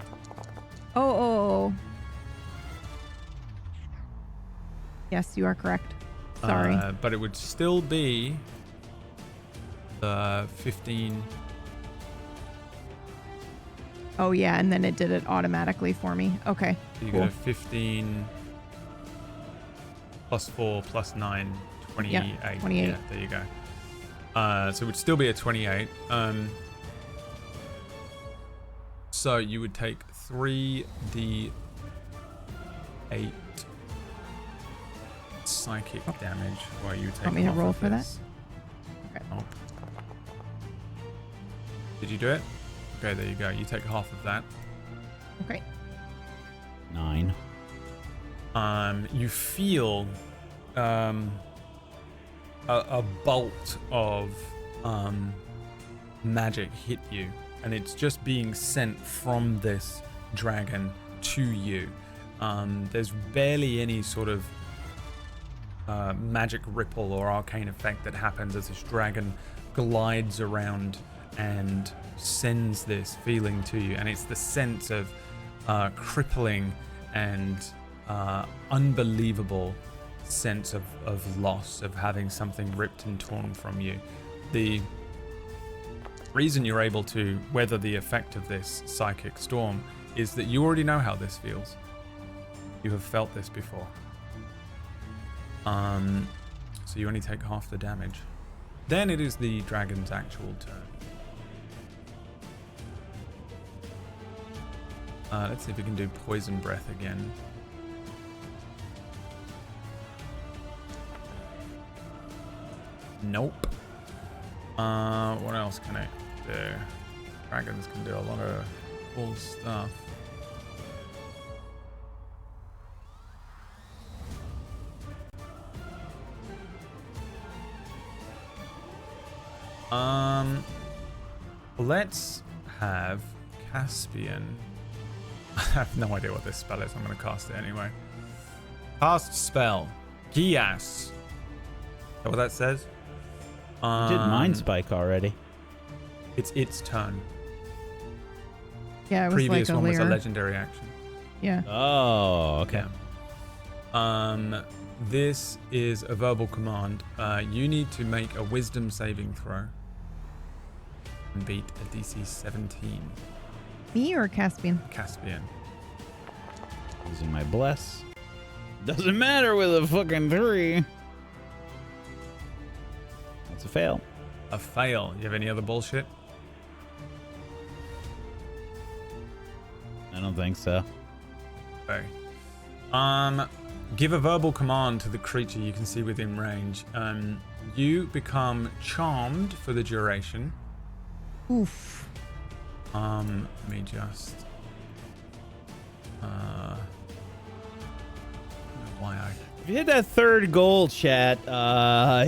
Oh. Yes, you are correct. Sorry. But it would still be the 15. Oh, yeah, and then it did it automatically for me. Okay, So you cool. get a 15 plus 4 plus 9, 28. 28. Yeah, there you go. So it would still be a 28. So you would take 3d8 psychic damage while you take Want me to half roll of for that? this. Okay. Oh. Did you do it? Okay, there you go. You take half of that. Okay. 9. You feel a bolt of magic hit you, and it's just being sent from this dragon to you. There's barely any sort of magic ripple or arcane effect that happens as this dragon glides around and sends this feeling to you, and it's the sense of crippling and unbelievable sense of loss, of having something ripped and torn from you. The reason you're able to weather the effect of this psychic storm is that you already know how this feels. You have felt this before. So you only take half the damage. Then it is the dragon's actual turn. Let's see if we can do poison breath again. Nope. What else can it do? Dragons can do a lot of cool stuff. Let's have Caspian. I have no idea what this spell is. I'm going to cast it anyway. Cast spell. Gias. Is that what that says? You did Mind Spike already. It's its turn. Yeah, it was Previous like a one was a layer. legendary action. Yeah. Oh, okay. Yeah. This is a verbal command. You need to make a wisdom saving throw and beat a DC 17. Me or Caspian? Caspian. Using my bless. Doesn't matter with a fucking 3. That's a fail. A fail. You have any other bullshit? I don't think so. Okay. Give a verbal command to the creature you can see within range. You become charmed for the duration. Oof. Let me just. I don't know why I. If you hit that third goal, chat,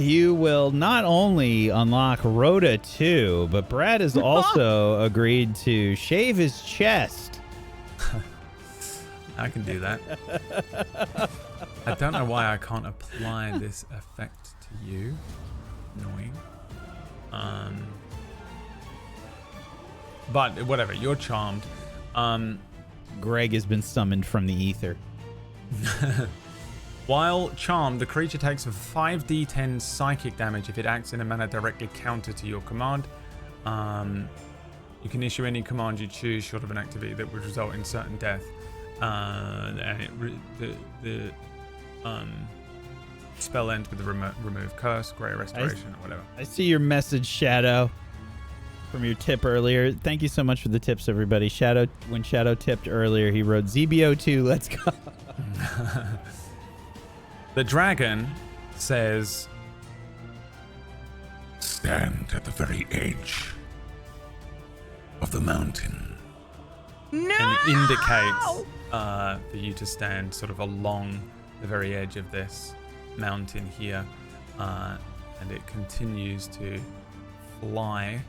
you will not only unlock Rhoda 2, but Brad has also agreed to shave his chest. I can do that. I don't know why I can't apply this effect to you. Annoying. But whatever, you're charmed. Greg has been summoned from the ether. While charmed, the creature takes a 5d10 psychic damage if it acts in a manner directly counter to your command. You can issue any command you choose short of an activity that would result in certain death. And the spell ends with the remove curse, greater restoration, or whatever. I see your message, Shadow, from your tip earlier. Thank you so much for the tips, everybody. Shadow, when Shadow tipped earlier, he wrote ZBO2, let's go. The dragon says, Stand at the very edge of the mountain. No! and it indicates for you to stand sort of along the very edge of this mountain here, and it continues to fly.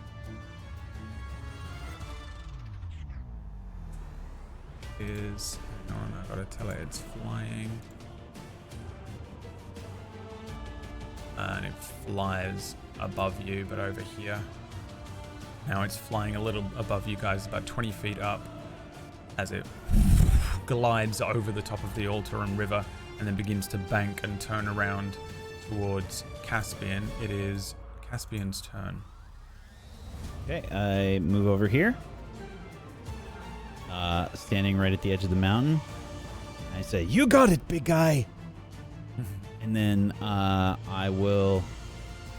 Hang on, I gotta tell it it's flying. And it flies above you, but over here. Now it's flying a little above you guys, about 20 feet up, as it glides over the top of the altar and river, and then begins to bank and turn around towards Caspian. It is Caspian's turn. Okay, I move over here. Standing right at the edge of the mountain. I say, you got it, big guy. And then I will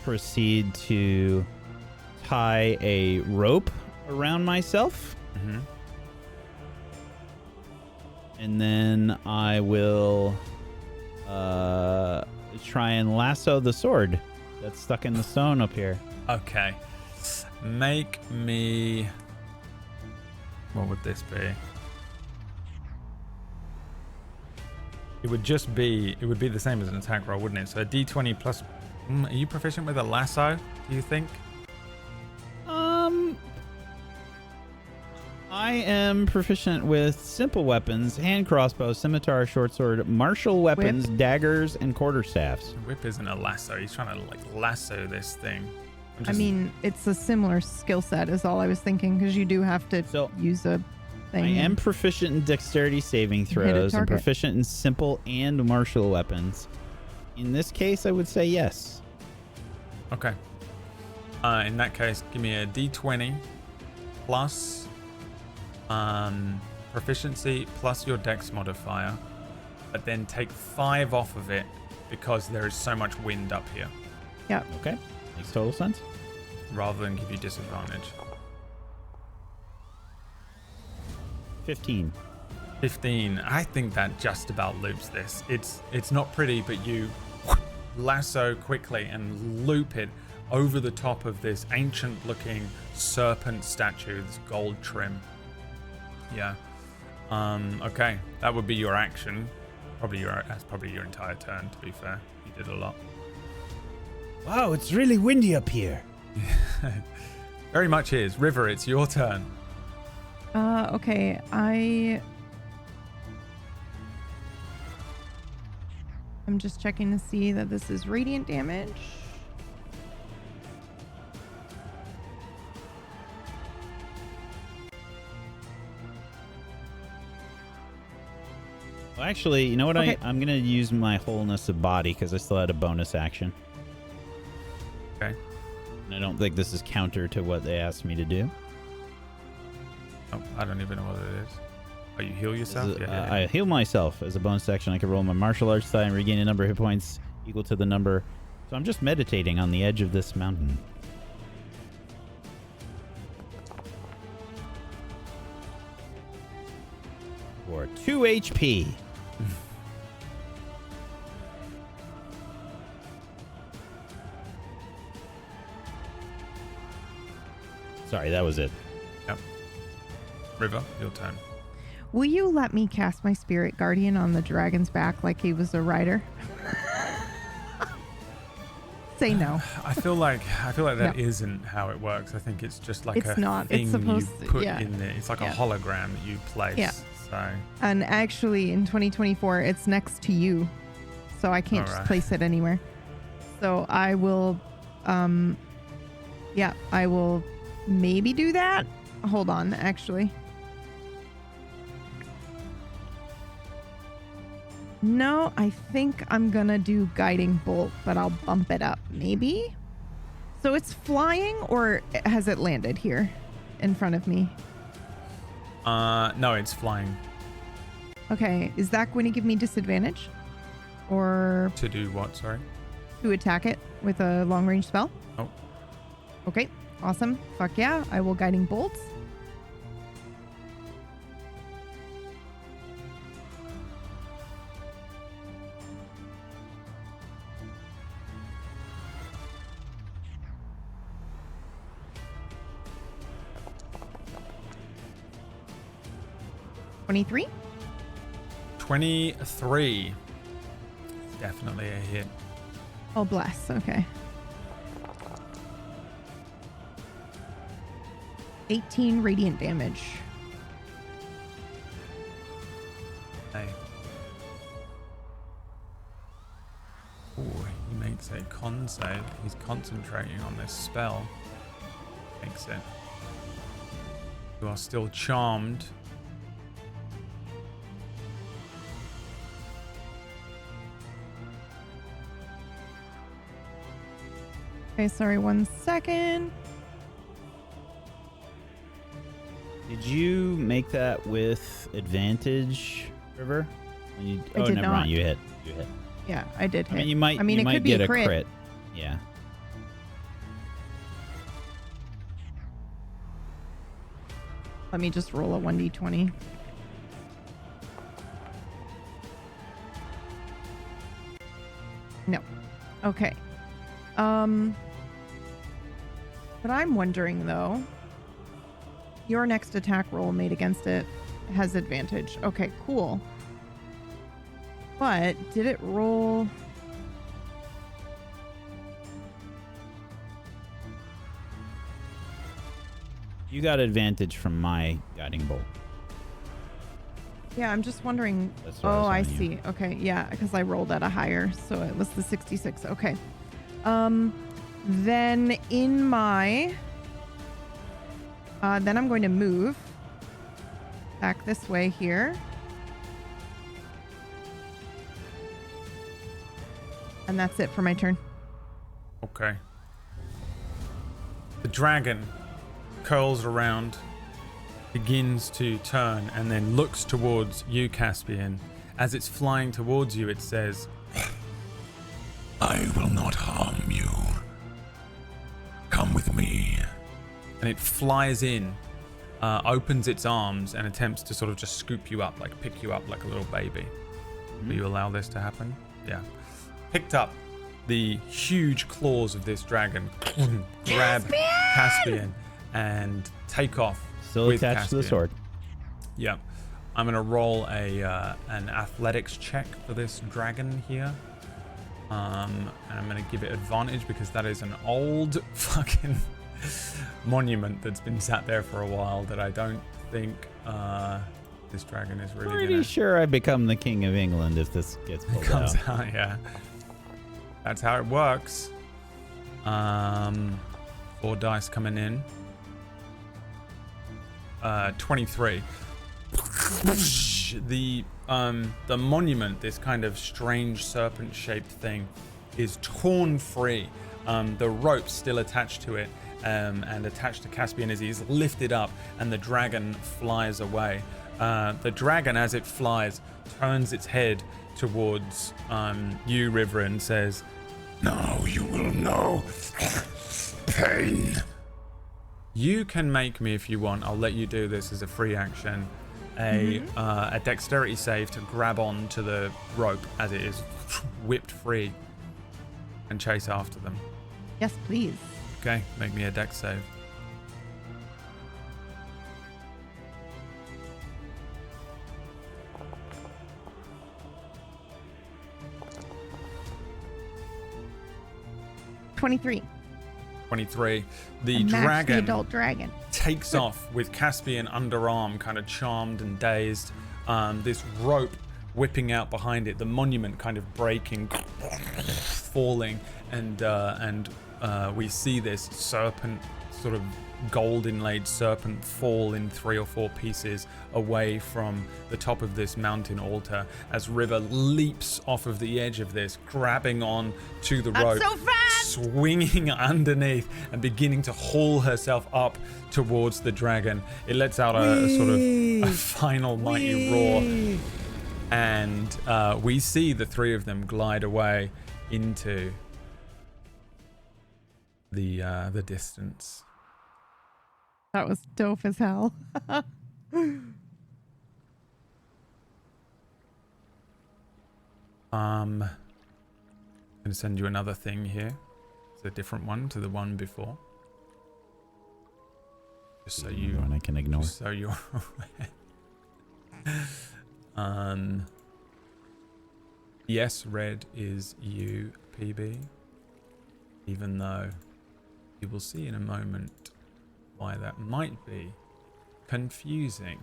proceed to tie a rope around myself. Mm-hmm. And then I will try and lasso the sword that's stuck in the stone up here. Okay. Make me... What would this be? It would be the same as an attack roll, wouldn't it? So a d20 plus. Are you proficient with a lasso? Do you think? I am proficient with simple weapons, hand crossbow, scimitar, short sword, martial weapons, daggers, and quarterstaffs. Whip isn't a lasso. He's trying to like lasso this thing. I mean, it's a similar skill set is all I was thinking, because you do have to use a thing. I am proficient in dexterity saving throws. I'm proficient in simple and martial weapons. In this case, I would say yes. Okay. In that case, give me a d20 plus proficiency plus your dex modifier, but then take 5 off of it because there is so much wind up here. Yep. Okay. Makes total sense. Rather than give you disadvantage. 15. 15. I think that just about loops this. It's not pretty, but you lasso quickly and loop it over the top of this ancient looking serpent statue, this gold trim. Yeah. Okay. That would be your action. That's probably your entire turn, to be fair. You did a lot. Wow, it's really windy up here. Very much is. River, it's your turn. Okay. I'm just checking to see that this is radiant damage. Well, actually, you know what? Okay. I'm going to use my wholeness of body because I still had a bonus action. Okay. And I don't think this is counter to what they asked me to do. Oh, I don't even know what it is. Oh, you heal yourself? I heal myself as a bonus action. I can roll my martial arts die and regain a number of hit points equal to the number. So I'm just meditating on the edge of this mountain. For 2 HP. Sorry, that was it. Yep. River, your turn. Will you let me cast my spirit guardian on the dragon's back like he was a rider? Say no. I feel like that No. isn't how it works. I think it's just like It's a not. thing It's supposed you to- put yeah. in there. It's like a Yeah. hologram that you place. Yeah. So And actually, in 2024, it's next to you, so I can't just Alright. place it anywhere. So I will, yeah, I will maybe do that. Hold on, actually. No, I think I'm gonna do guiding bolt, but I'll bump it up, maybe. So it's flying, or has it landed here in front of me? no, it's flying. Okay, is that going to give me disadvantage? Or To do what, sorry? to attack it with a long range spell? Oh. Okay, awesome. Fuck yeah, I will guiding bolts. $23. 23. Definitely a hit. Oh, bless. Okay. 18 radiant damage. Okay. Ooh, he makes a con save. He's concentrating on this spell. Makes it. You are still charmed. Okay, sorry, 1 second. Did you make that with advantage, River? When you, I did never not. mind. You hit. You hit. Yeah, I did hit. I mean, you might. I mean, you it might could be get a crit. Yeah. Let me just roll a 1d20. No. Okay. But I'm wondering though, your next attack roll made against it has advantage. Okay, cool. But did it roll? You got advantage from my guiding bolt. Yeah, I'm just wondering. That's what I was I telling you. see. Okay, yeah, because I rolled at a higher, so it was the 66. Okay. Then in my, then I'm going to move back this way here. And that's it for my turn. Okay. The dragon curls around, begins to turn, and then looks towards you, Caspian. As it's flying towards you, it says, I will not harm you. Come with me. and it flies in, opens its arms, and attempts to sort of just scoop you up, like pick you up like a little baby. Will you allow this to happen? Yeah. Picked up. The huge claws of this dragon grab Caspian and take off. Still with attached to the Caspian. sword. Yeah. I'm going to roll an athletics check for this dragon here. And I'm going to give it advantage because that is an old fucking monument that's been sat there for a while that I don't think this dragon is really Pretty going to sure I become the king of England if this gets pulled comes out. out. Yeah. That's how it works. 4 dice coming in. 23. The monument, this kind of strange serpent-shaped thing, is torn free. The rope still attached to it, and attached to Caspian as he's lifted up, and the dragon flies away. The dragon, as it flies, turns its head towards you, River, and says, Now you will know pain. you can make me, if you want, I'll let you do this as a free action, a dexterity save to grab on to the rope as it is whipped free and chase after them. Yes, please. Okay, make me a dex save. $23. 23. The And match dragon the adult dragon. takes off with Caspian underarm, kind of charmed and dazed. This rope whipping out behind it, the monument kind of breaking, falling, and we see this serpent, sort of gold inlaid serpent, fall in 3 or 4 pieces away from the top of this mountain altar as River leaps off of the edge of this, grabbing on to the rope, so fast! swinging underneath and beginning to haul herself up towards the dragon. It lets out a sort of a final mighty roar, and we see the 3 of them glide away into the distance. That was dope as hell. I'm gonna send you another thing here. It's a different one to the one before. Just so you One I can ignore. Just so you're aware. Yes, red is you, PB. Even though you will see in a moment why that might be confusing.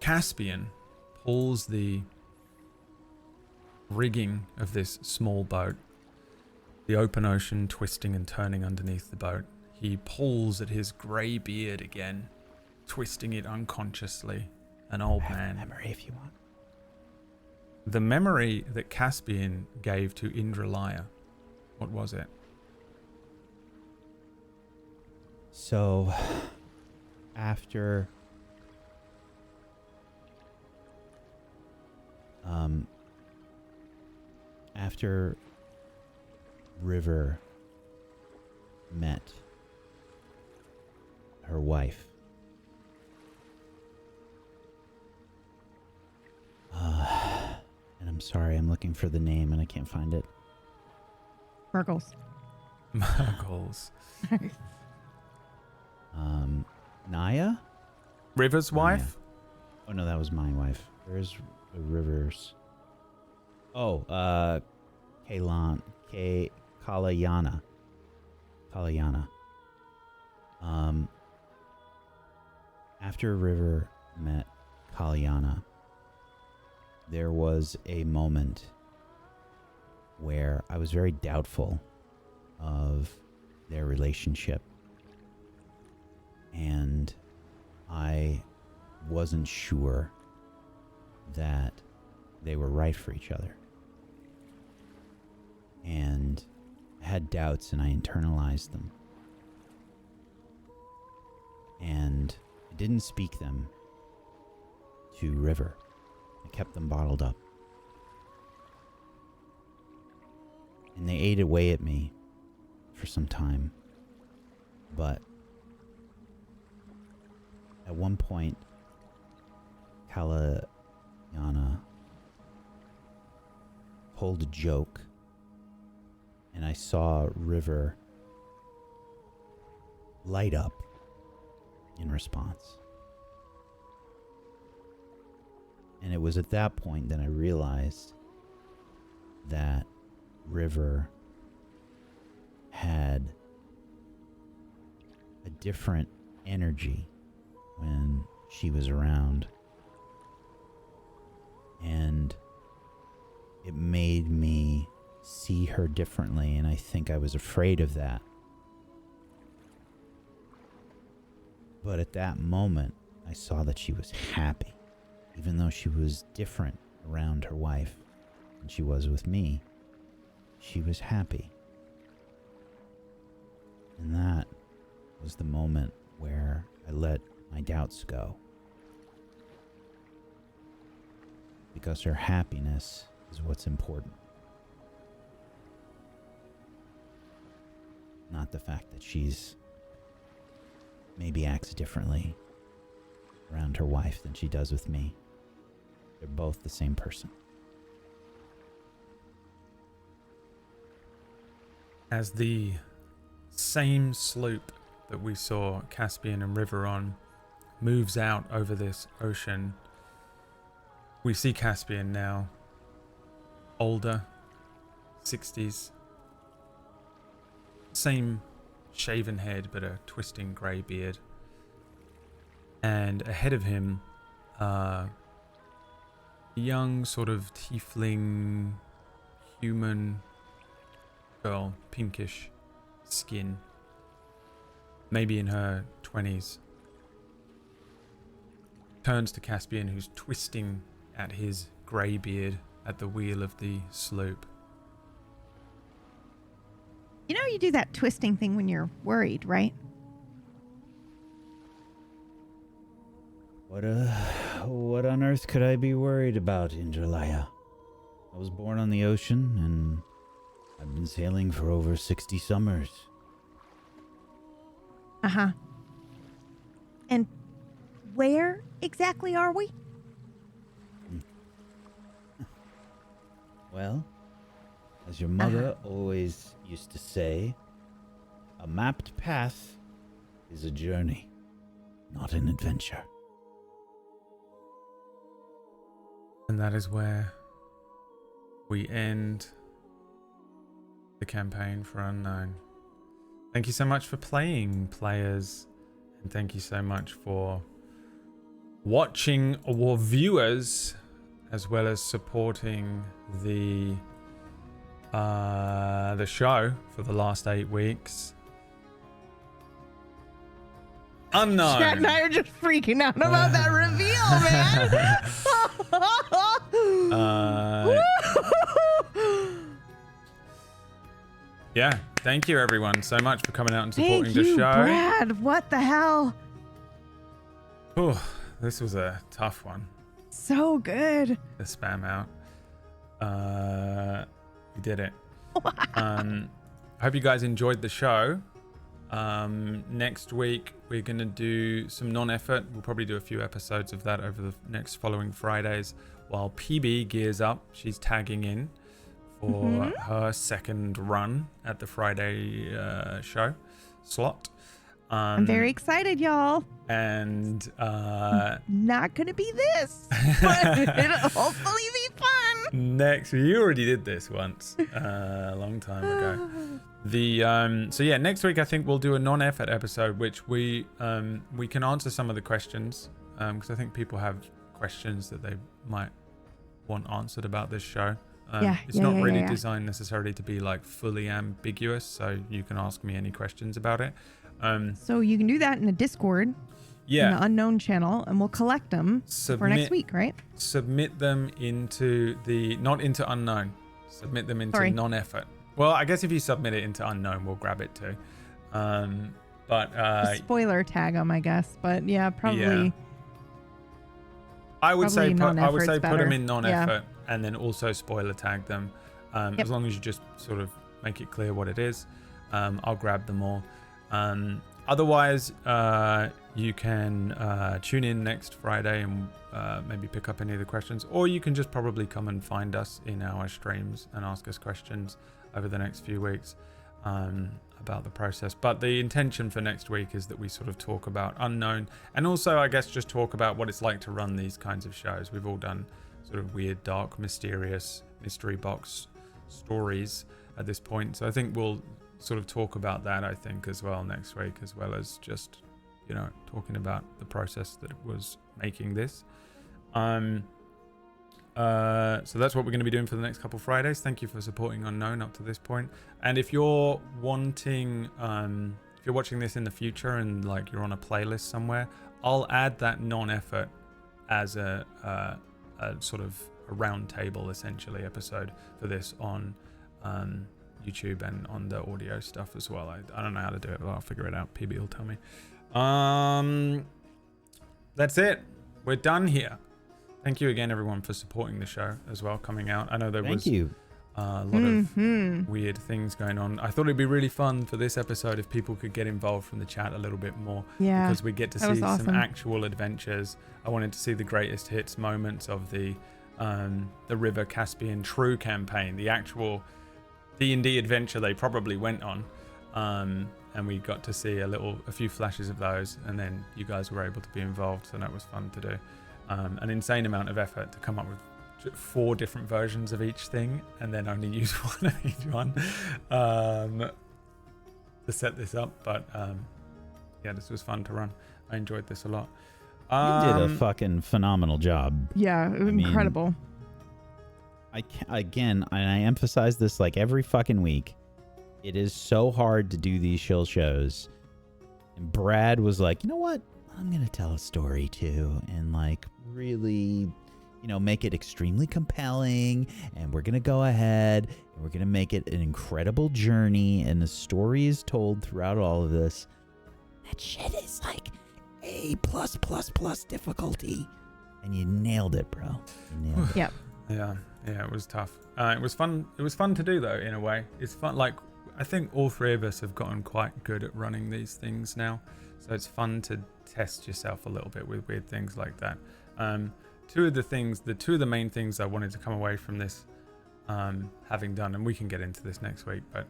Caspian pulls the rigging of this small boat, the open ocean twisting and turning underneath the boat. He pulls at his grey beard again, twisting it unconsciously. An old man. Memory if you want. The memory that Caspian gave to Indralaya, what was it? So, after River met her wife, and I'm sorry, I'm looking for the name and I can't find it. Murgles. Murgles. Naya? River's wife? Oh no, that was my wife. Where's the rivers? Oh, Kalayana. Kalayana. After River met Kalyana, there was a moment where I was very doubtful of their relationship, and I wasn't sure that they were right for each other. And I had doubts and I internalized them. And I didn't speak them to River. I kept them bottled up. And they ate away at me for some time. But at one point, Kalayana pulled a joke, and I saw River light up in response. And it was at that point that I realized that River had a different energy when she was around. And it made me see her differently, and I think I was afraid of that. But at that moment, I saw that she was happy, even though she was different around her wife than she was with me. She was happy. And that was the moment where I let my doubts go. Because her happiness is what's important. Not the fact that she's maybe acts differently around her wife than she does with me. They're both the same person. As the same sloop that we saw Caspian and River on moves out over this ocean, we see Caspian now, older, 60s, same shaven head but a twisting grey beard, and ahead of him, a young sort of tiefling human girl, pinkish skin, maybe in her 20s, turns to Caspian, who's twisting at his grey beard at the wheel of the sloop. You know you do that twisting thing when you're worried, right? What on earth could I be worried about, Indralaya? I was born on the ocean, and I've been sailing for over 60 summers. Uh-huh. And where exactly are we? Well, as your mother always used to say, a mapped path is a journey, not an adventure. And that is where we end the campaign for Unknown. Thank you so much for playing, players, and thank you so much for watching, or viewers, as well as supporting the show for the last 8 weeks. Unknown. Chad and I are just freaking out about that reveal, man. Yeah, thank you everyone so much for coming out and supporting Thank the you, show. Brad. What the hell? Oh, this was a tough one So good. to spam out. We did it. Wow. I hope you guys enjoyed the show. Next week we're gonna do some non-effort. We'll probably do a few episodes of that over the next following Fridays while PB gears up. She's tagging in for her second run at the Friday show slot. I'm very excited, y'all. And Not gonna be this, but it'll hopefully be fun. next, you already did this once, a long time ago. So yeah, next week I think we'll do a non-effort episode, which we can answer some of the questions, because I think people have questions that they might want answered about this show. It's not really designed necessarily to be like fully ambiguous, so you can ask me any questions about it. So you can do that in the Discord, in the unknown channel, and we'll collect them for next week, right? Submit them into not into unknown. Submit them into non-effort. Well, I guess if you submit it into unknown, we'll grab it too. Spoiler tag them, I guess. But yeah, probably. Yeah. I would say put them in non-effort, Yeah. and then also spoiler tag them. As long as you just sort of make it clear what it is, I'll grab them all. Otherwise, you can tune in next Friday and maybe pick up any of the questions, or you can just probably come and find us in our streams and ask us questions over the next few weeks about the process. But the intention for next week is that we sort of talk about unknown, and also I guess just talk about what it's like to run these kinds of shows. We've all done sort of weird, dark, mysterious mystery box stories at this point, so I think we'll sort of talk about that, I think, as well next week, as well as just, you know, talking about the process that was making this. So that's what we're going to be doing for the next couple Fridays. Thank you for supporting Unknown up to this point. And if you're wanting, if you're watching this in the future and like you're on a playlist somewhere, I'll add that non-effort as a sort of a round table essentially episode for this on YouTube and on the audio stuff as well. I don't know how to do it, but I'll figure it out. PB will tell me. That's it. We're done here. Thank you again, everyone, for supporting the show as well, coming out. I know there was a lot of weird things going on. I thought it'd be really fun for this episode if people could get involved from the chat a little bit more. Yeah, because we get to see some actual adventures. I wanted to see the greatest hits moments of the River Caspian True campaign, the actual D&D adventure they probably went on. And we got to see a few flashes of those, and then you guys were able to be involved, so that was fun to do. An insane amount of effort to come up with 4 different versions of each thing, and then only use one of each one to set this up. But yeah, this was fun to run. I enjoyed this a lot. You did a fucking phenomenal job. Yeah, incredible. I emphasize this like every fucking week. It is so hard to do these shows. And Brad was like, you know what? I'm going to tell a story too. And like really, make it extremely compelling. And we're going to go ahead and we're going to make it an incredible journey. And the story is told throughout all of this. That shit is like A+++ difficulty. And you nailed it, bro. You nailed it. Yep. Yeah, it was tough. It was fun. It was fun to do though, in a way. It's fun. Like, I think all 3 of us have gotten quite good at running these things now. So it's fun to test yourself a little bit with weird things like that. Two of the main things I wanted to come away from this having done, and we can get into this next week, but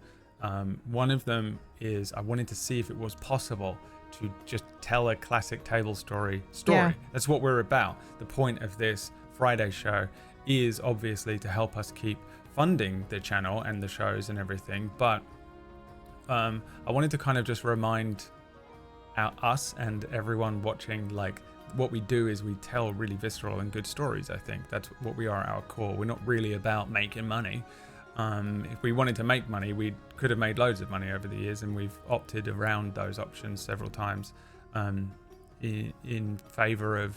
one of them is I wanted to see if it was possible to just tell a classic table story. Yeah. That's what we're about. The point of this Friday show is obviously to help us keep funding the channel and the shows and everything, but I wanted to kind of just remind us and everyone watching, like, what we do is we tell really visceral and good stories. I think that's what we are at our core. We're not really about making money. If we wanted to make money, we could have made loads of money over the years, and we've opted around those options several times in favor of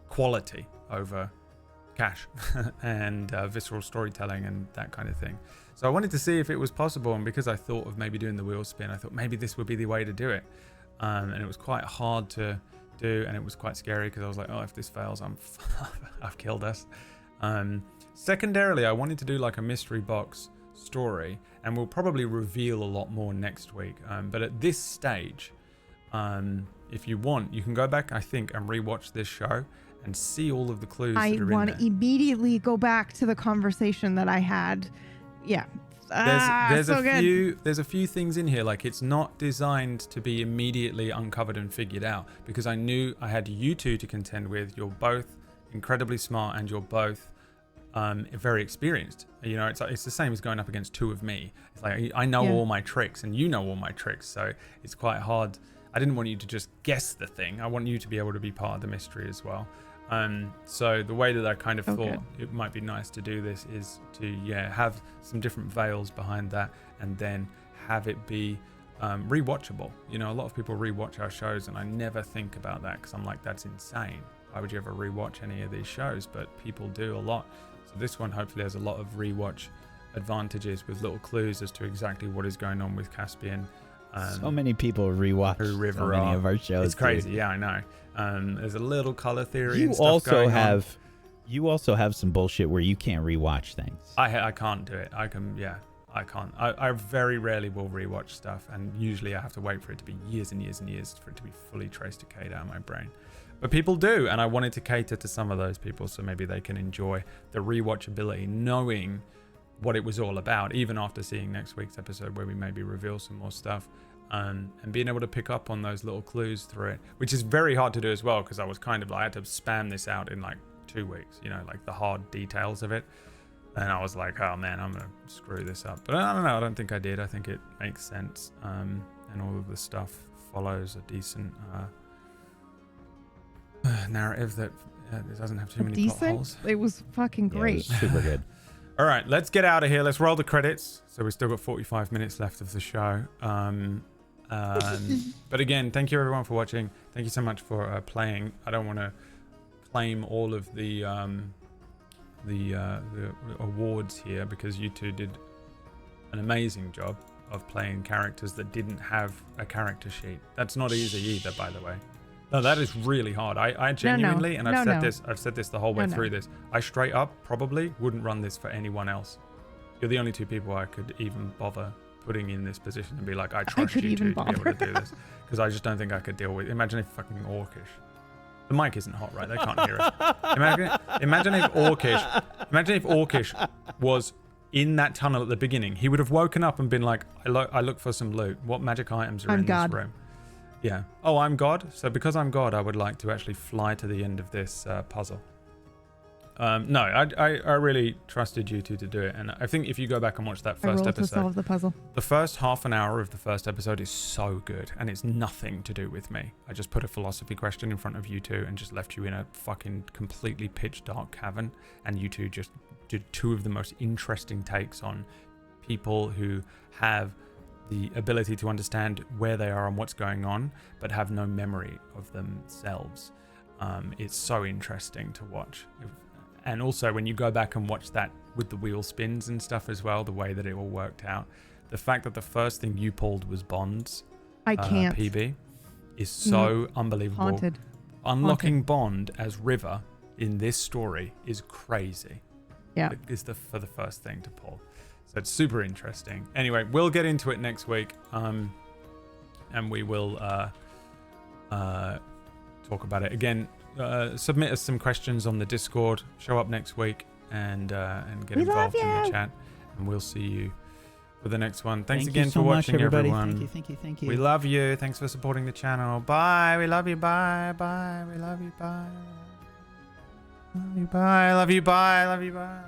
quality over cash and visceral storytelling and that kind of thing. So I wanted to see if it was possible, and because I thought of maybe doing the wheel spin, I thought maybe this would be the way to do it. And it was quite hard to do, and it was quite scary because I was like, oh, if this fails, I've killed us. Secondarily, I wanted to do like a mystery box story, and we'll probably reveal a lot more next week. But at this stage, if you want, you can go back, I think, and rewatch this show and see all of the clues that are in there. I want to immediately go back to the conversation that I had yeah. There's so good. there's a few things in here, like it's not designed to be immediately uncovered and figured out, because I knew I had you two to contend with. You're both incredibly smart and you're both very experienced. You know, it's the same as going up against two of me. It's like I know all my tricks and you know all my tricks, so it's quite hard. I didn't want you to just guess the thing. I want you to be able to be part of the mystery as well. So the way that I kind of thought it might be nice to do this is to have some different veils behind that, and then have it be rewatchable. You know, a lot of people rewatch our shows, and I never think about that because I'm like, that's insane. Why would you ever rewatch any of these shows? But people do a lot. So this one hopefully has a lot of rewatch advantages with little clues as to exactly what is going on with Caspian. So many people rewatch so many of our shows. It's crazy. Dude. Yeah, I know. There's a little color theory. You and stuff also going have, on. you also have some bullshit where you can't rewatch things. I can't do it. I can't. I very rarely will rewatch stuff, and usually I have to wait for it to be years and years and years for it to be fully trasticated out of my brain. But people do, and I wanted to cater to some of those people so maybe they can enjoy the rewatchability, knowing what it was all about, even after seeing next week's episode where we maybe reveal some more stuff, and being able to pick up on those little clues through it, which is very hard to do as well, because I was kind of like, I had to spam this out in like 2 weeks, you know, like the hard details of it. And I was like, oh man, I'm gonna screw this up. But I don't know, I don't think I did. I think it makes sense, and all of the stuff follows a decent narrative that doesn't have too many plot holes. It was fucking great. Yeah, it was super good. All right, let's get out of here. Let's roll the credits. So we've still got 45 minutes left of the show. But again, thank you everyone for watching. Thank you so much for playing. I don't want to claim all of the awards here, because you two did an amazing job of playing characters that didn't have a character sheet. That's not easy either, by the way. No, that is really hard. I genuinely, and I've said this the whole way through this, I straight up probably wouldn't run this for anyone else. You're the only two people I could even bother putting in this position and be like, I trust you two to be able to do this, because I just don't think I could deal with. Imagine if fucking Orcish. The mic isn't hot, right? They can't hear it. Imagine if Orcish was in that tunnel at the beginning. He would have woken up and been like, I look for some loot. What magic items are in this room? Yeah. Oh, I'm God. So because I'm God, I would like to actually fly to the end of this puzzle. No, I really trusted you two to do it, and I think if you go back and watch that first episode, to solve the puzzle. The first half an hour of the first episode is so good, and it's nothing to do with me. I just put a philosophy question in front of you two and just left you in a fucking completely pitch dark cavern, and you two just did two of the most interesting takes on people who have the ability to understand where they are and what's going on, but have no memory of themselves. It's so interesting to watch. And also when you go back and watch that with the wheel spins and stuff as well, the way that it all worked out, the fact that the first thing you pulled was Bond's PB is so unbelievable. Haunted. Unlocking Bond as River in this story is crazy. Yeah. It is for the first thing to pull. So it's super interesting. Anyway, we'll get into it next week, and we will talk about it again. Submit us some questions on the Discord. Show up next week and get involved in the chat, and we'll see you for the next one. Thanks again for watching, everyone. Thank you. We love you. Thanks for supporting the channel. Bye. We love you. Bye. We love you. Bye. Love you. Bye. Love you. Bye.